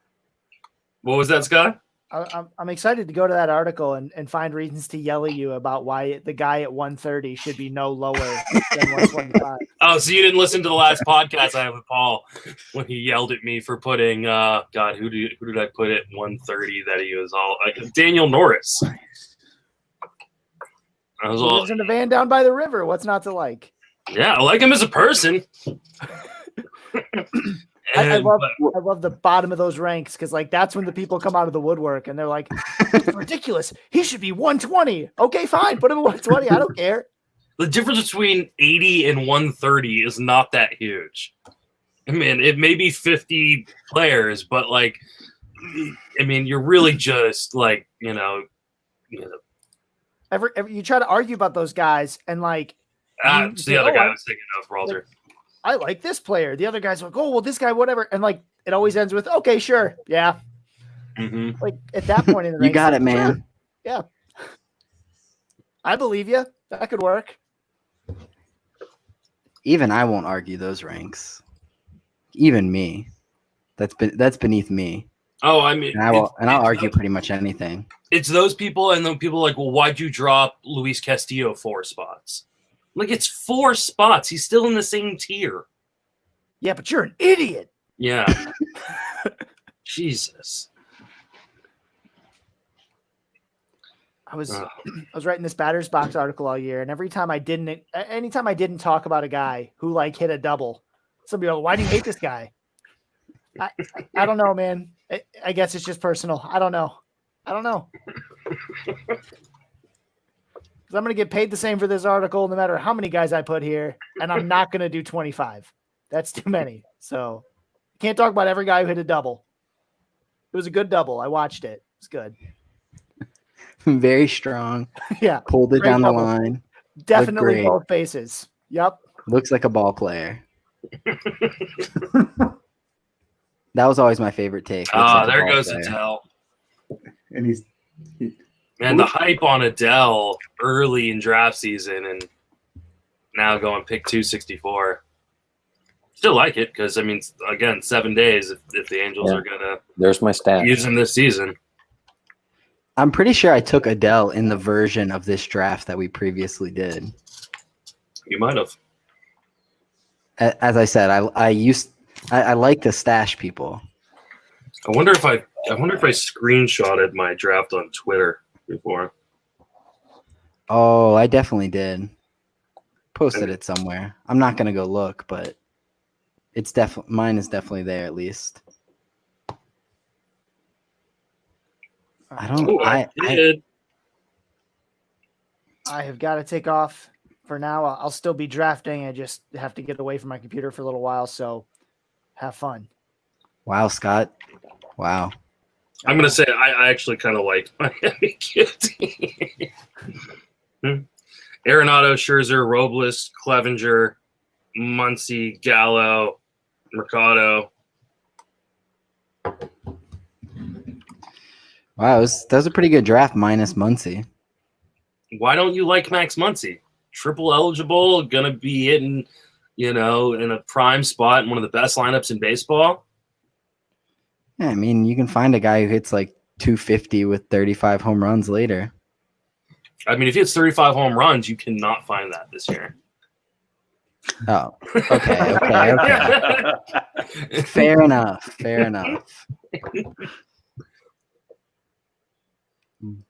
What was that, Scott? I'm excited to go to that article and find reasons to yell at you about why the guy at 130 should be no lower than 125. Oh, so you didn't listen to the last podcast I had with Paul when he yelled at me for putting God, who did I put at 130 that he was all Daniel Norris. I was he lives in a van down by the river. What's not to like? Yeah, I like him as a person. I love the bottom of those ranks because that's when the people come out of the woodwork and they're like, it's ridiculous. He should be 120. Okay, fine. Put him at 120. I don't care. The difference between 80 and 130 is not that huge. I mean, it may be 50 players, but you're really just you try to argue about those guys and it's the other guy I was thinking of, Walter. I like this player. The other guy's like, oh, well, this guy, whatever. And it always ends with, okay, sure. Yeah. Mm-hmm. At that point in the race, you got it, man. Yeah. I believe you. That could work. Even I won't argue those ranks. Even me. That's beneath me. Oh, I mean, I'll argue pretty much anything. It's those people, and then people are like, well, why'd you drop Luis Castillo 4 spots? It's 4 spots. He's still in the same tier. Yeah, but you're an idiot. Yeah. Jesus. I was writing this batter's box article all year, and anytime I didn't talk about a guy who hit a double, somebody goes, why do you hate this guy? I don't know, man. I guess it's just personal. I don't know. because I'm going to get paid the same for this article no matter how many guys I put here, and I'm not going to do 25. That's too many. So can't talk about every guy who hit a double. It was a good double. I watched it. It's good. Very strong. Yeah. Pulled it Great down double. the line. Definitely great. both bases. Yep. Looks like a ball player. That was always my favorite take. Looks like a There ball goes player. Adele. And Man, the hype on Adele early in draft season and now going pick 264. Still like it because, I mean, again, 7 days if the Angels are going to There's my stat. use him this season. I'm pretty sure I took Adele in the version of this draft that we previously did. You might have. As I said, I like to stash people. I wonder if I screenshotted my draft on Twitter before. Oh, I definitely did. Posted it somewhere. I'm not gonna go look, but it's mine is definitely there at least. I don't. Ooh, I did. I have got to take off for now. I'll still be drafting. I just have to get away from my computer for a little while. So have fun. Wow, Scott. Wow. I'm going to say I actually kind of liked Miami team. Arenado, Scherzer, Robles, Clevenger, Muncy, Gallo, Mercado. Wow, that was a pretty good draft minus Muncy. Why don't you like Max Muncy? Triple eligible, going to be hitting, in a prime spot in one of the best lineups in baseball. Yeah, I mean, you can find a guy who hits like 250 with 35 home runs later. I mean, if he hits 35 home runs, you cannot find that this year. Oh, okay. Fair enough.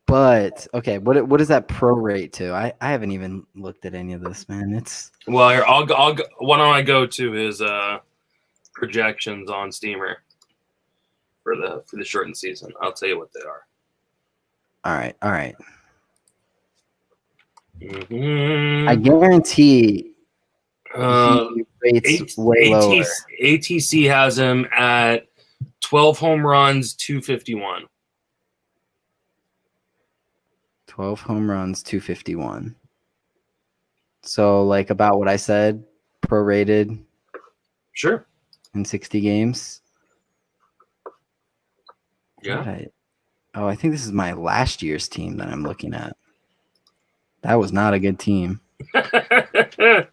But okay, what does that prorate to? I haven't even looked at any of this, man. Well, here, I'll go. Why don't I go to his projections on Steamer for the shortened season? I'll tell you what they are. All right. Mm-hmm. I guarantee he rates way lower. ATC has him at 12 home runs, 251. 12 home runs, 251. So, like about what I said, prorated. Sure. In 60 games. Yeah. I think this is my last year's team that I'm looking at. That was not a good team. I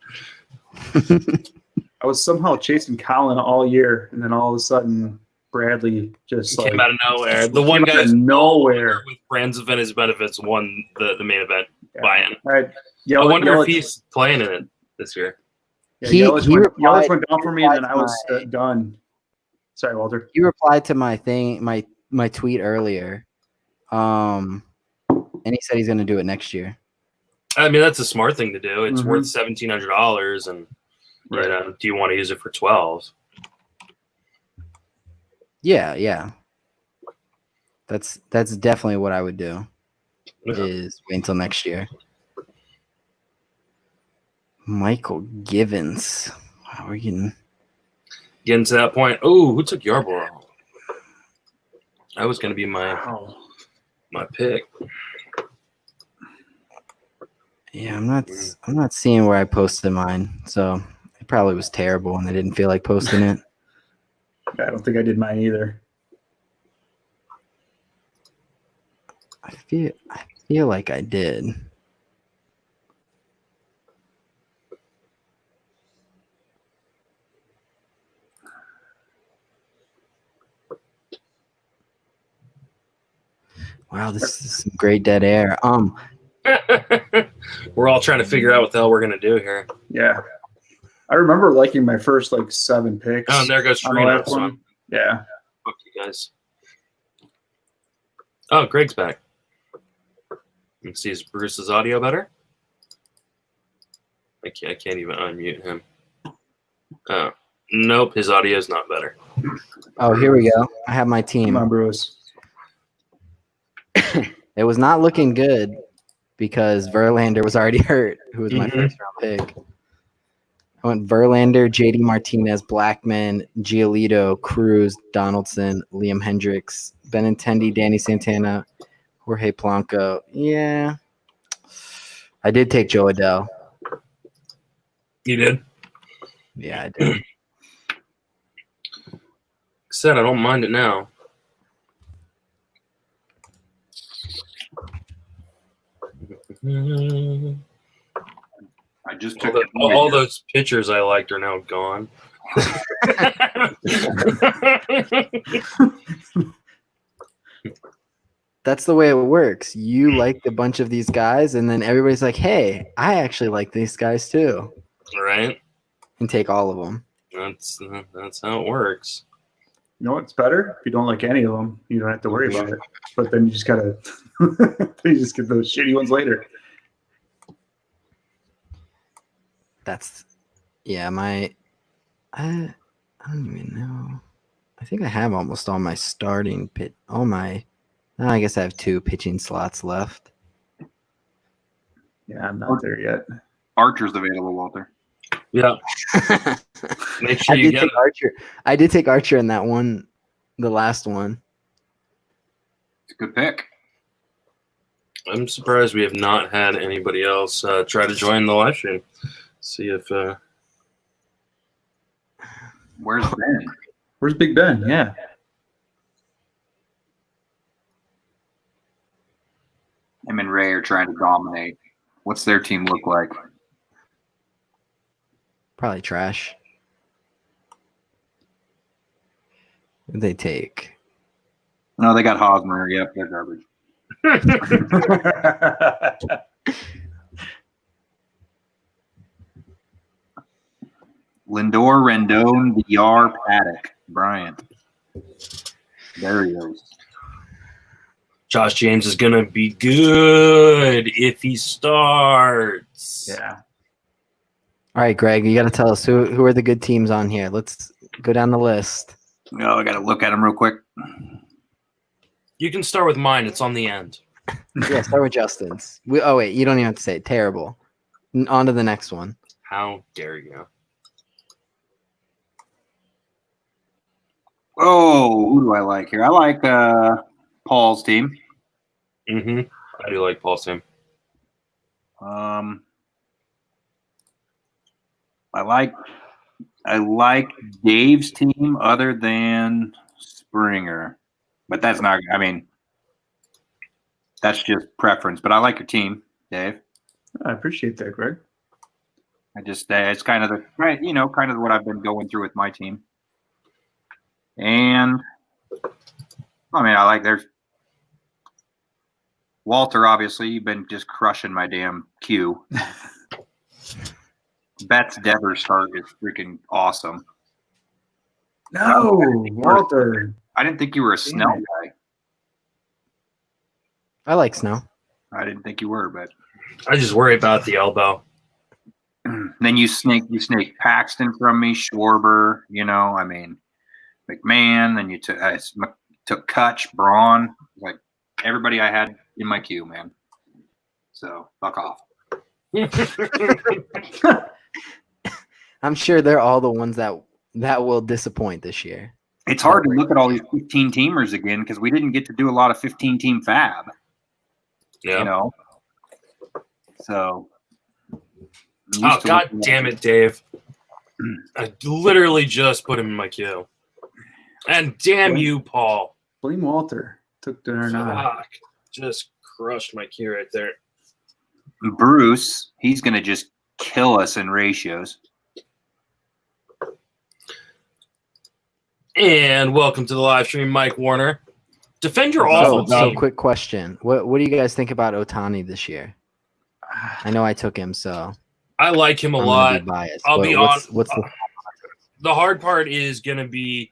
was somehow chasing Colin all year, and then all of a sudden, Bradley just came out of nowhere. The one guy nowhere with Brands of Venice benefits won the main event buy-in. All right. I wonder if he's playing in it this year. Yeah, Yelich went down for me, and then I was done. Sorry, Walter. You replied to my thing, my tweet earlier, and he said he's going to do it next year. I mean, that's a smart thing to do. It's worth $1,700, and do you want to use it for 12? Yeah. That's definitely what I would do. Is wait until next year. Michael Givens. Wow, we're getting to that point. Oh, who took Yarborough? That was going to be my pick. Yeah, I'm not seeing where I posted mine, so it probably was terrible, and I didn't feel like posting it. I don't think I did mine either. I feel like I did. Wow, this is some great dead air. We're all trying to figure out what the hell we're gonna do here. Yeah, I remember liking my first 7 picks. Oh, and there goes Trina. So yeah. Fuck you guys. Oh, Greg's back. You can see Bruce's audio better. I can't even unmute him. Oh, nope, his audio is not better. Oh, here we go. I have my team. Come on, Bruce. It was not looking good because Verlander was already hurt, who was my first round pick. I went Verlander, JD Martinez, Blackman, Giolito, Cruz, Donaldson, Liam Hendricks, Benintendi, Danny Santana, Jorge Polanco. Yeah. I did take Joe Adele. You did? Yeah, I did. Said I don't mind it now. I just All, took all those pictures I liked are now gone. That's the way it works. You liked a bunch of these guys, and then everybody's like, hey, I actually like these guys too. Right? And take all of them. That's how it works. You know what's better? If you don't like any of them, you don't have to worry about it. But then you just gotta, you just get those shitty ones later. That's, yeah, I don't even know. I think I have almost all my starting pit, I guess I have 2 pitching slots left. Yeah, I'm not there yet. Archer's available, Walter. Yeah. Make sure you get it. Archer. I did take Archer in that one, the last one. It's a good pick. I'm surprised we have not had anybody else try to join the live stream. See if. Where's Ben? Where's Big Ben? Yeah. Him and Ray are trying to dominate. What's their team look like? Probably trash. Who'd they take? No, they got Hosmer. Yep, they're garbage. Lindor, Rendon, VR, Paddock, Bryant. There he goes. Josh James is going to be good if he starts. Yeah. All right, Greg, you got to tell us who are the good teams on here. Let's go down the list. No, I got to look at them real quick. You can start with mine. It's on the end. Yeah, start with Justin's. Oh, wait, you don't even have to say it. Terrible. On to the next one. How dare you? Oh, who do I like here? I like Paul's team. Mm-hmm. I do like Paul's team. I like Dave's team other than Springer. But that's not, I mean, that's just preference. But I like your team, Dave. I appreciate that, Greg. It's kind of kind of what I've been going through with my team. And, I mean, I like there's Walter, obviously. You've been just crushing my damn queue. Bet's Devers start is freaking awesome. No, Walter. I didn't think you were a Snell guy. I like Snow. I didn't think you were, but I just worry about the elbow. then you snake Paxton from me, Schwarber, I mean, McMahon, then you took Kutch, Braun, like everybody I had in my queue, man. So fuck off. I'm sure they're all the ones that will disappoint this year. It's hard to look at all these 15 teamers again because we didn't get to do a lot of 15 team fab. Yeah. So. Oh, God damn it, Dave. I literally just put him in my queue. And damn you, Paul. Blame Walter. Took dinner now. Fuck. Just crushed my queue right there. Bruce, he's going to just kill us in ratios. And welcome to the live stream, Mike Warner. Defend your awful So team. quick question. What do you guys think about Ohtani this year? I know I took him, so I like him a I'm lot. gonna be biased, I'll but be what's the hard part is going to be,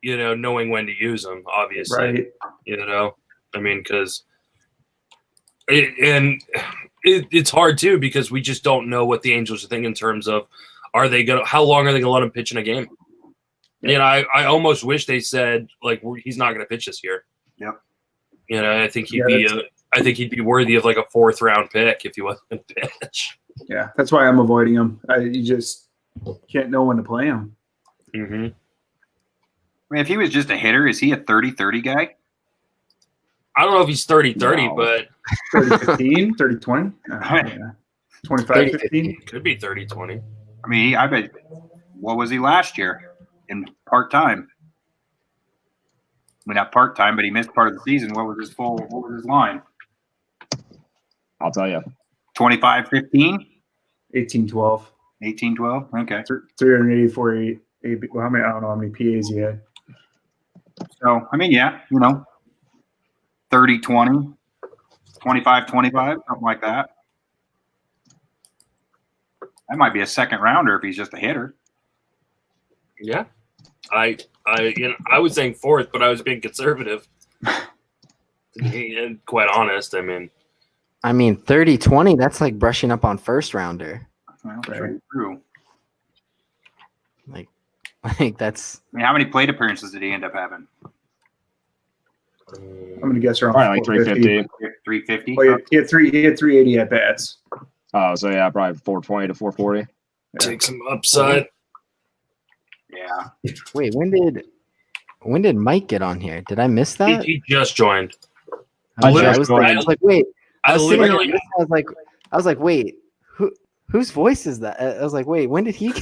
knowing when to use them, obviously. Right. I mean, because it's hard, too, because we just don't know what the Angels are thinking in terms of how long are they going to let him pitch in a game? Yeah. I almost wish they said, like, he's not going to pitch this year. Yep. I think he'd be I think he'd be worthy of like a 4th round pick if he wasn't going to pitch. Yeah, that's why I'm avoiding him. You just can't know when to play him. I mean, if he was just a hitter, is he a 30-30 guy? I don't know if he's 30-30, No. but 30-15, 30-20, yeah. 25-15. could be 30-20. I mean, I bet. What was he last year in part-time? I mean, not part-time, but he missed part of the season. What was his line? I'll tell you. 25-15? 18-12. 18-12? Okay. 384 AB. Well, I don't know how many PAs he had. So, I mean, yeah, 30-20, 25-25, something like that. That might be a 2nd rounder if he's just a hitter. Yeah. I was saying 4th, but I was being conservative. And quite honest, I mean 30-20, that's like brushing up on 1st rounder. Well, true. Like that's. I mean, how many plate appearances did he end up having? I'm going to guess around Probably like 350. 350. Oh, he had 380 at bats. Oh, so yeah, probably 420 to 440. take some upside. Yeah. Wait, when did Mike get on here? Did I miss that? He just joined. I was like, wait. I was like, wait, whose voice is that? I was like, wait, when did he?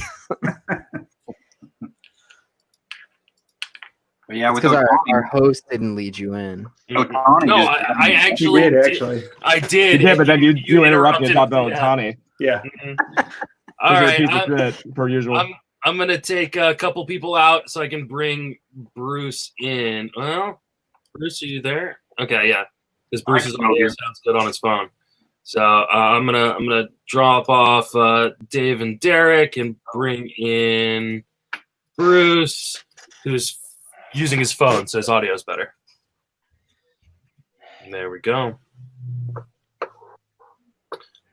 But yeah, because our host didn't lead you in. No, I actually did. I did. Yeah, but then you interrupted about the Ohtani. Yeah. All right. Per usual. I'm gonna take a couple people out so I can bring Bruce in. Well, Bruce, are you there? Okay, yeah, because Bruce's audio sounds good on his phone. So I'm gonna drop off Dave and Derek and bring in Bruce, who's using his phone, so his audio is better. And there we go.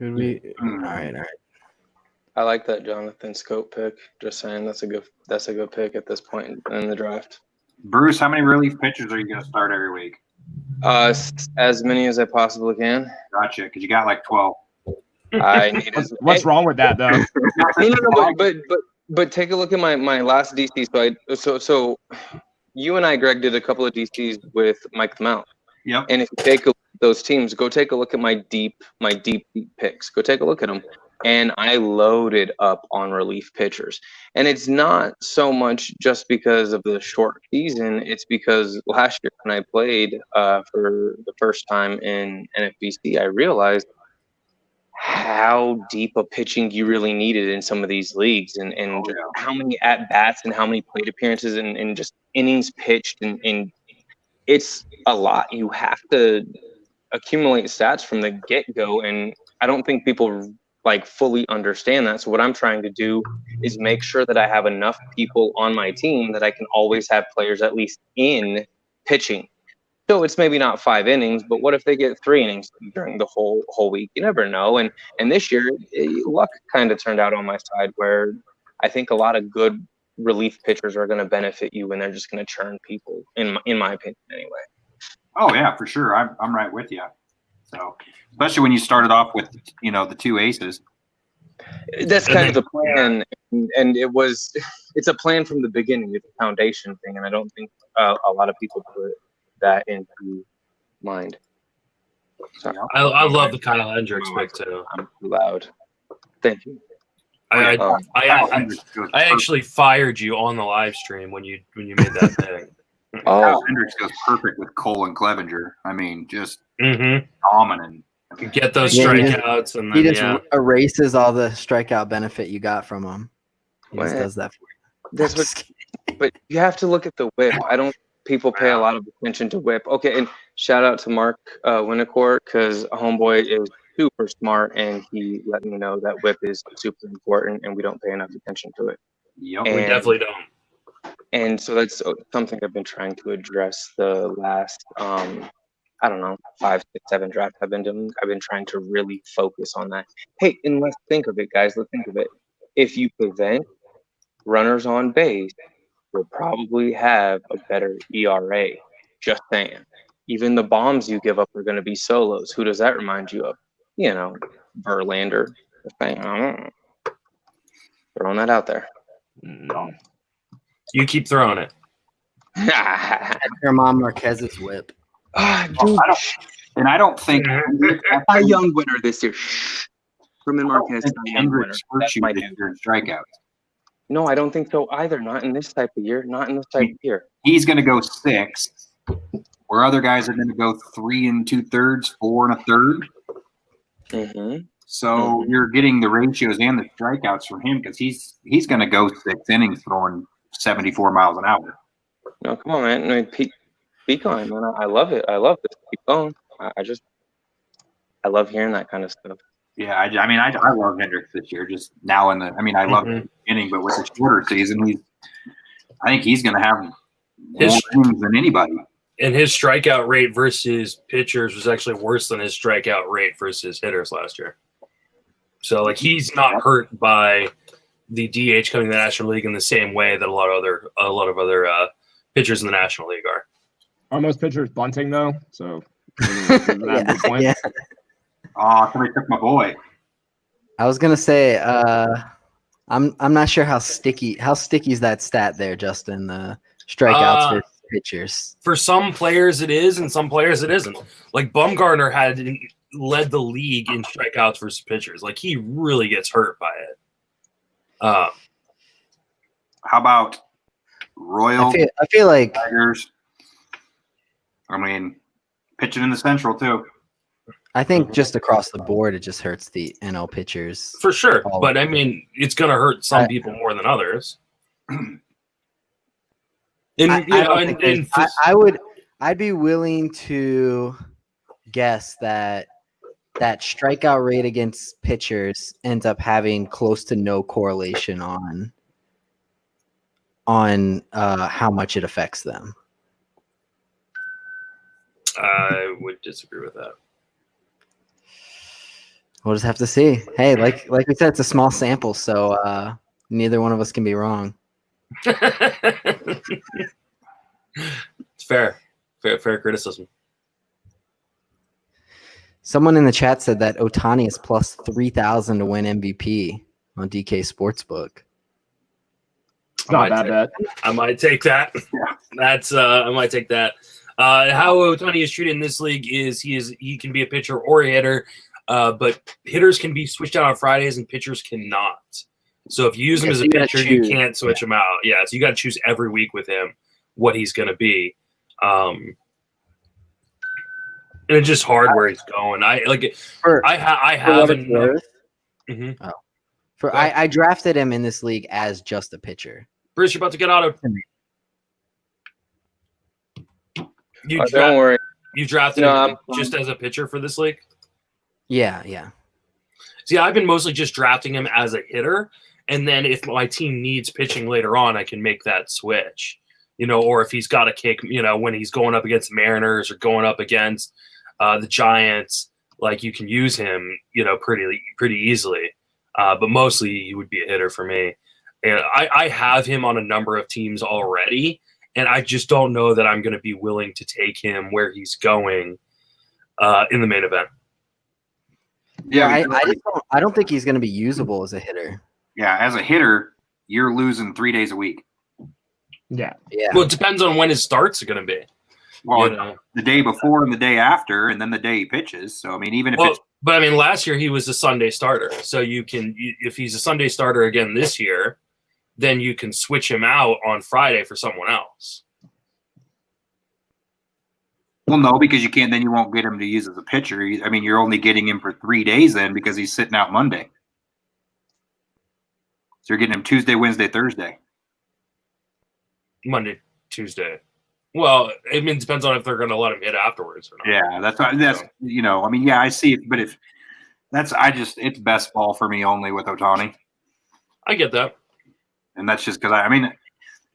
All right. I like that Jonathan Scope pick. Just saying, that's a good pick at this point in the draft. Bruce, how many relief pitchers are you going to start every week? As many as I possibly can. Gotcha, because you got like 12. I need. What's wrong with that though? No, but take a look at my last DC. So you and I, Greg, did a couple of DCs with Mike the Mount. Yep. And if you take a look at those teams, go take a look at my deep picks. Go take a look at them. And I loaded up on relief pitchers. And it's not so much just because of the short season. It's because last year when I played for the first time in NFBC, I realized how deep a pitching you really needed in some of these leagues and just how many at-bats and how many plate appearances and just innings pitched. And it's a lot. You have to accumulate stats from the get-go. And I don't think people fully understand that. So what I'm trying to do is make sure that I have enough people on my team that I can always have players at least in pitching. So it's maybe not 5 innings, but what if they get 3 innings during the whole week? You never know. And this year, luck kind of turned out on my side, where I think a lot of good relief pitchers are going to benefit you, and they're just going to churn people, in my opinion, anyway. Oh yeah, for sure. I'm right with you. So especially when you started off with the 2 aces. That's kind of the plan, and it's a plan from the beginning. It's a foundation thing, and I don't think a lot of people put that into mind. Sorry. I love the Kyle Hendricks pick too. I'm too loud. Thank you. I actually fired you on the live stream when you made that pick. Kyle Hendricks goes perfect with Cole and Clevenger. I mean, just dominant. Get those strikeouts, and then he just erases all the strikeout benefit you got from him. He just does that for you. But you have to look at the whip. I don't. People pay a lot of attention to whip. Okay, and shout out to Mark Winnicourt, because homeboy is super smart, and he let me know that whip is super important, and we don't pay enough attention to it. Yep, we definitely don't. And so that's something I've been trying to address the last, 5, 6, 7 drafts I've been doing. I've been trying to really focus on that. Hey, and let's think of it, guys. Let's think of it. If you prevent runners on base, will probably have a better ERA. Just saying. even the bombs you give up are going to be solos. Who does that remind you of? Verlander. I don't know. Throwing that out there. No. You keep throwing it. German Marquez's whip. Dude, I don't think a young winner this year. Herman Marquez, Hendricks hurts you this year in strikeouts. No, I don't think so either. Not in this type of year. Not in this type of year. He's going to go 6, where other guys are going to go 3 2/3, 4 1/3. Mm-hmm. So you're getting the ratios and the strikeouts from him because he's going to go 6 innings throwing 74 miles an hour. No, come on, man. I mean, keep going, man. I love it. I love this. Keep going. I love hearing that kind of stuff. Yeah, I love Hendricks this year. Just now I love the beginning, but with the shorter season, I think he's going to have more innings than anybody. And his strikeout rate versus pitchers was actually worse than his strikeout rate versus hitters last year. So, like, he's not hurt by the DH coming to the National League in the same way that a lot of other pitchers in the National League are. Are most pitchers bunting though? So, yeah. Oh, somebody took my boy. I was gonna say, I'm not sure how sticky is that stat there, Justin. The strikeouts for pitchers. For some players it is, and some players it isn't. Like Bumgarner had led the league in strikeouts versus pitchers. Like he really gets hurt by it. How about Royal? I feel like Tigers. I mean, pitching in the Central too. I think just across the board, it just hurts the NL pitchers. For sure. But, I mean, it's going to hurt some people more than others. I'd be willing to guess that strikeout rate against pitchers ends up having close to no correlation on how much it affects them. I would disagree with that. We'll just have to see. Hey, like we said, it's a small sample, so neither one of us can be wrong. It's fair criticism. Someone in the chat said that Ohtani is plus 3,000 to win MVP on DK Sportsbook. Not bad bet. I might take that. I might take that. How Ohtani is treated in this league is he can be a pitcher or a hitter. But hitters can be switched out on Fridays and pitchers cannot. So if you use him as a pitcher, you can't switch him out. Yeah, so you got to choose every week with him what he's going to be. And it's just hard where he's going. I drafted him in this league as just a pitcher. Bruce, you're about to get out of. Don't worry. You drafted him just as a pitcher for this league? Yeah. See, I've been mostly just drafting him as a hitter, and then if my team needs pitching later on, I can make that switch. Or if he's got a kick, when he's going up against the Mariners or going up against the Giants, like you can use him, pretty easily. But mostly he would be a hitter for me. And I have him on a number of teams already, and I just don't know that I'm going to be willing to take him where he's going in the main event. Yeah, I don't think he's going to be usable as a hitter. Yeah, as a hitter, you're losing 3 days a week. Yeah. Well, it depends on when his starts are going to be. Well, the day before and the day after, and then the day he pitches. So I mean, even if but I mean, last year he was a Sunday starter. So if he's a Sunday starter again this year, then you can switch him out on Friday for someone else. Well, no, because you can't. Then you won't get him to use as a pitcher. I mean, you're only getting him for 3 days then because he's sitting out Monday. So you're getting him Tuesday, Wednesday, Thursday. Monday, Tuesday. Well, I mean, it depends on if they're going to let him hit afterwards or not. Yeah, that's I mean, yeah, I see it, but it's best ball for me only with Ohtani. I get that. And that's just because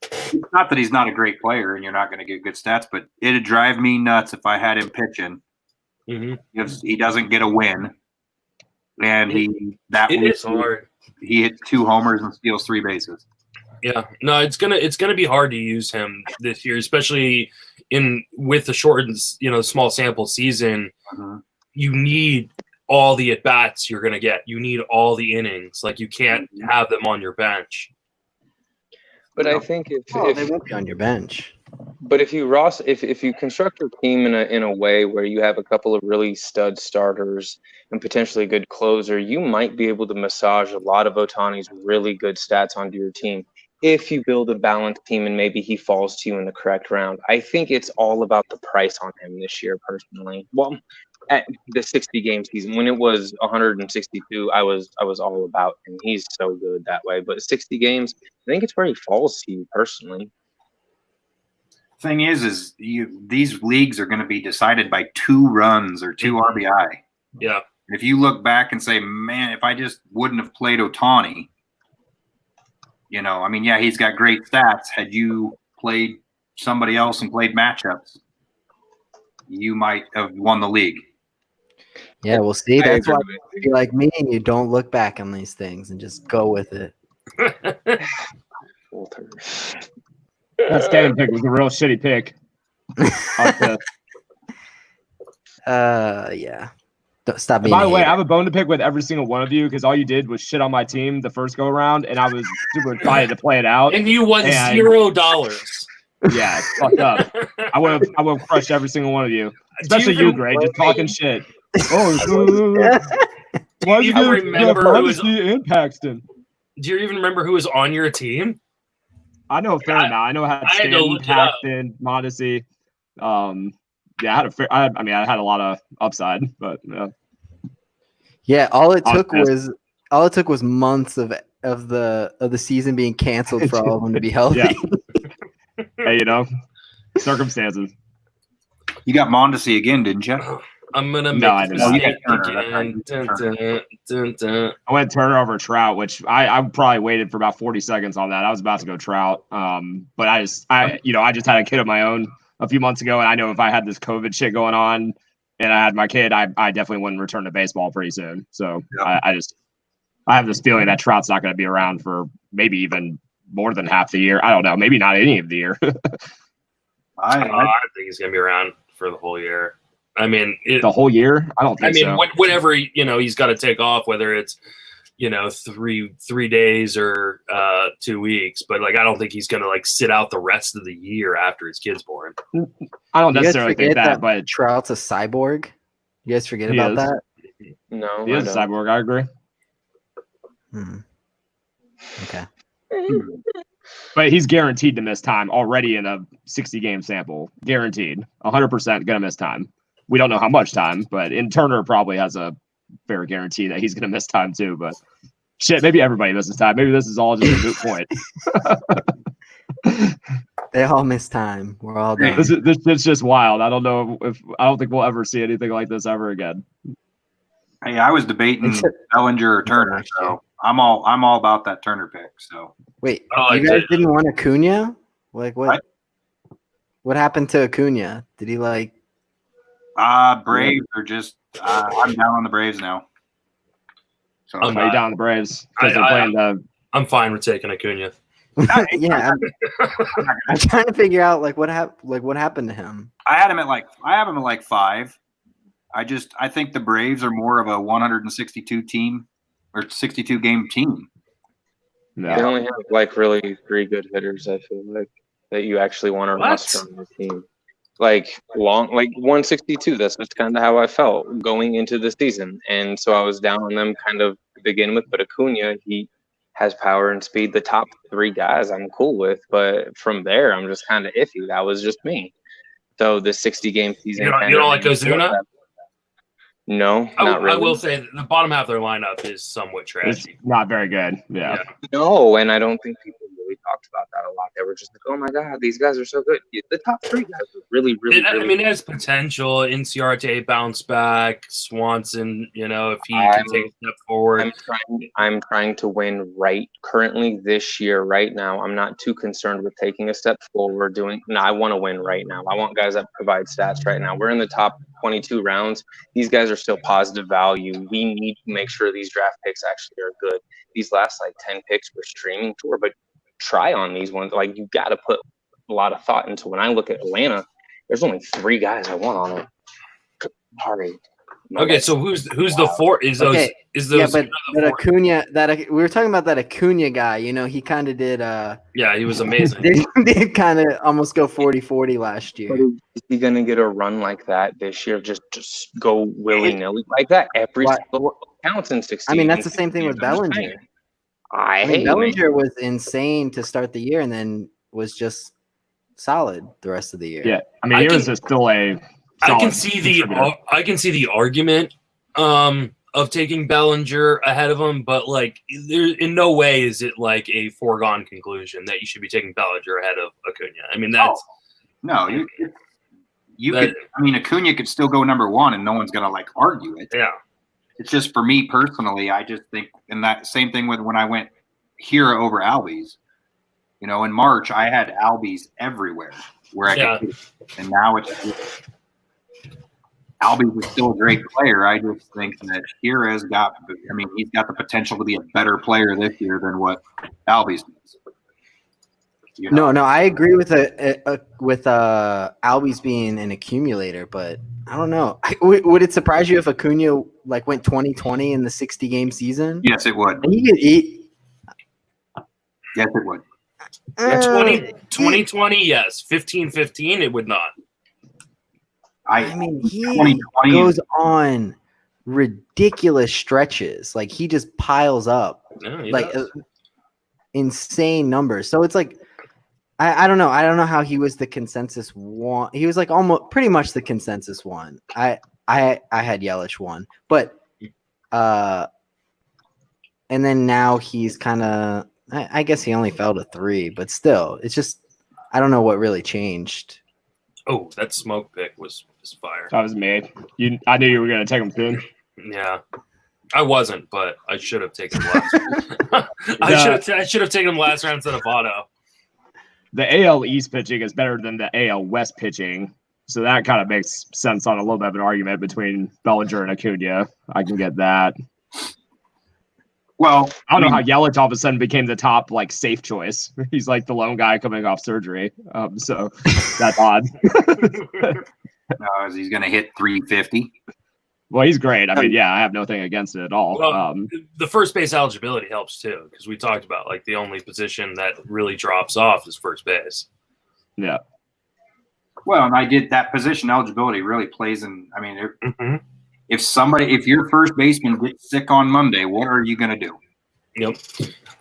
it's not that he's not a great player and you're not going to get good stats, but it'd drive me nuts if I had him pitching. Mm-hmm. If he doesn't get a win, and it is hard. He hits 2 homers and steals 3 bases. Yeah, no, it's gonna be hard to use him this year, especially with the shortened, small sample season. You need all the at bats you're gonna get. You need all the innings. Like, you can't have them on your bench. But I think they won't be on your bench. But if you construct your team in a way where you have a couple of really stud starters and potentially a good closer, you might be able to massage a lot of Ohtani's really good stats onto your team if you build a balanced team and maybe he falls to you in the correct round. I think it's all about the price on him this year, personally. Well, at the 60 game season, when it was 162, I was all about him. He's so good that way. But 60 games, I think it's where he falls to you personally. Thing is these leagues are going to be decided by 2 runs or 2 RBI. Yeah. If you look back and say, man, if I just wouldn't have played Ohtani, he's got great stats. Had you played somebody else and played matchups, you might have won the league. Yeah, we'll see. That's why if you're like me and you don't look back on these things and just go with it. That Stanton pick was a real shitty pick. Yeah. Don't stop being. By the way, I have a bone to pick with every single one of you because all you did was shit on my team the first go around, and I was super excited to play it out. And you won $0. Yeah, it's fucked up. I would have crushed every single one of you, especially you, Gray, just talking shit. Why you remember who was in Paxton? Do you even remember who was on your team? I know a fair amount. I know I had Stanton, Paxton, Mondesi. I had a lot of upside, but yeah. All it took was months of the season being canceled for all of them to be healthy. Yeah. Hey, circumstances. You got Mondesi again, didn't you? I'm gonna make this mistake again. I went Turner over Trout, which I probably waited for about 40 seconds on that. I was about to go Trout, but I just had a kid of my own a few months ago, and I know if I had this COVID shit going on and I had my kid, I definitely wouldn't return to baseball pretty soon. So I have this feeling that Trout's not going to be around for maybe even more than half the year. I don't know, maybe not any of the year. I think he's going to be around for the whole year. I mean, the whole year? I don't think so. Whenever he's got to take off, whether it's 3 days or 2 weeks, but I don't think he's gonna sit out the rest of the year after his kid's born. I don't necessarily think that, but Trout's a cyborg. You guys forget about that? No, he is a cyborg. I agree. Okay. But he's guaranteed to miss time already in a 60 game sample. Guaranteed. 100% gonna miss time. We don't know how much time, but Turner probably has a fair guarantee that he's going to miss time too. But shit, maybe everybody misses time. Maybe this is all just a moot point. They all miss time. We're all done. This is just wild. I don't think we'll ever see anything like this ever again. Hey, I was debating Bellinger or Turner, so I'm all about that Turner pick. So wait, you guys didn't want Acuna? What happened to Acuna? Did he Braves are just I'm down on the Braves now. So I'm down on the Braves because they're playing the. I'm fine with taking Acuna. Yeah, I'm trying to figure out what happened to him. I have him at 5. I think the Braves are more of a 162 team or 62 game team. No. They only have really 3 good hitters. I feel like that you actually want to roster on your team. 162. That's kind of how I felt going into the season, and so I was down on them kind of to begin with. But Acuna, he has power and speed. The top 3 guys I'm cool with, but from there I'm just kind of iffy. That was just me. So the 60 game season. You don't like Ozuna? No, not really. I will say the bottom half of their lineup is somewhat trashy. It's not very good. Yeah. No, and I don't think people really talked about that a lot. They were just like, "Oh my God, these guys are so good." The top 3 guys are really it has potential. NCRT bounce back. Swanson, if he can take a step forward. I'm trying to win currently this year, right now. I'm not too concerned with taking a step forward. I want to win right now. I want guys that provide stats right now. We're in the top 22 rounds. These guys are still positive value. We need to make sure these draft picks actually are good. These last 10 picks we're streaming for, but try on these ones. Like you got to put a lot of thought into. When I look at Atlanta, there's only 3 guys I want on it. Sorry. No, Okay, so who's the four? Is those Okay. is those? But Acuna, we were talking about that Acuna guy. You know, he kind of did. Yeah, he was amazing. did kind of almost go 40-40 last year. But is he gonna get a run like that this year? Just go willy nilly like that? Every single counts in 16. I mean, that's the same thing with Bellinger. Bellinger was insane to start the year, and then was just solid the rest of the year. Yeah, I mean, he was just still a. I can see the argument of taking Bellinger ahead of him, but like, there in no way is it like a foregone conclusion that you should be taking Bellinger ahead of Acuna. I mean, that's no, you could. I mean, Acuna could still go number 1, and no one's gonna like argue it. Yeah, it's just for me personally. I just think, and that same thing with when I went Hero over Albies. You know, in March I had Albies everywhere where I could, and now it's. Albies is still a great player. I just think that Hira's got. I mean, he's got the potential to be a better player this year than what Albies does. You know? No, I agree with Albies being an accumulator, but I don't know. Would it surprise you if Acuna like went 20-20 in the 60-game season? Yes, it would. Yes, it would. 2020, yes. 15-15, it would not. I mean, he goes on ridiculous stretches. Like he just piles up insane numbers. So it's like, I don't know. I don't know how he was the consensus one. He was like almost pretty much the consensus one. I had Yelich 1, but and then now he's kind of. I guess he only fell to 3, but still, it's just I don't know what really changed. Oh, that smoke pick was fire. That was me. I knew you were going to take him soon. Yeah, I wasn't, but I should have taken him last. I should have taken him last round instead of Votto. The AL East pitching is better than the AL West pitching, so that kind of makes sense on a little bit of an argument between Bellinger and Acuna. I can get that. Well, I don't know how Yelich all of a sudden became the top like safe choice. He's like the lone guy coming off surgery, so that's odd. He's going to hit 350. Well, he's great. I mean, yeah, I have nothing against it at all. Well, the first base eligibility helps too, because we talked about like the only position that really drops off is first base. Yeah. Well, and I did that position eligibility really plays in. I mean, if your first baseman gets sick on Monday, what are you going to do? Yep.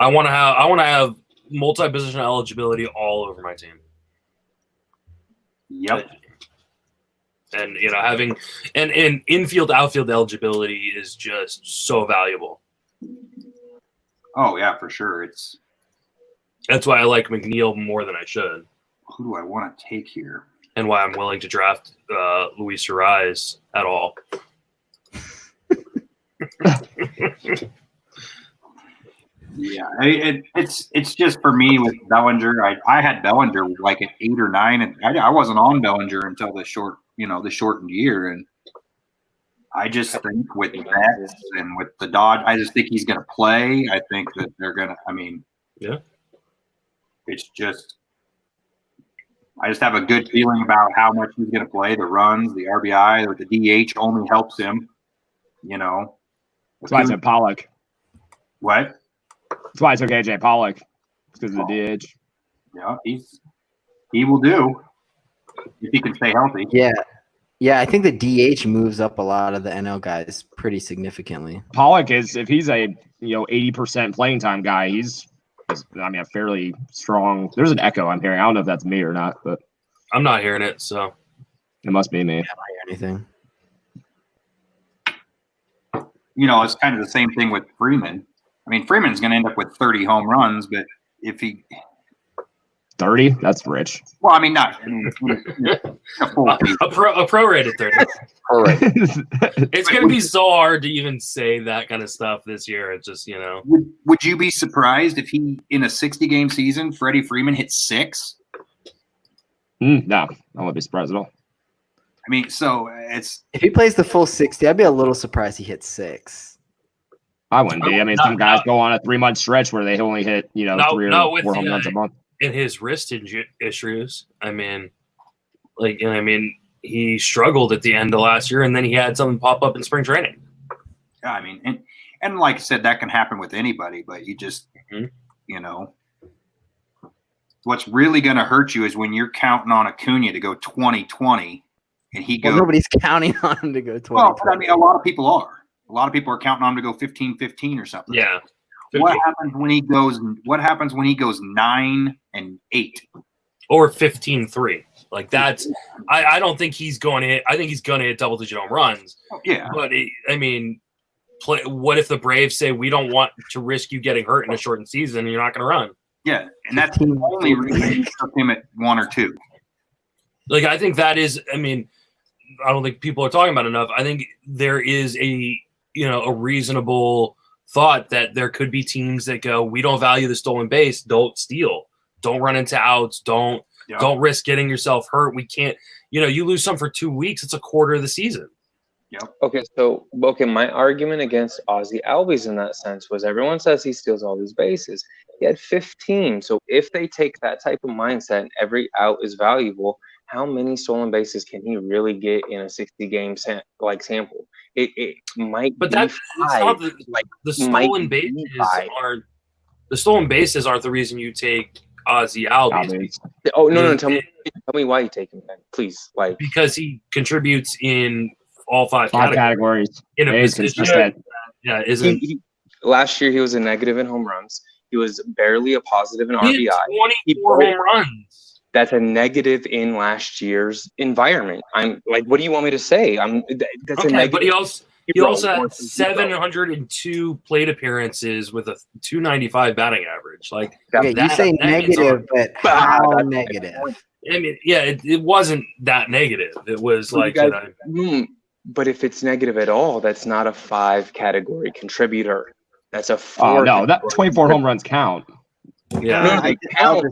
I want to have multi-position eligibility all over my team. Yep. And having and infield outfield eligibility is just so valuable. Oh yeah, for sure. That's why I like McNeil more than I should. Who do I want to take here? And why I'm willing to draft Luis Suarez at all. Yeah, it's just for me with Bellinger. I had Bellinger like at 8 or 9, and I wasn't on Bellinger until the shortened year. And I just think with that and with the Dodge, I just think he's going to play. I think that they're going to. I mean, yeah, it's just. I just have a good feeling about how much he's going to play. The runs, the RBI, or the DH only helps him. That's why I said Pollock. What? That's why I took AJ Pollock. It's because of the DH. Yeah, he will do if he can stay healthy. Yeah. I think the DH moves up a lot of the NL guys pretty significantly. Pollock is, if he's a 80% playing time guy, he's a fairly strong. There's an echo I'm hearing. I don't know if that's me or not, but I'm not hearing it, so it must be me. I don't hear anything. It's kind of the same thing with Freeman. I mean, Freeman's going to end up with 30 home runs, but if he 30, that's rich. Well, I mean, not a prorated 30. All right. It's going to be so hard to even say that kind of stuff this year. It's just Would you be surprised if he in a 60-game season, Freddie Freeman hit 6? No, I wouldn't be surprised at all. I mean, so it's if he plays the full 60, I'd be a little surprised he hits 6. I wouldn't be. I mean, some guys go on a 3-month stretch where they only hit, 3 or 4 home runs a month. In his wrist issues, he struggled at the end of last year, and then he had something pop up in spring training. Yeah, I mean, and like I said, that can happen with anybody, but you just, what's really going to hurt you is when you're counting on Acuna to go 20-20, and he goes. Well, nobody's counting on him to go 20. Well, I mean, a lot of people are. A lot of people are counting on him to go 15-15 or something. Yeah. 15. What happens when he goes? 9-8 or 15-3? Like that's. I don't think he's going to hit. I think he's going to hit double-digit home runs. Yeah. But what if the Braves say we don't want to risk you getting hurt in a shortened season and you're not going to run? Yeah, and that's the only reason he took him at 1 or 2. Like I think that is. I don't think people are talking about it enough. I think there is a reasonable thought that there could be teams that go, we don't value the stolen base, don't steal, don't run into outs, don't risk getting yourself hurt. We can't, you lose some for 2 weeks, it's a quarter of the season. Yep. Okay, my argument against Ozzie Albies in that sense was everyone says he steals all these bases. He had 15. So if they take that type of mindset and every out is valuable, how many stolen bases can he really get in a 60-game sample? It might, but that's not the stolen bases aren't the stolen bases aren't the reason you take Ozzie Albies. Oh no! Tell me why you take him then, please. Because he contributes in all five categories in a position. Yeah, isn't last year he was a negative in home runs. He was barely a positive in RBI. 24 home runs. That's a negative in last year's environment. I'm like, what do you want me to say? That's a negative. But he also had 702 plate appearances with a 295 batting average. Like, you say negative, but how negative? It wasn't that negative. It was but if it's negative at all, that's not a 5-category contributor. That's a 4. Oh no, that 24 home runs count. Yeah, they count.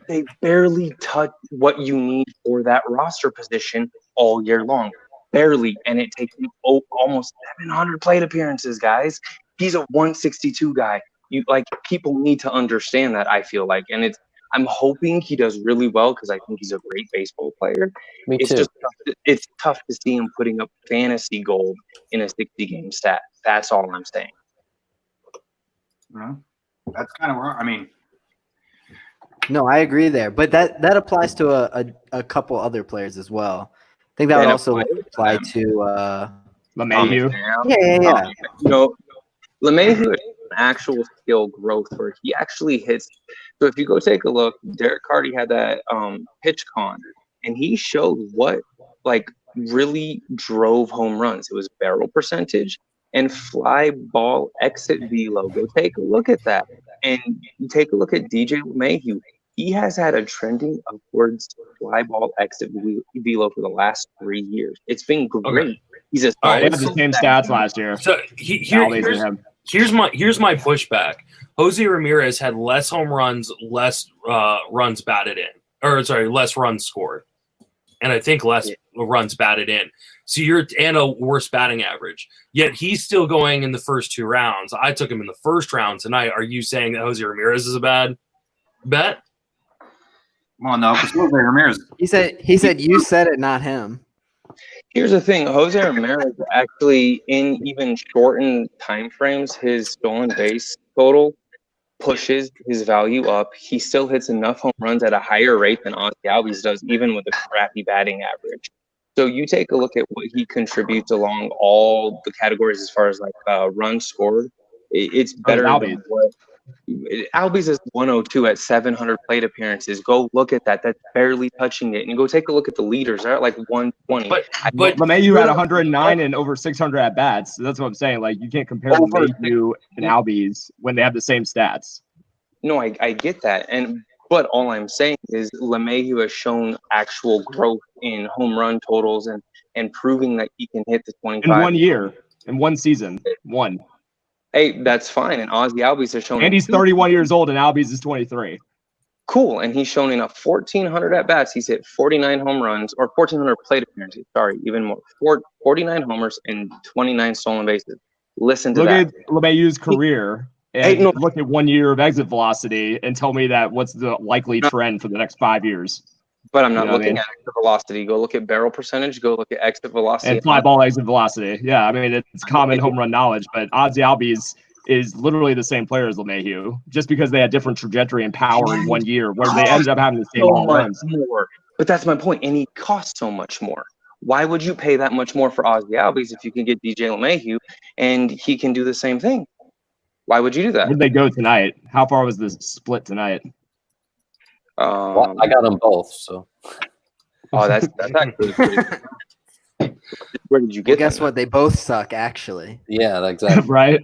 They barely touch what you need for that roster position all year long. Barely, and it takes almost 700 plate appearances, guys. He's a 162 guy. People need to understand that. I feel like, and I'm hoping he does really well because I think he's a great baseball player. Me too. It's tough to see him putting up fantasy gold in a 60-game stat. That's all I'm saying. That's kind of where No, I agree there, but that applies to a couple other players as well. I think that would also apply to LeMahieu. Yeah. LeMahieu has actual skill growth where he actually hits. So if you go take a look, Derek Carty had that pitch con, and he showed what really drove home runs. It was barrel percentage and fly ball exit velo. Go take a look at that. And you take a look at DJ LeMahieu. He has had a trending upwards fly ball exit velo for the last 3 years. It's been great. Okay. He's a they had the same stats last year. So here's my pushback. Jose Ramirez had less home runs, less runs batted in, less runs scored, and I think less runs batted in. So and a worse batting average. Yet he's still going in the first 2 rounds. I took him in the first round tonight. Are you saying that Jose Ramirez is a bad bet? Well, no, because Jose Ramirez. He said you said it, not him. Here's the thing. Jose Ramirez actually, in even shortened time frames, his stolen base total pushes his value up. He still hits enough home runs at a higher rate than Ozzie Albies does, even with a crappy batting average. So you take a look at what he contributes along all the categories as far as runs scored. It's better than what Albies is 102 at 700 plate appearances. Go look at that. That's barely touching it. And go take a look at the leaders. They're at 120. But LeMahieu had 109 and over 600 at bats. So that's what I'm saying. You can't compare LeMahieu and Albies when they have the same stats. No, I get that. But all I'm saying is LeMahieu has shown actual growth in home run totals and proving that he can hit the 25. In 1 year, in one season, one. Hey, that's fine. And Ozzie Albies has shown. And he's 31 years old, and Albies is 23. Cool. And he's shown enough 1,400 at bats. He's hit 49 home runs, or 1,400 plate appearances. Sorry, even more. 49 homers and 29 stolen bases. Listen to Look that. at LeMahieu's career and Hey, no. look at 1 year of exit velocity and tell me that what's the likely trend for the next 5 years. But I'm not You know what I looking mean? at exit velocity. Go look at barrel percentage. Go look at exit velocity. And fly ball exit velocity. Yeah, I mean, it's common home run knowledge, but Ozzie Albies is literally the same player as LeMahieu, just because they had different trajectory and power in 1 year, where they ended up having the same so home much runs. more. But that's my point. And he costs so much more. Why would you pay that much more for Ozzie Albies if you can get DJ LeMahieu and he can do the same thing? Why would you do that? Where'd they go tonight? How far was the split tonight? Well, I got them both, so. Oh, that's actually pretty good. Where did you get Guess them? what? They both suck, actually. Yeah, exactly. Right?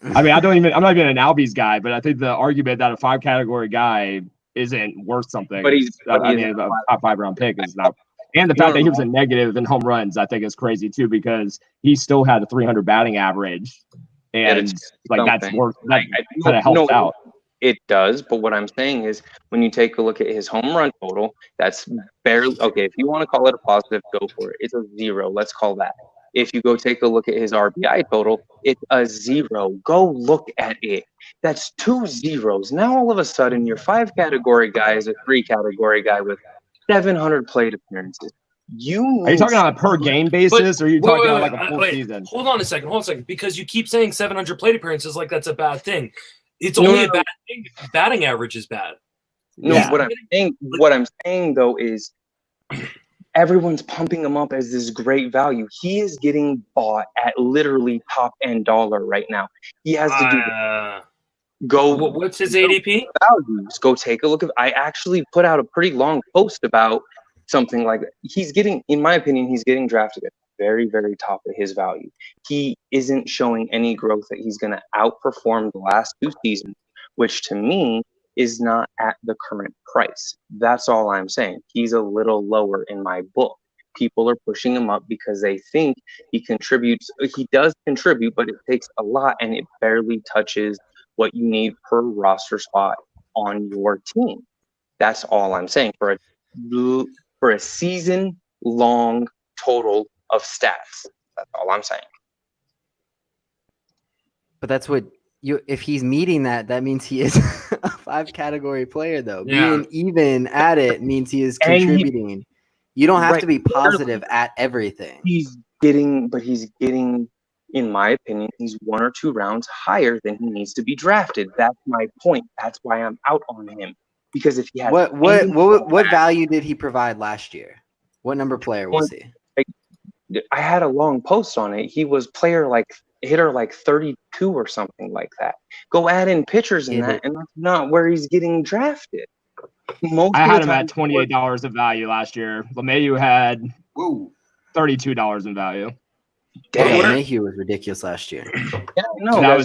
I mean, I'm not even an Albies guy, but I think the argument that a 5 category guy isn't worth something. But he's I mean, a top 5 round pick is not. And the fact that he was a negative in home runs, I think, is crazy too, because he still had a 300 batting average, and like that's worth that kind of helps out. It does, but what I'm saying is, when you take a look at his home run total, that's barely okay. If you want to call it a positive, go for it. It's a 0. Let's call that. If you go take a look at his RBI total, it's a 0. Go look at it. That's 2 zeros. Now all of a sudden, your 5 category guy is a 3 category guy with 700 plate appearances. Are you talking on a per game basis, or are you talking on like a full season? Hold on a second, because you keep saying 700 plate appearances like that's a bad thing. It's only a bad thing if batting average is bad. No, what I'm saying though is everyone's pumping him up as this great value. He is getting bought at literally top end dollar right now. He has to do what's his ADP? Values. Go take a look. I actually put out a pretty long post about something like that. He's getting, in my opinion, he's getting drafted at the very, very top of his value. He isn't showing any growth that he's going to outperform the last 2 seasons, which to me is not at the current price. That's all I'm saying. He's a little lower in my book. People are pushing him up because they think he contributes. He does contribute, but it takes a lot and it barely touches what you need per roster spot on your team. That's all I'm saying. For a season long total of stats. That's all I'm saying. But that's what if he's meeting that means he is a 5 category player, though. Yeah. Being even at it means he is contributing. You don't have to be positive at everything. He's getting, in my opinion, he's 1 or 2 rounds higher than he needs to be drafted. That's my point. That's why I'm out on him. Because if he has what value did he provide last year? What number player was he? I had a long post on it. He was hitter like 32 or something like that. Go add in pitchers in that, and that's not where he's getting drafted. I had him at $28 of value last year. LeMahieu had $32 in value. Damn, LeMahieu was ridiculous last year. Yeah, no,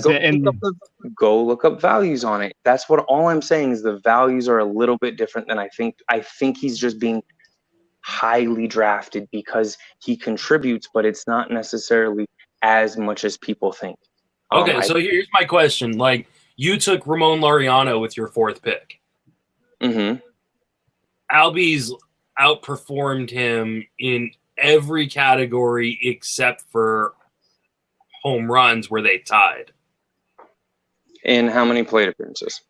go look up values on it. That's what all I'm saying is the values are a little bit different than I think. I think he's just being highly drafted because he contributes, but it's not necessarily as much as people think. Okay, so here's my question. Like, you took Ramon Laureano with your 4th pick. Mm-hmm. Albies outperformed him in every category except for home runs where they tied. And how many plate appearances?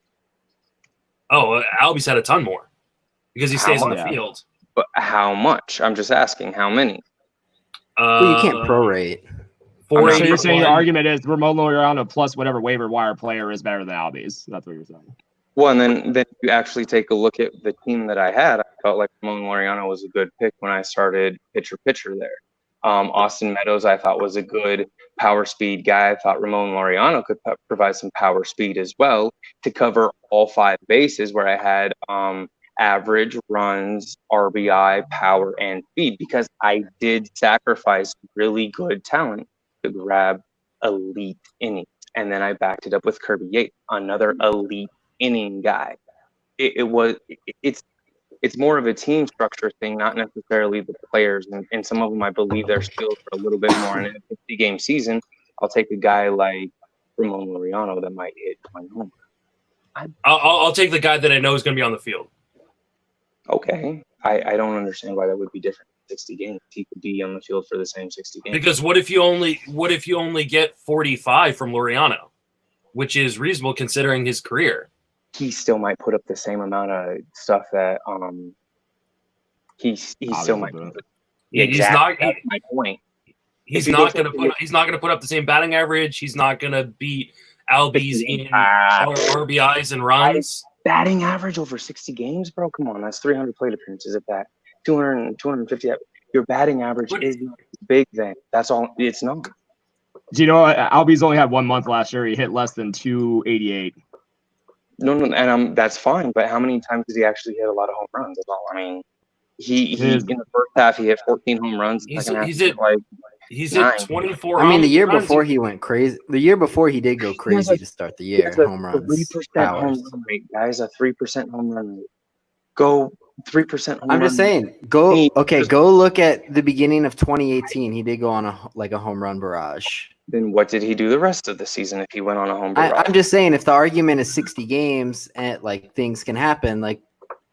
Oh, Albies had a ton more because he stays on the field. But how much? I'm just asking how many. Well, you can't prorate. So you're saying your argument is Ramon Laureano plus whatever waiver wire player is better than Albies. That's what you're saying. Well, and then you actually take a look at the team that I had. I felt like Ramon Laureano was a good pick when I started pitcher there. Austin Meadows, I thought, was a good power speed guy. I thought Ramon Laureano could provide some power speed as well to cover all 5 bases where I had average, runs, RBI, power, and speed, because I did sacrifice really good talent to grab elite innings. And then I backed it up with Kirby Yates, another elite inning guy. It's more of a team structure thing, not necessarily the players. And some of them, I believe their skills are a little bit more. In a 50-game season, I'll take a guy like Ramon Laureano that might hit 20 home. I'll take the guy that I know is going to be on the field. Okay. I don't understand why that would be different. 60 games. He could be on the field for the same 60 games. Because what if you only get 45 from Laureano, which is reasonable considering his career? He still might put up the same amount of stuff that he still might. Exactly. That's my point. He's not going to put up the same batting average. He's not going to beat Albies in RBIs and runs. Batting average over 60 games, bro. Come on, that's 300 plate appearances at that. 250. Your batting average is not big then. That's all. It's not. Do you know Albies only had 1 month last year? He hit less than 288. No, and that's fine. But how many times did he actually hit a lot of home runs? That's all. I mean, he in the first half he hit 14 home runs. He's at 24. I mean, the year before he went crazy. The year before he did go crazy to start the year. Home runs, 3% home run rate, guys. A 3% home run rate. Go 3% home run. I'm just saying. Go look at the beginning of 2018. He did go on a home run barrage. Then what did he do the rest of the season if he went on a home barrage? I'm just saying, if the argument is 60 games and like things can happen, like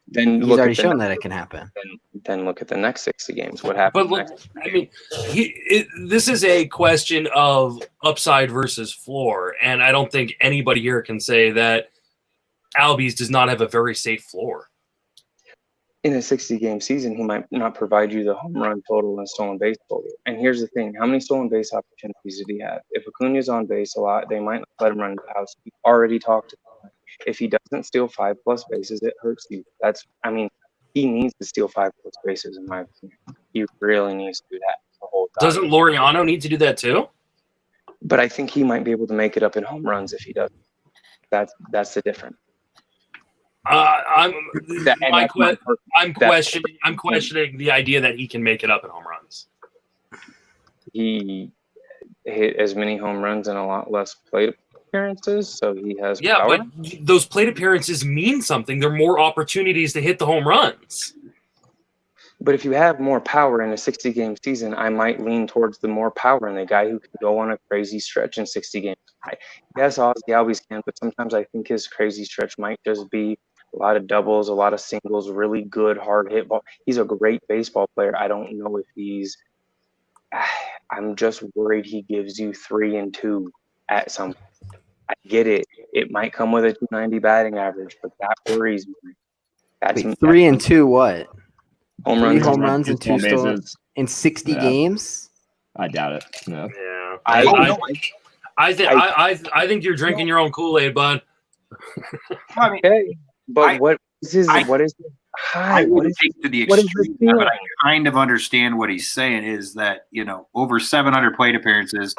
then he's already shown that it can happen. Then look at the next 60 games. What happened? But look, I mean, this is a question of upside versus floor, and I don't think anybody here can say that Albies does not have a very safe floor. In a 60-game season, he might not provide you the home run total and stolen base total. And here's the thing: how many stolen base opportunities did he have? If Acuna's on base a lot, they might not let him run the house. We already talked about that. If he doesn't steal 5+ bases, it hurts you. He needs to steal 5+ bases, in my opinion. He really needs to do that the whole time. Doesn't Laureano need to do that too? But I think he might be able to make it up in home runs if he doesn't. That's the difference. I'm questioning the idea that he can make it up in home runs. He hit as many home runs and a lot less plate appearances, so he has power. But those plate appearances mean something. There are more opportunities to hit the home runs. But if you have more power in a 60-game season, I might lean towards the more power in the guy who can go on a crazy stretch in 60 games. Yes, Ozzy Albies can, but sometimes I think his crazy stretch might just be a lot of doubles, a lot of singles, really good hard hit ball. He's a great baseball player. I don't know if he's – I'm just worried he gives you 3 and 2 at some point. I get it. It might come with a 290 batting average, but that worries me. Wait, 3 and 2 what? Home runs and 2 stolen in 60 games? I doubt it. No. Yeah. I think you're drinking your own Kool-Aid, bud. Okay. But what is his high? I wouldn't take to the extreme, but I kind of understand what he's saying is that, over 700 plate appearances.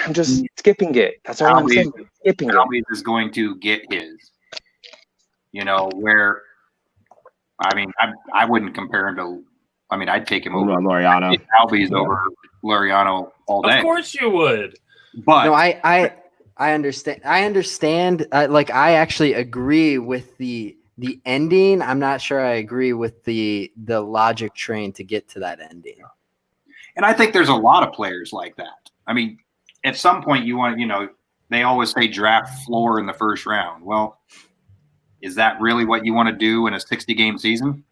I'm just skipping it. That's all I'm saying. Skipping Albies is going to get his. Where, I mean, I wouldn't compare him to. I mean, I'd take him over Laureano. Albies over Laureano all day. Of course you would. But no, I understand. I understand. I actually agree with the ending. I'm not sure I agree with the logic train to get to that ending. And I think there's a lot of players like that. I mean, at some point you want, they always say draft floor in the first round. Well, is that really what you want to do in a 60-game season?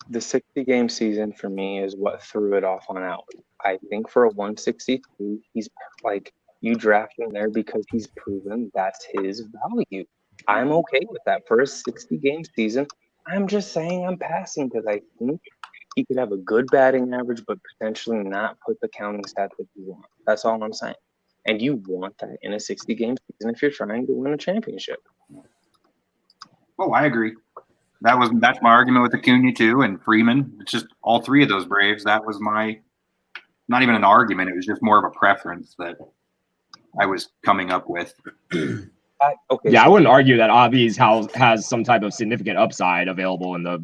The 60-game season for me is what threw it off on out. I think for a 162, he's you draft him there because he's proven that's his value. I'm okay with that for a 60-game season. I'm just saying I'm passing because I think he could have a good batting average, but potentially not put the counting stat that you want. That's all I'm saying. And you want that in a 60-game season if you're trying to win a championship. Oh, I agree. That's my argument with Acuna too, and Freeman. It's just all three of those Braves. That was not even an argument. It was just more of a preference that I was coming up with. I wouldn't argue that Albies has some type of significant upside available in the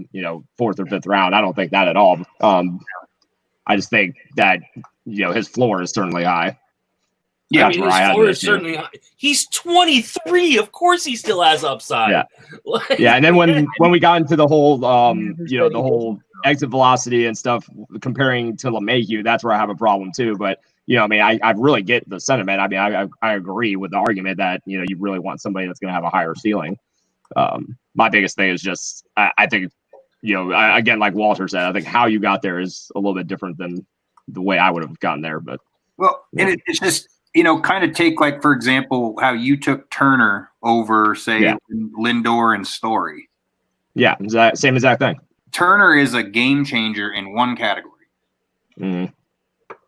4th or 5th round. I don't think that at all. I just think that his floor is certainly high. Yeah, I mean, his floor is certainly high. He's 23. Of course, he still has upside. Yeah, yeah. And then when we got into the whole the whole exit velocity and stuff, comparing to LeMahieu, that's where I have a problem too. But I really get the sentiment. I mean, I agree with the argument that you really want somebody that's going to have a higher ceiling. My biggest thing is just I think again, like Walter said, I think how you got there is a little bit different than the way I would have gotten there. But and it's just kind of take, like, for example, how you took Turner over, say, Lindor and Story. Yeah, same exact thing. Turner is a game changer in one category. Mm-hmm.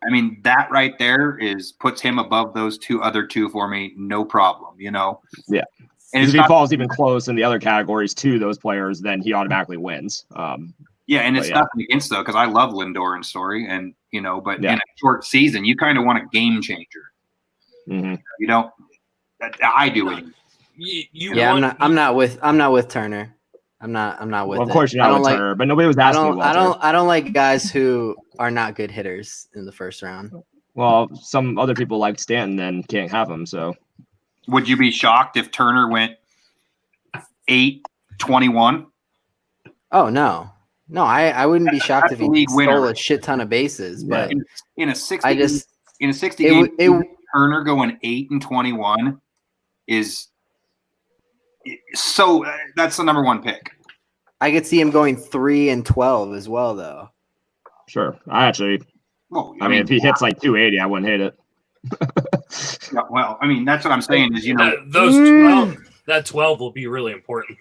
I mean, that right there puts him above those other two for me, no problem. Yeah. And if he falls even close in the other categories to those players, then he automatically wins. And it's nothing against, though, because I love Lindor and Story, and but in a short season, you kind of want a game changer. Mm-hmm. You don't. I do it. I'm not with Turner. I'm not with. Well, of course you're not with Turner, but nobody was asking. I don't like guys who are not good hitters in the first round. Well, some other people like Stanton and can't have him. So, would you be shocked if Turner went 8-21? Oh no, I wouldn't be shocked if he stole a shit ton of bases. But in a 60 game, Turner going 8-21 is. So that's the number one pick. I could see him going 3-12 as well, though. Sure, I actually. Well, I mean, if he hits like 280, I wouldn't hit it. Well, I mean, that's what I'm saying is those 12. That 12 will be really important.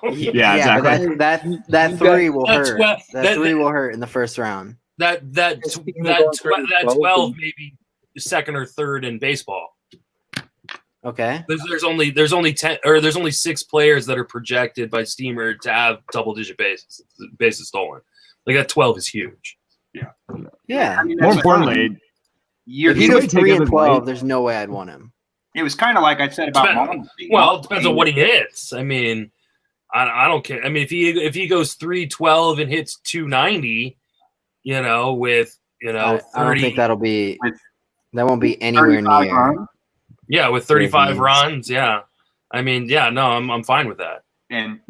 Yeah, exactly. But that 3 will hurt. That 3 will hurt in the first round. That 12 maybe second or third in baseball. Okay. There's only 10 or there's only 6 players that are projected by Steamer to have double-digit bases stolen. Like that 12 is huge. Yeah. I mean, more importantly, if he goes 3-12, there's no way I'd want him. It was kind of like I said about Mullins. Well, it depends on what he hits. I mean, I don't care. I mean, if he goes 3-12 and hits 290, with 30, I don't think that won't be anywhere near. Runs. Yeah, with 35 runs. Yeah, I mean, I'm fine with that. And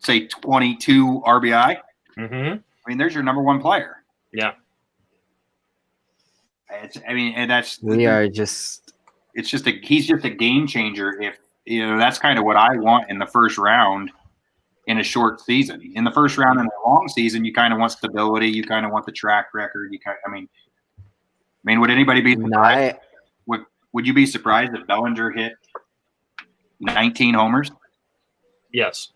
say 22 RBI. Mm-hmm. I mean, there's your number one player. Yeah. He's just a game changer. If that's kind of what I want in the first round in a short season. In the first round in a long season, you kind of want stability. You kind of want the track record. I mean, would anybody be surprised? Would you be surprised if Bellinger hit 19 homers? Yes.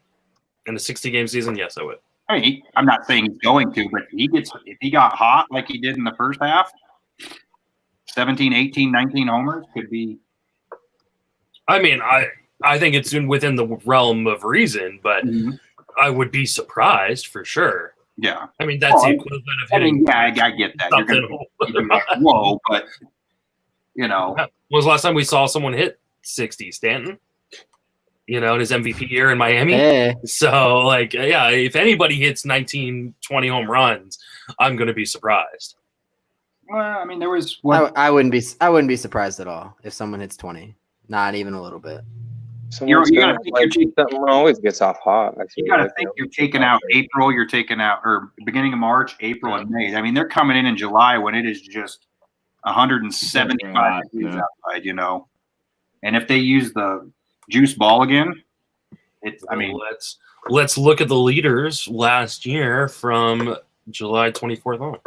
In a 60-game season, yes, I would. I mean, I'm not saying he's going to, but if he got hot like he did in the first half, 17, 18, 19 homers could be. I mean, I think it's within the realm of reason, but I would be surprised for sure. Yeah. I mean, that's the equivalent of hitting. I get that. You're going to be like, whoa, but, When was the last time we saw someone hit 60? Stanton? In his MVP year in Miami. Hey. So, if anybody hits 19, 20 home runs, I'm going to be surprised. Well, I mean, there was one. I wouldn't be surprised at all if someone hits 20. Not even a little bit. You gotta think someone always gets off hot. You got to think you're taking out April. You're taking out or beginning of March, April, and May. I mean, they're coming in July when it is just 175 degrees outside. And if they use the juice ball again, let's look at the leaders last year from July 24th on.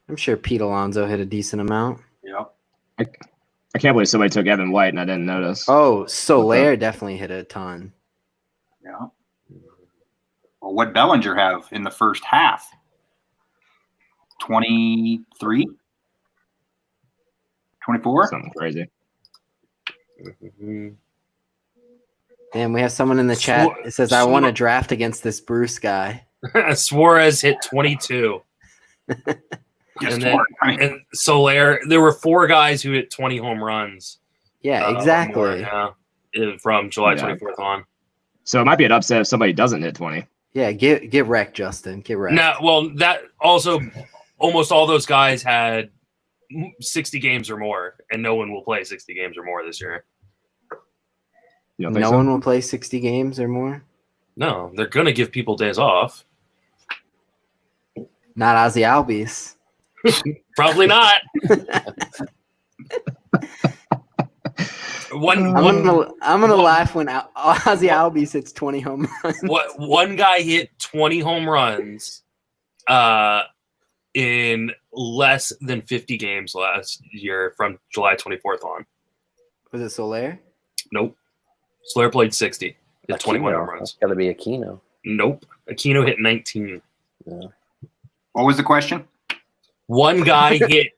I'm sure Pete Alonso hit a decent amount. Yeah. I can't believe somebody took Evan White and I didn't notice. Oh, Soler definitely hit a ton. Yeah. Well, what Bellinger have in the first half? 23? 24? Something crazy. Damn, we have someone in the chat. It says, I want to draft against this Bruce guy. Suarez hit 22. And Soler, there were 4 guys who hit 20 home runs. Yeah, exactly. From July 24th on. So it might be an upset if somebody doesn't hit 20. Yeah, get wrecked, Justin. Get wrecked. No, well, that also, almost all those guys had 60 games or more, and no one will play 60 games or more this year. No one will play 60 games or more? No, they're going to give people days off. Not Ozzy Albies. Probably not. I'm gonna laugh when Ozzy Albies hits 20 home runs. One guy hit 20 home runs in less than 50 games last year from July 24th on. Was it Soler? Nope. Soler played 60. Hit 21 home runs. That's got to be Aquino. Nope. Aquino hit 19. Yeah. What was the question? One guy hit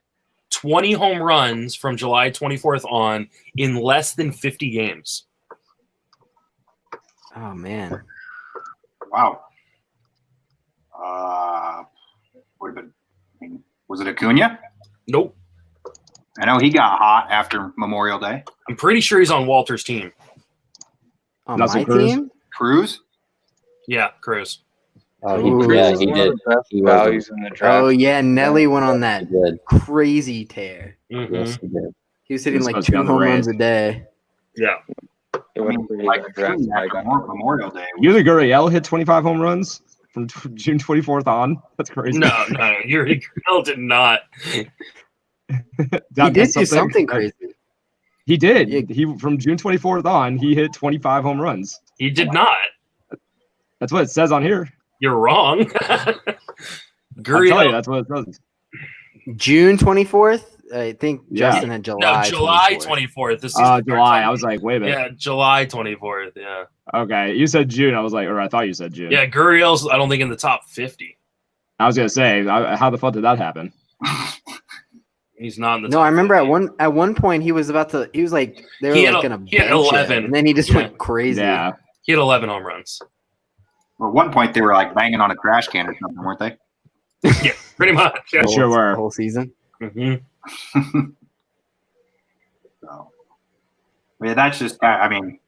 20 home runs from July 24th on in less than 50 games. Oh, man. Wow. Was it Acuna? Nope. I know he got hot after Memorial Day. I'm pretty sure he's on Walter's team. On my team? Cruz? Yeah, Cruz. Oh, he did. He values in the draft. Oh, yeah. Nelly went on that crazy tear. Mm-hmm. Yes, he did. He was hitting like 2 home runs a day. Yeah. Memorial Day. Yuli Gurriel hit 25 home runs from June 24th on. That's crazy. No, Yuri Gurriel did not. He did do something crazy. He did. Yeah. He from June 24th on, he hit 25 home runs. He did not. That's what it says on here. You're wrong. Gurriel, that's what it says. June 24th? I think Justin had July. No, July 24th. This July. I was like, wait a minute. Yeah, July 24th. Yeah. Okay, you said June. I was like, or I thought you said June. Yeah, Gurriel's, I don't think, in the top 50. I was gonna say, how the fuck did that happen? He's not in the No, top I remember 50. at one point he was like they were like gonna bench 11, him, and then he just went crazy. Yeah, he had 11 home runs. Well, at one point they were like banging on a trash can or something, weren't they? Yeah, pretty much. Yeah. Sure were. The whole season. Mm-hmm. So, yeah, that's just. I mean,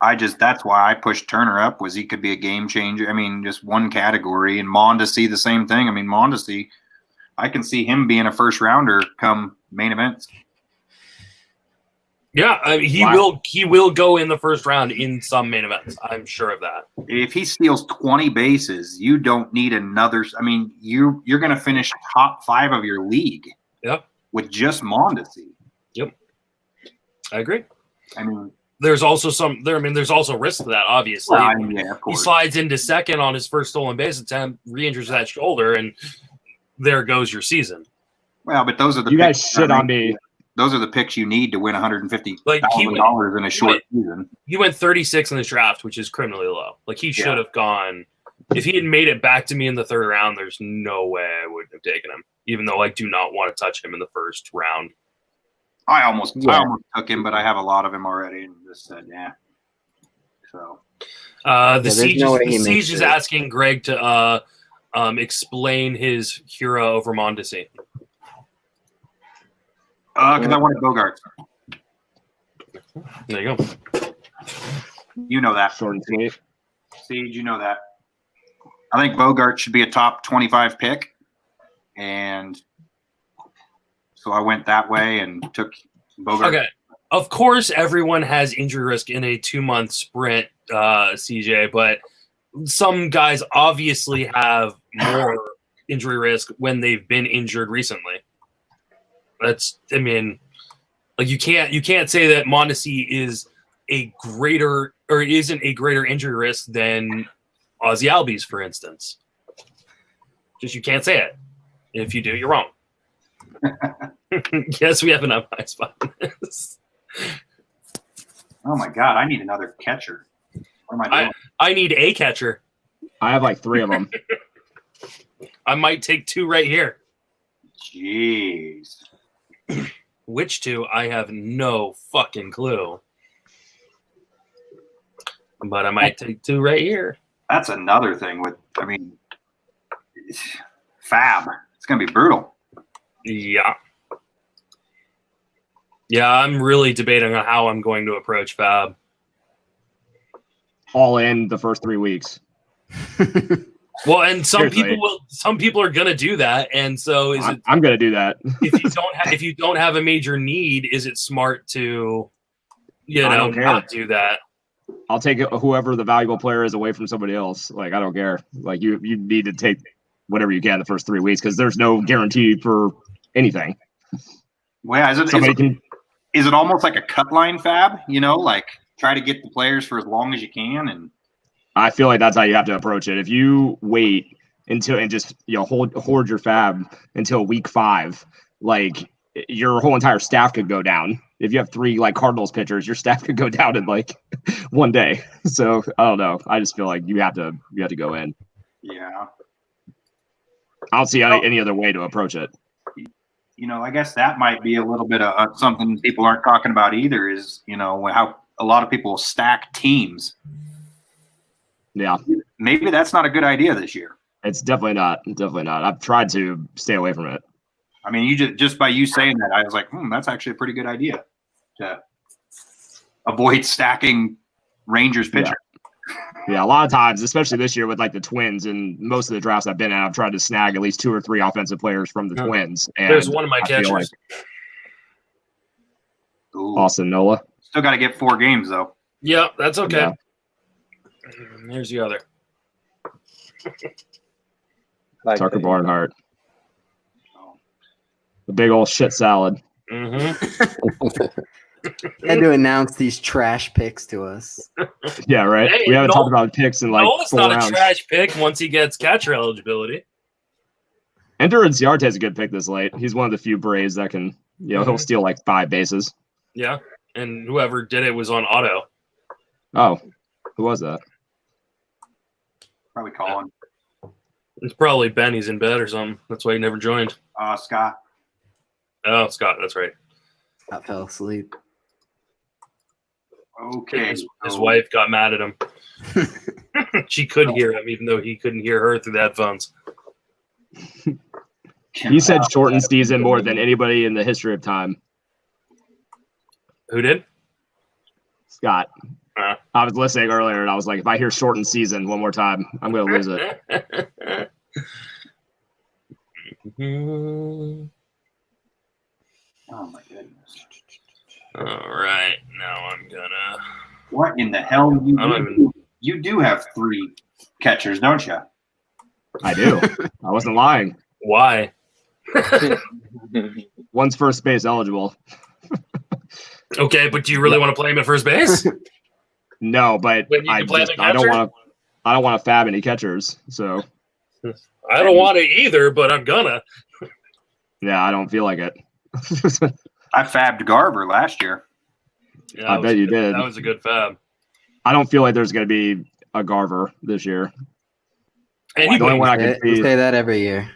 that's why I pushed Turner up, was he could be a game changer. I mean, just one category, and Mondesi the same thing. I mean, Mondesi, I can see him being a first rounder come main events. Yeah, I mean, he will go in the first round in some main events. I'm sure of that. If he steals 20 bases, you don't need another. I mean, you're going to finish top 5 of your league. Yep. With just Mondesi. Yep. I agree. I mean, there's also there's also risk to that, obviously. Well, I mean, yeah, of course. He slides into second on his first stolen base attempt, re-injures that shoulder, and there goes your season. Well, but those are the you guys shit on me. Those are the picks you need to win $150,000 in a short season. He went 36 in this draft, which is criminally low. Like, he should have gone. If he had made it back to me in the third round, there's no way I wouldn't have taken him, even though I do not want to touch him in the first round. I almost took him, but I have a lot of him already and just said, yeah. So the Siege is asking Greg to explain his hero over Mondesi. Because I wanted Bogart. There you go. You know that. Short and sweet. Siege, you know that. I think Bogart should be a top 25 pick. And so I went that way and took Bogart. Okay. Of course, everyone has injury risk in a 2-month sprint, CJ, but some guys obviously have more injury risk when they've been injured recently. You can't say that Mondesi is a greater or isn't a greater injury risk than Ozzy Albies, for instance. Just you can't say it. If you do, you're wrong. Yes, we have an up high spot in this. Oh my God, I need another catcher. What am I doing? I need a catcher. I have like 3 of them. I might take 2 right here. Jeez. Which 2? I have no fucking clue. But I might take 2 right here. That's another thing Fab. It's going to be brutal. Yeah. Yeah, I'm really debating on how I'm going to approach Fab. All in the first 3 weeks. Well, and some Seriously. people are gonna do that, and so I'm gonna do that. if you don't have a major need, is it smart to not do that? I'll take whoever the valuable player is away from somebody else. Like, I don't care. Like, you need to take whatever you can the first 3 weeks because there's no guarantee for anything. Well, yeah, is it almost like a cut line fab? You know, like try to get the players for as long as you can, and I feel like that's how you have to approach it. If you wait until and just hoard your fab until week 5, like your whole entire staff could go down. If you have 3 like Cardinals pitchers, your staff could go down in like one day. So I don't know. I just feel like you have to go in. yeah. I don't see any other way to approach it. You know, I guess that might be a little bit of something people aren't talking about either. Is how a lot of people stack teams. Yeah, maybe that's not a good idea this year. It's definitely not. Definitely not. I've tried to stay away from it. I mean, you just by you saying that, I was like, that's actually a pretty good idea to avoid stacking Rangers pitcher. Yeah, a lot of times, especially this year with like the Twins and most of the drafts I've been in, I've tried to snag at least 2 or 3 offensive players from the Twins. And there's one of my catchers. Austin Nola. Still got to get 4 games though. Yeah, that's okay. Yeah. Here's the other. Tucker Barnhart. The big old shit salad. Mm-hmm. Had to announce these trash picks to us. Yeah, right. Hey, we haven't talked about picks in like Nola's 4 not rounds. a trash pick once he gets catcher eligibility. Ender Inciarte is a good pick this late. He's one of the few Braves that can, he'll steal like 5 bases. Yeah, and whoever did it was on auto. Oh, who was that? Probably Colin. It's probably Ben. He's in bed or something. That's why he never joined. Scott. Oh, Scott. That's right. I fell asleep. Okay. His wife got mad at him. She could hear him, even though he couldn't hear her through the headphones. He said shortened season more than anybody in the history of time. Who did? Scott. I was listening earlier, and I was like, if I hear shortened season one more time, I'm going to lose it. Oh, my goodness. All right. Now I'm going to. What in the hell? You do have 3 catchers, don't you? I do. I wasn't lying. Why? One's first base eligible. Okay, but do you really want to play him at first base? No, but I don't want to fab any catchers. So I don't want to either, but I'm gonna. Yeah, I don't feel like it. I fabbed Garver last year. Yeah, I bet you did. That was a good fab. I don't feel like there's going to be a Garver this year. Anybody, the only one I can see, say that every year.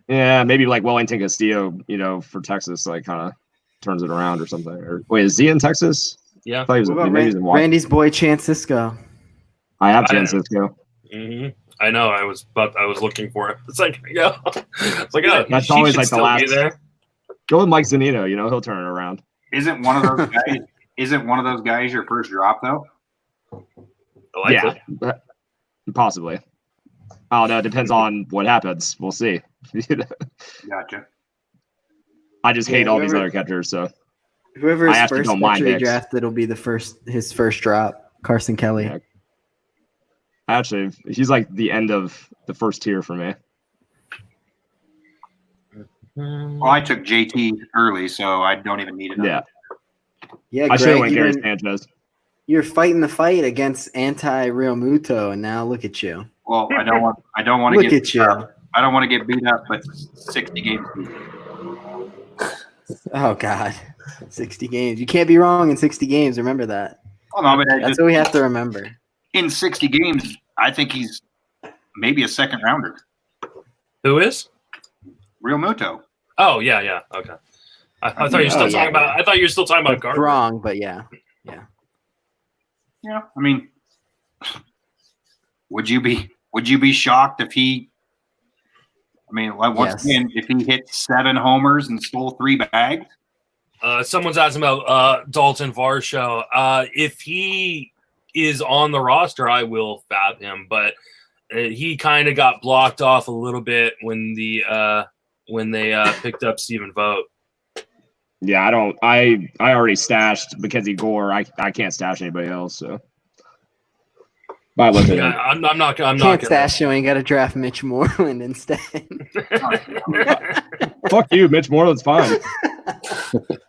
Yeah, maybe like Wellington Castillo, for Texas, like kind of turns it around or something. Or wait, is he in Texas? Yeah. I thought he was, maybe he's in Washington. Randy's boy Chance Cisco. I have Chance Cisco. Mm-hmm. I know. I was looking for it. It's like, it's like, that's always like the last. There. Go with Mike Zunino. He'll turn it around. Isn't one of those guys? Isn't one of those guys your first drop though? Likely. Yeah, possibly. I don't know. It depends on what happens. We'll see. Gotcha. I just hate all these other catchers. So whoever is first catcher he drafted will be his first drop. Carson Kelly. Yeah. Actually, he's like the end of the first tier for me. Well, I took JT early, so I don't even need it. Yeah, I should have went Gary Sanchez. You're fighting the fight against anti-Real Muto, and now look at you. Well, I don't want to look at you. I don't want to get beat up, but 60 games. Oh God, 60 games. You can't be wrong in 60 games. Remember that. Oh, no, but that's what we have to remember. In 60 games, I think he's maybe a second rounder. Who is? Real Muto. Oh yeah. Okay. I thought you were still talking about. I thought you were still talking about Garver. Wrong, but yeah. Yeah, I mean, would you be shocked if he? I mean, once again, if he hit 7 homers and stole 3 bags? Someone's asking about Dalton Varsho. If he is on the roster, I will fab him, but he kind of got blocked off a little bit when they picked up Stephen Vogt. Yeah, I already stashed Mackenzie Gore. I can't stash anybody else. So, I'm not. Can't stash you. You got to draft Mitch Moreland instead. Fuck you, Mitch Moreland's fine.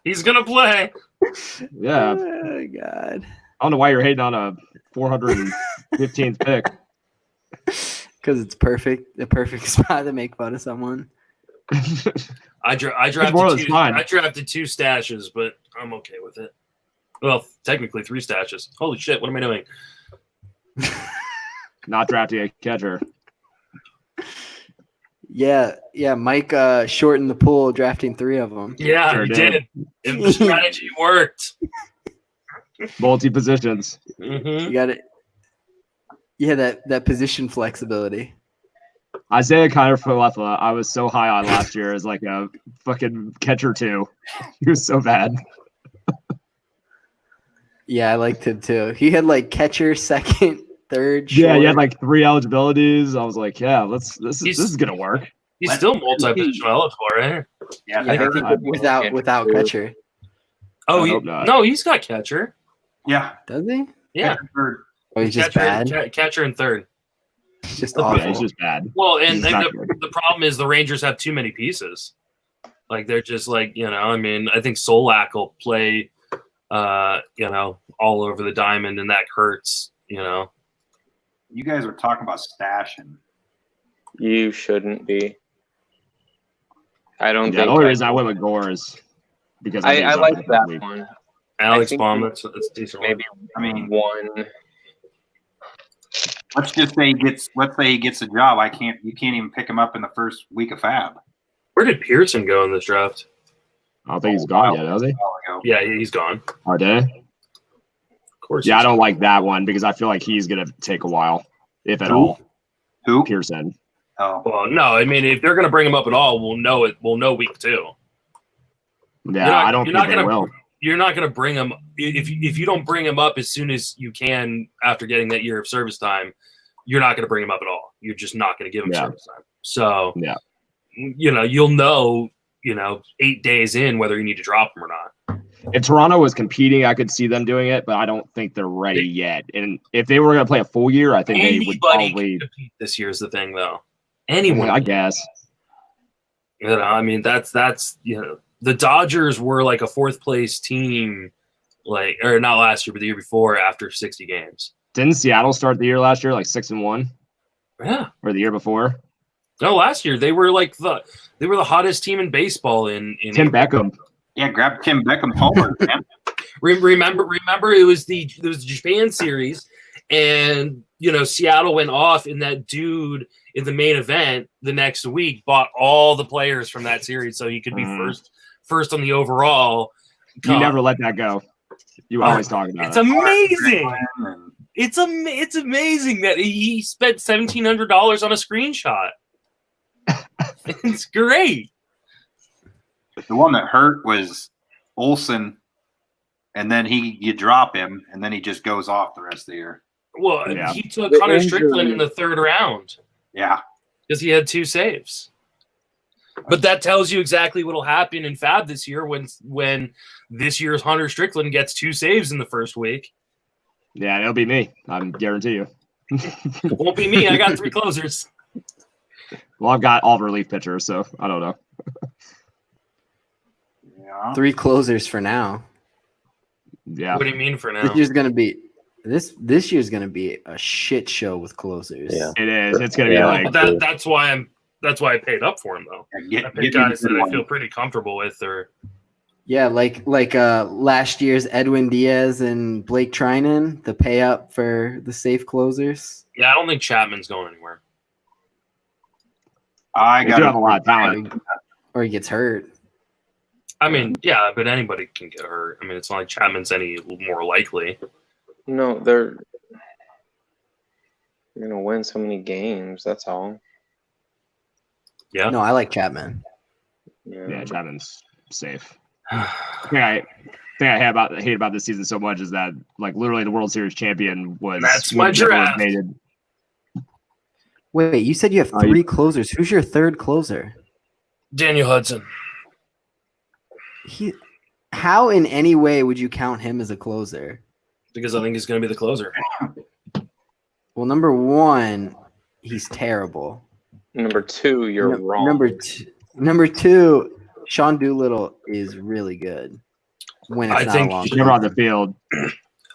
He's gonna play. Yeah. Oh, God. I don't know why you're hating on a 415th pick. Because it's perfect. The perfect spot to make fun of someone. I drafted two stashes, but I'm okay with it. Well, technically 3 stashes. Holy shit! What am I doing? Not drafting a catcher. Yeah. Mike shortened the pool, drafting 3 of them. Yeah, Sure he did. did. The strategy worked. Multi positions. Mm-hmm. You got it. Yeah, that position flexibility. Isaiah Kiner-Falefa, I was so high on last year as like a fucking catcher too. He was so bad. Yeah, I liked him too. He had like catcher, second, third. Yeah, he had short. like 3 eligibilities. I was like, yeah, this is gonna work. He's still multi-positional eligible, right? Yeah, I think without catcher. Oh, I hope not. no, he's got catcher. Yeah. Does he? Yeah. Or he's just catcher, bad. Catcher and third. Just Yeah, awful. he's just bad. Well, and He's not good. the problem is the Rangers have too many pieces. Like they're just like, I mean, I think Solak will play, all over the diamond, and that hurts. You guys were talking about stashing. You shouldn't be. I don't Yeah, think. the only reason I went with Gore is because I like that one. Alex I think Baum, that's a decent Maybe one. Let's just say he gets a job. You can't even pick him up in the first week of Fab. Where did Pearson go in this draft? I don't think he's gone yet, has he? Yeah, he's gone. Oh, did he? Of course. Yeah, I don't like that one because I feel like he's gonna take a while, if at all. Who? Pearson. Oh. Well, no, I mean, if they're going to bring him up at all, we'll know it. We'll know week 2. Yeah, I don't think they will. You're not going to bring him if you don't bring him up as soon as you can after getting that year of service time. You're not going to bring him up at all. You're just not going to give him service time. So yeah, you'll know 8 days in whether you need to drop him or not. If Toronto was competing, I could see them doing it, but I don't think they're ready yet. And if they were going to play a full year, I think they would probably compete this year. Is the thing, though. Anyone, I guess. I mean, that's the Dodgers were like a 4th place team, or not last year, but the year before after 60 games. Didn't Seattle start the year last year like 6-1? Yeah, or the year before? No, last year they were the hottest team in baseball in Tim Beckham. Yeah, grab Tim Beckham homer. Man. Remember, it was the Japan series, and Seattle went off, and that dude in the main event the next week bought all the players from that series so he could be first on the overall. You never let that go. You always talk about it's it. Amazing. It's amazing that he spent $1,700 on a screenshot. It's great. The one that hurt was Olsen, and then you drop him, and then he just goes off the rest of the year. Well, he took Connor Strickland in the 3rd round. Yeah. Because he had 2 saves. But that tells you exactly what will happen in Fab this year when this year's Hunter Strickland gets 2 saves in the first week. Yeah, it'll be me. I guarantee you. It won't be me. I got 3 closers. Well, I've got all relief pitchers, so I don't know. Yeah. 3 closers for now. Yeah. What do you mean for now? This year's gonna be this year's gonna be a shit show with closers. Yeah. It is. It's gonna be like that's why I paid up for him though. I picked guys that I feel pretty comfortable with. Or yeah, like last year's Edwin Diaz and Blake Trinan, the pay up for the safe closers. Yeah, I don't think Chapman's going anywhere. I do have a lot of talent, or he gets hurt. I mean, yeah, but anybody can get hurt. I mean, it's not like Chapman's any more likely. No, they're gonna win so many games. That's all. Yeah. No, I like Chapman. Yeah, Chapman's safe. I hate about this season so much is that like literally the World Series champion was that's my draft. Wait, you said you have 3 closers. Who's your 3rd closer? Daniel Hudson. How in any way would you count him as a closer? Because I think he's going to be the closer. Well, number 1, he's terrible. Number 2, you're wrong. Number 2, Sean Doolittle is really good when it's I not think a long He's never on the field.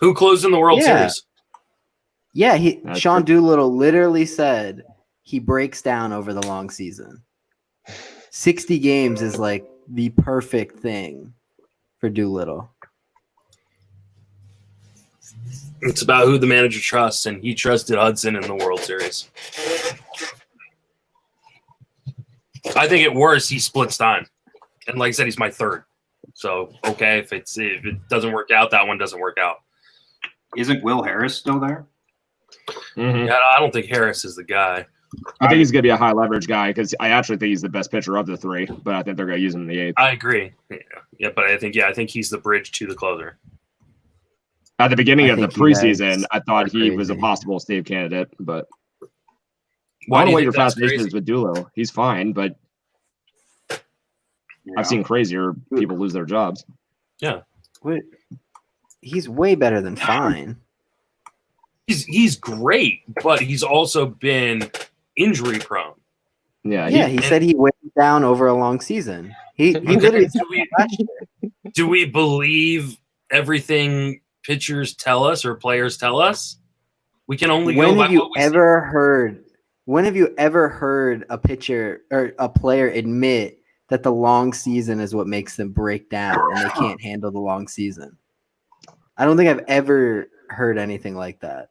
Who closed in the World Yeah. Series? Yeah, That's Sean true. Doolittle literally said he breaks down over the long season. 60 games is like the perfect thing for Doolittle. It's about who the manager trusts, and he trusted Hudson in the World Series. I think at worst he splits time, and like I said, he's my third. So okay, if it doesn't work out, that one doesn't work out. Isn't Will Harris still there? Mhm. Yeah, I don't think Harris is the guy. I think he's going to be a high leverage guy because I actually think he's the best pitcher of the three, but I think they're going to use him in the eighth. I agree. Yeah, but I think he's the bridge to the closer. At the beginning I of the think you guys preseason, I thought are he was a crazy. possible Steve candidate, but Why I do don't know you what your think that's fascination crazy? is with Doolittle. He's fine, but I've seen crazier people lose their jobs. Yeah, Wait, he's way better than fine. he's great, but he's also been injury prone. Yeah, Yeah, he said he went down over a long season. He literally said that last year. Do we believe everything pitchers tell us or players tell us? We can only go When by have you what we ever heard? When have you ever heard a pitcher or a player admit that the long season is what makes them break down and they can't handle the long season? I don't think I've ever heard anything like that.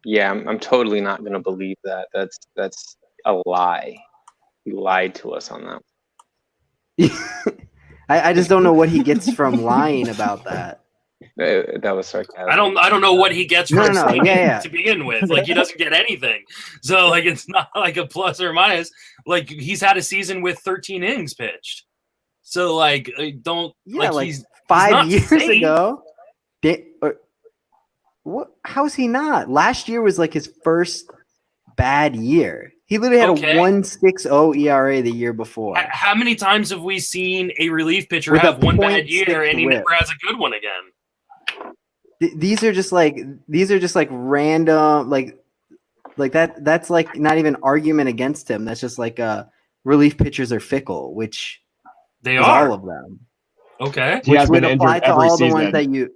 Yeah, I'm totally not going to believe that. That's a lie. He lied to us on that. I just don't know what he gets from lying about that. That was sarcasm. I don't know what he gets No, from no, speaking yeah. to begin with. Like he doesn't get anything. So like it's not like a plus or minus. Like he's had a season with 13 innings pitched. So like don't Yeah, like he's 5 not years safe. ago. What? How's he not? Last year was like his first bad year. He literally had Okay. a 1.60 ERA the year before. How many times have we seen a relief pitcher With a have one bad 0.6 year and he whip. never has a good one again? These are just like random like that. That's like not even argument against him. That's just like relief pitchers are fickle, which They is are. all of them. Okay. He has would been apply injured to every all the season ones that you.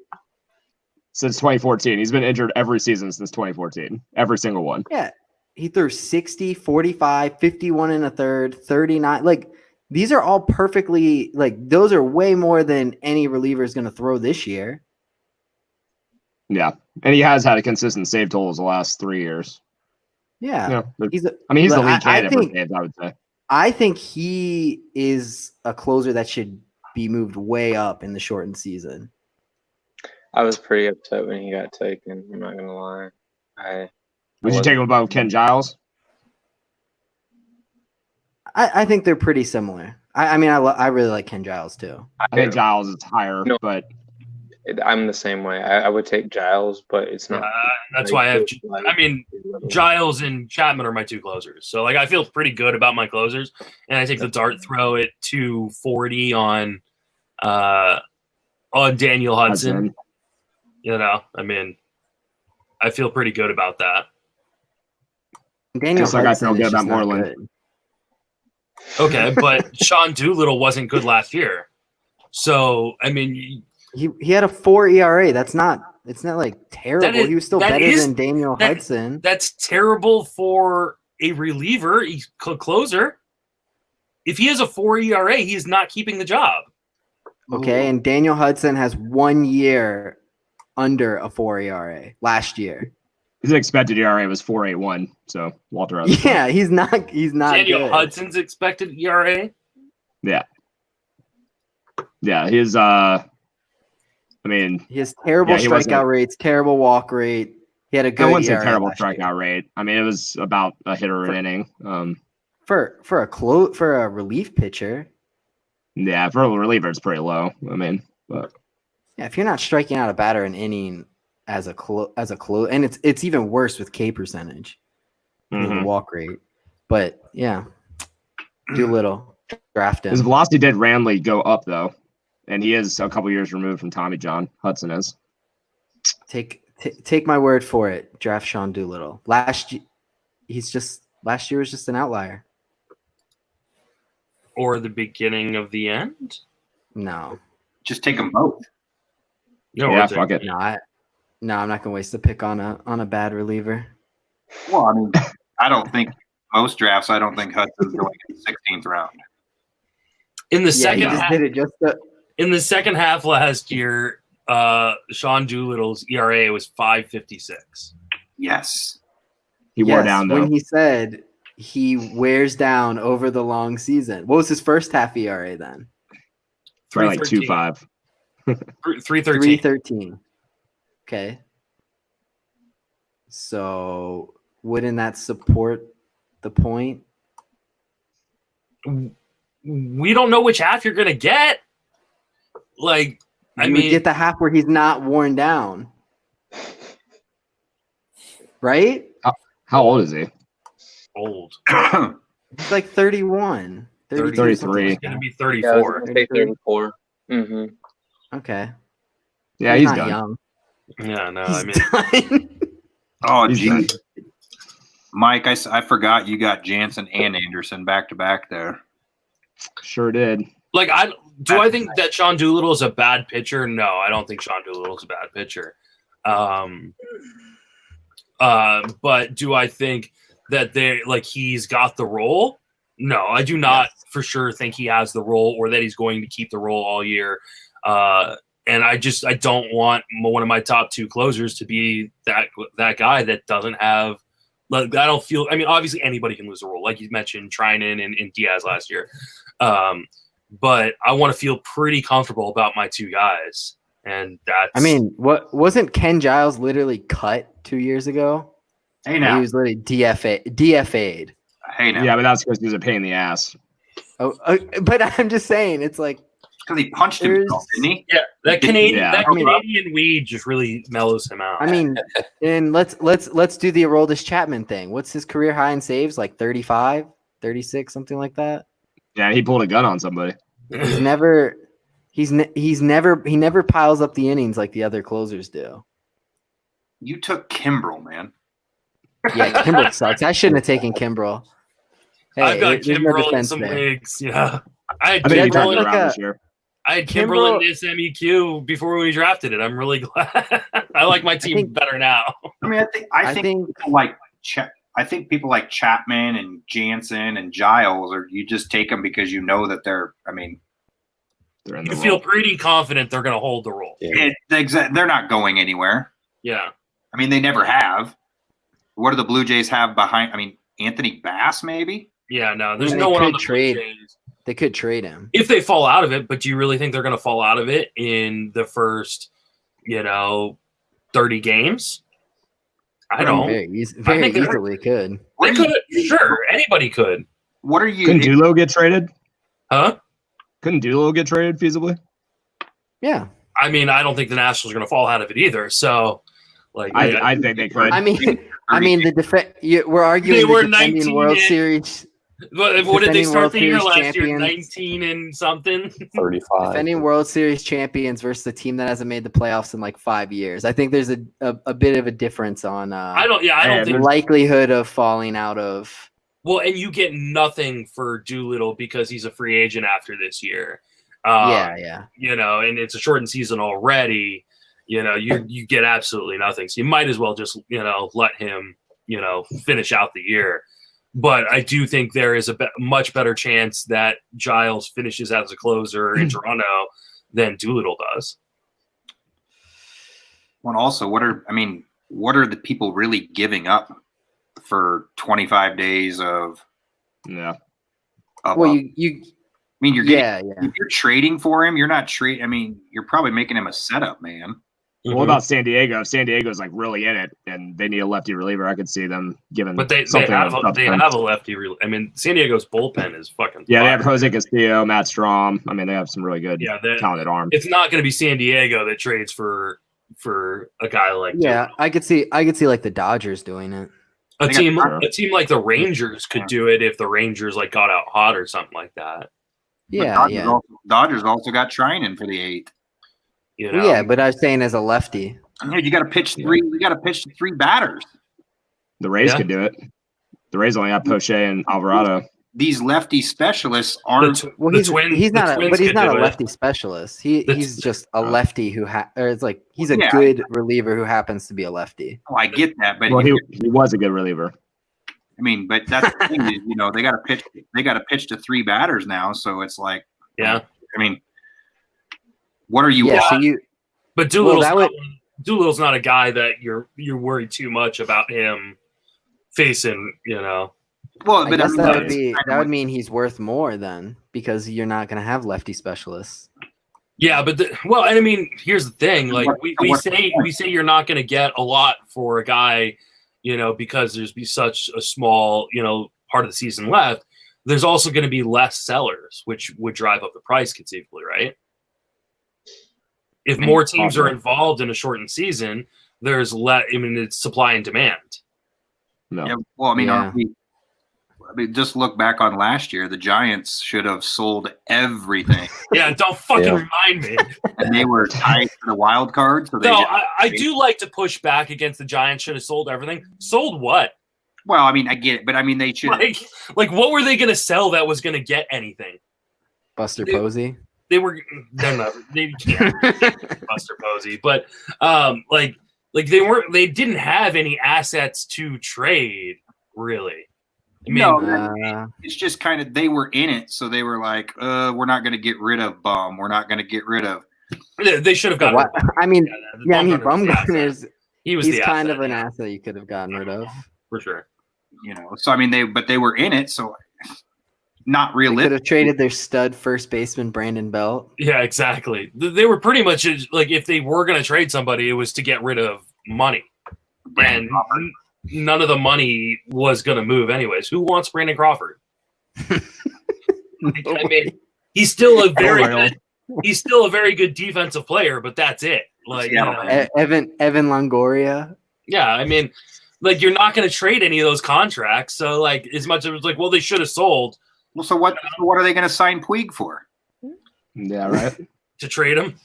since 2014. He's been injured every season since 2014. Every single one. Yeah, he threw 60, 45, 51 and a third, 39. Like these are all perfectly like those are way more than any reliever is going to throw this year. Yeah, and he has had a consistent save totals the last 3 years. Yeah, Yeah, he's the lead candidate for saves, I would say. I think he is a closer that should be moved way up in the shortened season. I was pretty upset when he got taken. I'm not gonna lie. Would you take him above Ken Giles? I think they're pretty similar. I mean, I really like Ken Giles too. I think Giles is higher, No. but I'm the same way. I would take Giles, but it's not. That's why I have. I mean, Giles and Chapman are my two closers. So like I feel pretty good about my closers, and I take the dart throw at 240 on Daniel Hudson. You know, I mean, I feel pretty good about that. Daniel just like I Hudson feel is good about just not Moreland. good. Okay, but Sean Doolittle wasn't good last year. So I mean, He had a 4 ERA. It's not like terrible. is- He was still that better is- than Daniel that- Hudson. that's terrible for a reliever, closer. If he has a 4 ERA, he is not keeping the job. Okay, and Daniel Hudson has 1 year under a 4 ERA last year. his expected ERA was 4.81. So Walter has Yeah, he's not Daniel good. Hudson's expected ERA. Yeah. Yeah, his I mean, He has terrible Yeah, he wasn't- strikeout rates, terrible walk rate. He had a I good wouldn't say ERA terrible last year. strikeout rate. I mean, it was about a hitter an inning. For a relief pitcher. Yeah, for a reliever, it's pretty low. I mean, but Yeah, if you're not striking out a batter an inning as a close, and it's even worse with K percentage, than the Mhm. walk rate. But yeah, Doolittle draft him. his velocity did randomly go up though, and he is a couple years removed from Tommy John. Hudson is. Take my word for it. Draft Sean Doolittle. Last year was just an outlier. or the beginning of the end? No. Just take them both. No, Yeah, or take- fuck it. No, I'm not gonna waste a pick on a bad reliever. Well, I mean, I don't think most drafts. I don't think Hudson's going in the 16th round. In the Yeah, second he just half, did it just to, in the second half last year, Sean Doolittle's ERA was 5.56. Yes. He wore down though. when he said he wears down over the long season. What was his first half ERA then? Probably like 3.13. 2.5. 3.13. 3.13. Okay. So wouldn't that support the point? We don't know which half you're gonna get. Like, I You would mean, get the half where he's not worn down. Right? How old is he? old. He's like 31. 33. He's gonna be Yeah, I was 34. gonna say 34. Mm-hmm. Okay. Yeah, he's not done. young. Yeah, no, He's I mean, done. Oh, He's geez. done. Mike, I forgot you got Jansen and Anderson back to back there. Sure did. like, I think that Sean Doolittle is a bad pitcher? No, I don't think Sean Doolittle is a bad pitcher. But do I think that he's got the role? No, I do not for sure think he has the role or that he's going to keep the role all year. And I don't want one of my top two closers to be that guy that doesn't have. Like, I don't feel. I mean, obviously anybody can lose a role, like you mentioned, Trinan and Diaz last year. But I want to feel pretty comfortable about my two guys, and that's. I mean, what wasn't Ken Giles literally cut 2 years ago? Hey now, He was literally DFA'd. hey now, Yeah, but that's because he's a pain in the ass. Oh, but I'm just saying, it's like because he punched himself, didn't he? Yeah, that Canadian Yeah. Canadian weed just really mellows him out. I mean, and let's do the Aroldis Chapman thing. What's his career high in saves? Like 35, 36, something like that. Yeah, he pulled a gun on somebody. He never piles up the innings like the other closers do. You took Kimbrel, man. Yeah, Kimbrel sucks. I shouldn't have taken Kimbrel. Hey, I've got there's no Kimbrel in defense some there. leagues. Yeah, I had I think he Kimbrel turned like it around a- this year. I had Kimbrel in this MEQ before we drafted it. I'm really glad. I like my team better now. I mean, I think people like I think people like Chapman and Jansen and Giles, or you just take them because you know that they're. I mean, They're in You the feel role. pretty confident they're going to hold the role. they're not going anywhere. Yeah. I mean, they never have. What do the Blue Jays have behind? I mean, Anthony Bass, maybe. Yeah, no, there's They no one on could the trade. Blue Jays. They could trade him. If they fall out of it, but do you really think they're going to fall out of it in the first, 30 games? I don't. Very I think they're- easily could. They could. Sure, anybody could. What are you? Couldn't Dulo get traded? Huh? Couldn't Dulo get traded feasibly? Yeah. I mean, I don't think the Nationals are going to fall out of it either. So, I think they could. I mean, we're arguing They were the defending 19 World and- Series. what did they defending start World the year Series last year? champions. 19 and something. 35. Defending World Series champions versus a team that hasn't made the playoffs in like 5 years. I think there's a bit of a difference on I don't the think. likelihood of falling out of. Well, and you get nothing for Doolittle because he's a free agent after this year. Yeah. And it's a shortened season already. You get absolutely nothing. So you might as well just let him finish out the year. But I do think there is a much better chance that Giles finishes as a closer in Toronto than Doolittle does. Well, also, what are the people really giving up for 25 days of? Yeah. Well, you're getting, if you're trading for him, you're not trading. I mean, you're probably making him a setup, man. Well, what about San Diego? If San Diego's like really in it and they need a lefty reliever, I could see them giving. But they something have of a lefty. I mean, San Diego's bullpen is fucking. Yeah, fire. they have Jose Castillo, Matt Strom. I mean, they have some really good, talented arms. It's not going to be San Diego that trades for a guy like Yeah, I could see like the Dodgers doing it. a team like the Rangers could do it if the Rangers got out hot or something like that. Yeah, Dodgers also got Trinan for the 8th. Yeah, but I was saying as a lefty. Yeah, you got to pitch three. You got to pitch 3 batters. The Rays could do it. The Rays only have Poche and Alvarado. these lefty specialists aren't. Well, he's not a lefty specialist. He's just a lefty or it's like he's a good reliever who happens to be a lefty. Oh, I get that, but he was a good reliever. I mean, but that's the thing is, they got to pitch. They got to pitch to 3 batters now, so it's like, yeah. I mean, what are you? Yeah, so but Doolittle's not a guy that you're worried too much about him facing. Well, but that would mean he's worth more then, because you're not going to have lefty specialists. Yeah, but and I mean, here's the thing: like we say you're not going to get a lot for a guy, because there's such a small part of the season left. There's also going to be less sellers, which would drive up the price conceivably, right? If more teams are involved in a shortened season, there's less. I mean, it's supply and demand. No. Yeah, well, I mean, just look back on last year. The Giants should have sold everything. Yeah, don't fucking remind me. And they were tied for the wild card. So I do like to push back against the Giants. Should have sold everything. Sold what? Well, I mean, I get it, but I mean, they should. Like, what were they going to sell that was going to get anything? Buster Posey. They can't Buster Posey, but they didn't have any assets to trade really. I mean, it's just kind of they were in it, so they were like, we're not going to get rid of Bum. We're not going to get rid of. They should have gotten. I mean, Bumgarner's he's kind of an asset you could have gotten rid of for sure. So I mean, they were in it, so not realistic. They could have traded their stud first baseman Brandon Belt. Yeah, exactly. They were pretty much like, if they were going to trade somebody, it was to get rid of money, and none of the money was going to move anyways. Who wants Brandon Crawford? I mean, he's still a very good defensive player, but that's it. Like Evan Longoria. Yeah, I mean, like, you're not going to trade any of those contracts. So, like, as much as it was like, well, they should have sold. Well, so what are they going to sign Puig for? Yeah, right. To trade him?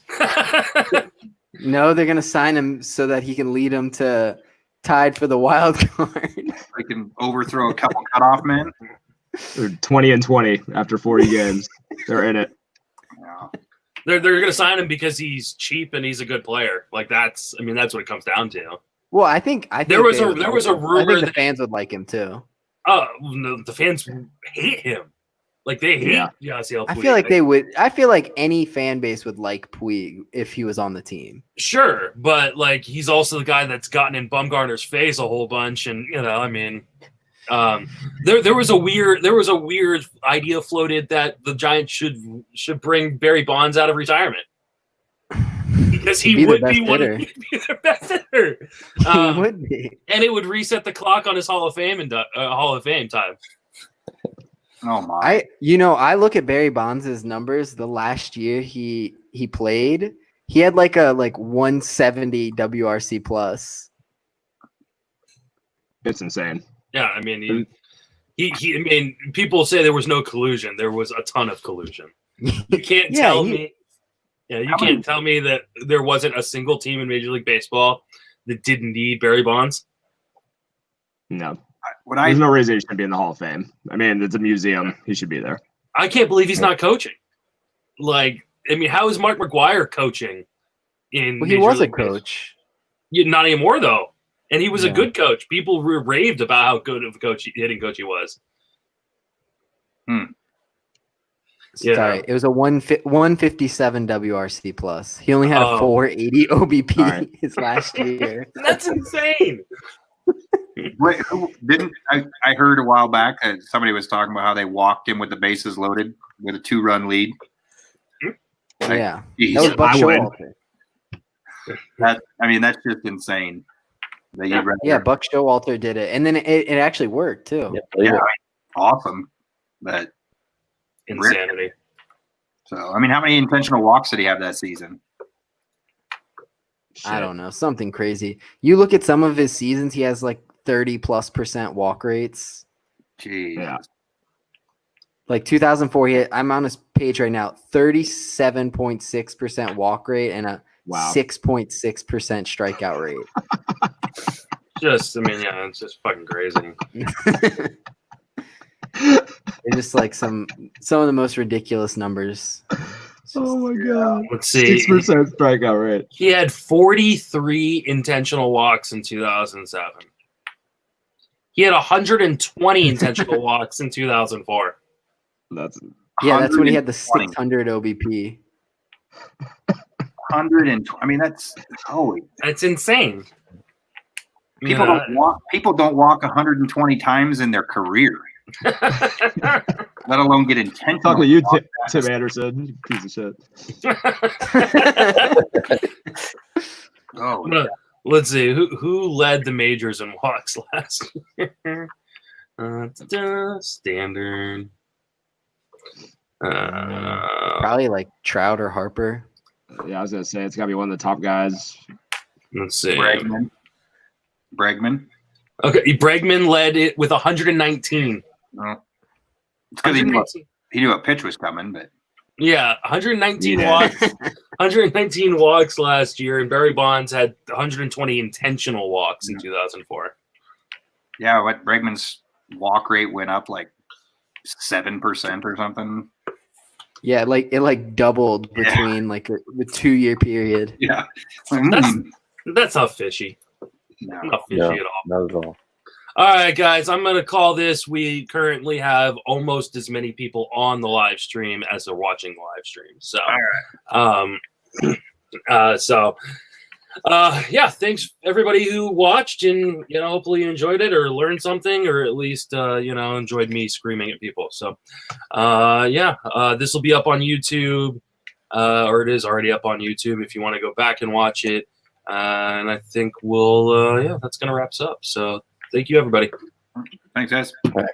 No, they're going to sign him so that he can lead them to tied for the wild card. They can overthrow a couple cutoff men. They're 20-20 after 40 games. They're in it. Yeah. They're going to sign him because he's cheap and he's a good player. Like, that's what it comes down to. Well, I think there was a rumor. I think the fans would like him too. Oh, no, the fans hate him. Like, they hate Yasiel Puig. I feel like they would. I feel like any fan base would like Puig if he was on the team. Sure, but like, he's also the guy that's gotten in Bumgarner's face a whole bunch, and I mean, there was a weird idea floated that the Giants should bring Barry Bonds out of retirement. Because he would be their best hitter. He would be, and it would reset the clock on his Hall of Fame and Hall of Fame time. Oh my! I look at Barry Bonds' numbers. The last year he played, he had like 170 WRC plus. It's insane. Yeah, I mean, I mean, people say there was no collusion. There was a ton of collusion. You can't tell me. Yeah, you can't tell me that there wasn't a single team in Major League Baseball that didn't need Barry Bonds. No. There's no reason he shouldn't be in the Hall of Fame. I mean, it's a museum. He should be there. I can't believe he's not coaching. Like, I mean, how is Mark McGwire coaching in He was a coach. Not anymore, though. And he was a good coach. People raved about how good of a hitting coach he was. Sorry, it was a 157 WRC plus. He only had a 480 OBP his last year. That's insane. Wait, I heard a while back that somebody was talking about how they walked him with the bases loaded with a 2-run lead. Yeah, that was Buck Showalter. That's just insane. Buck Showalter did it, and then it actually worked too. Yeah, awesome. But insanity. So, I mean, how many intentional walks did he have that season? I don't know, something crazy. You look at some of his seasons; he has like 30+% walk rates. Jeez. Yeah. Like 2004, I'm on his page right now. 37.6% walk rate and a 6.6% strikeout rate. It's just fucking crazy. just like some of the most ridiculous numbers. Oh my god! Let's see. 6% strikeout rate. He had 43 intentional walks in 2007. He had 120 intentional walks in 2004. That's when he had the 600 OBP. 120. I mean, that's insane. People don't walk 120 times in their career, let alone get intentional. Talk to you, Tim Anderson, you piece of shit. Let's see who led the majors in walks last year. Standard. Probably like Trout or Harper. Yeah, I was gonna say it's gotta be one of the top guys. Let's see. Bregman. Okay, Bregman led it with 119. Well, it's because he knew a pitch was coming, but yeah, 119 walks. 119 walks last year, and Barry Bonds had 120 intentional walks in 2004. Yeah, what Bregman's walk rate went up like 7% or something. Yeah, it doubled between like the 2-year period. Yeah, that's not fishy. No, not fishy at all. Not at all. All right, guys, I'm going to call this. We currently have almost as many people on the live stream as are watching the live stream. So, thanks everybody who watched, and hopefully you enjoyed it or learned something, or at least enjoyed me screaming at people. So, this will be up on YouTube, or it is already up on YouTube if you want to go back and watch it. And I think that's going to wrap us up. So, thank you, everybody. Thanks, guys. All right.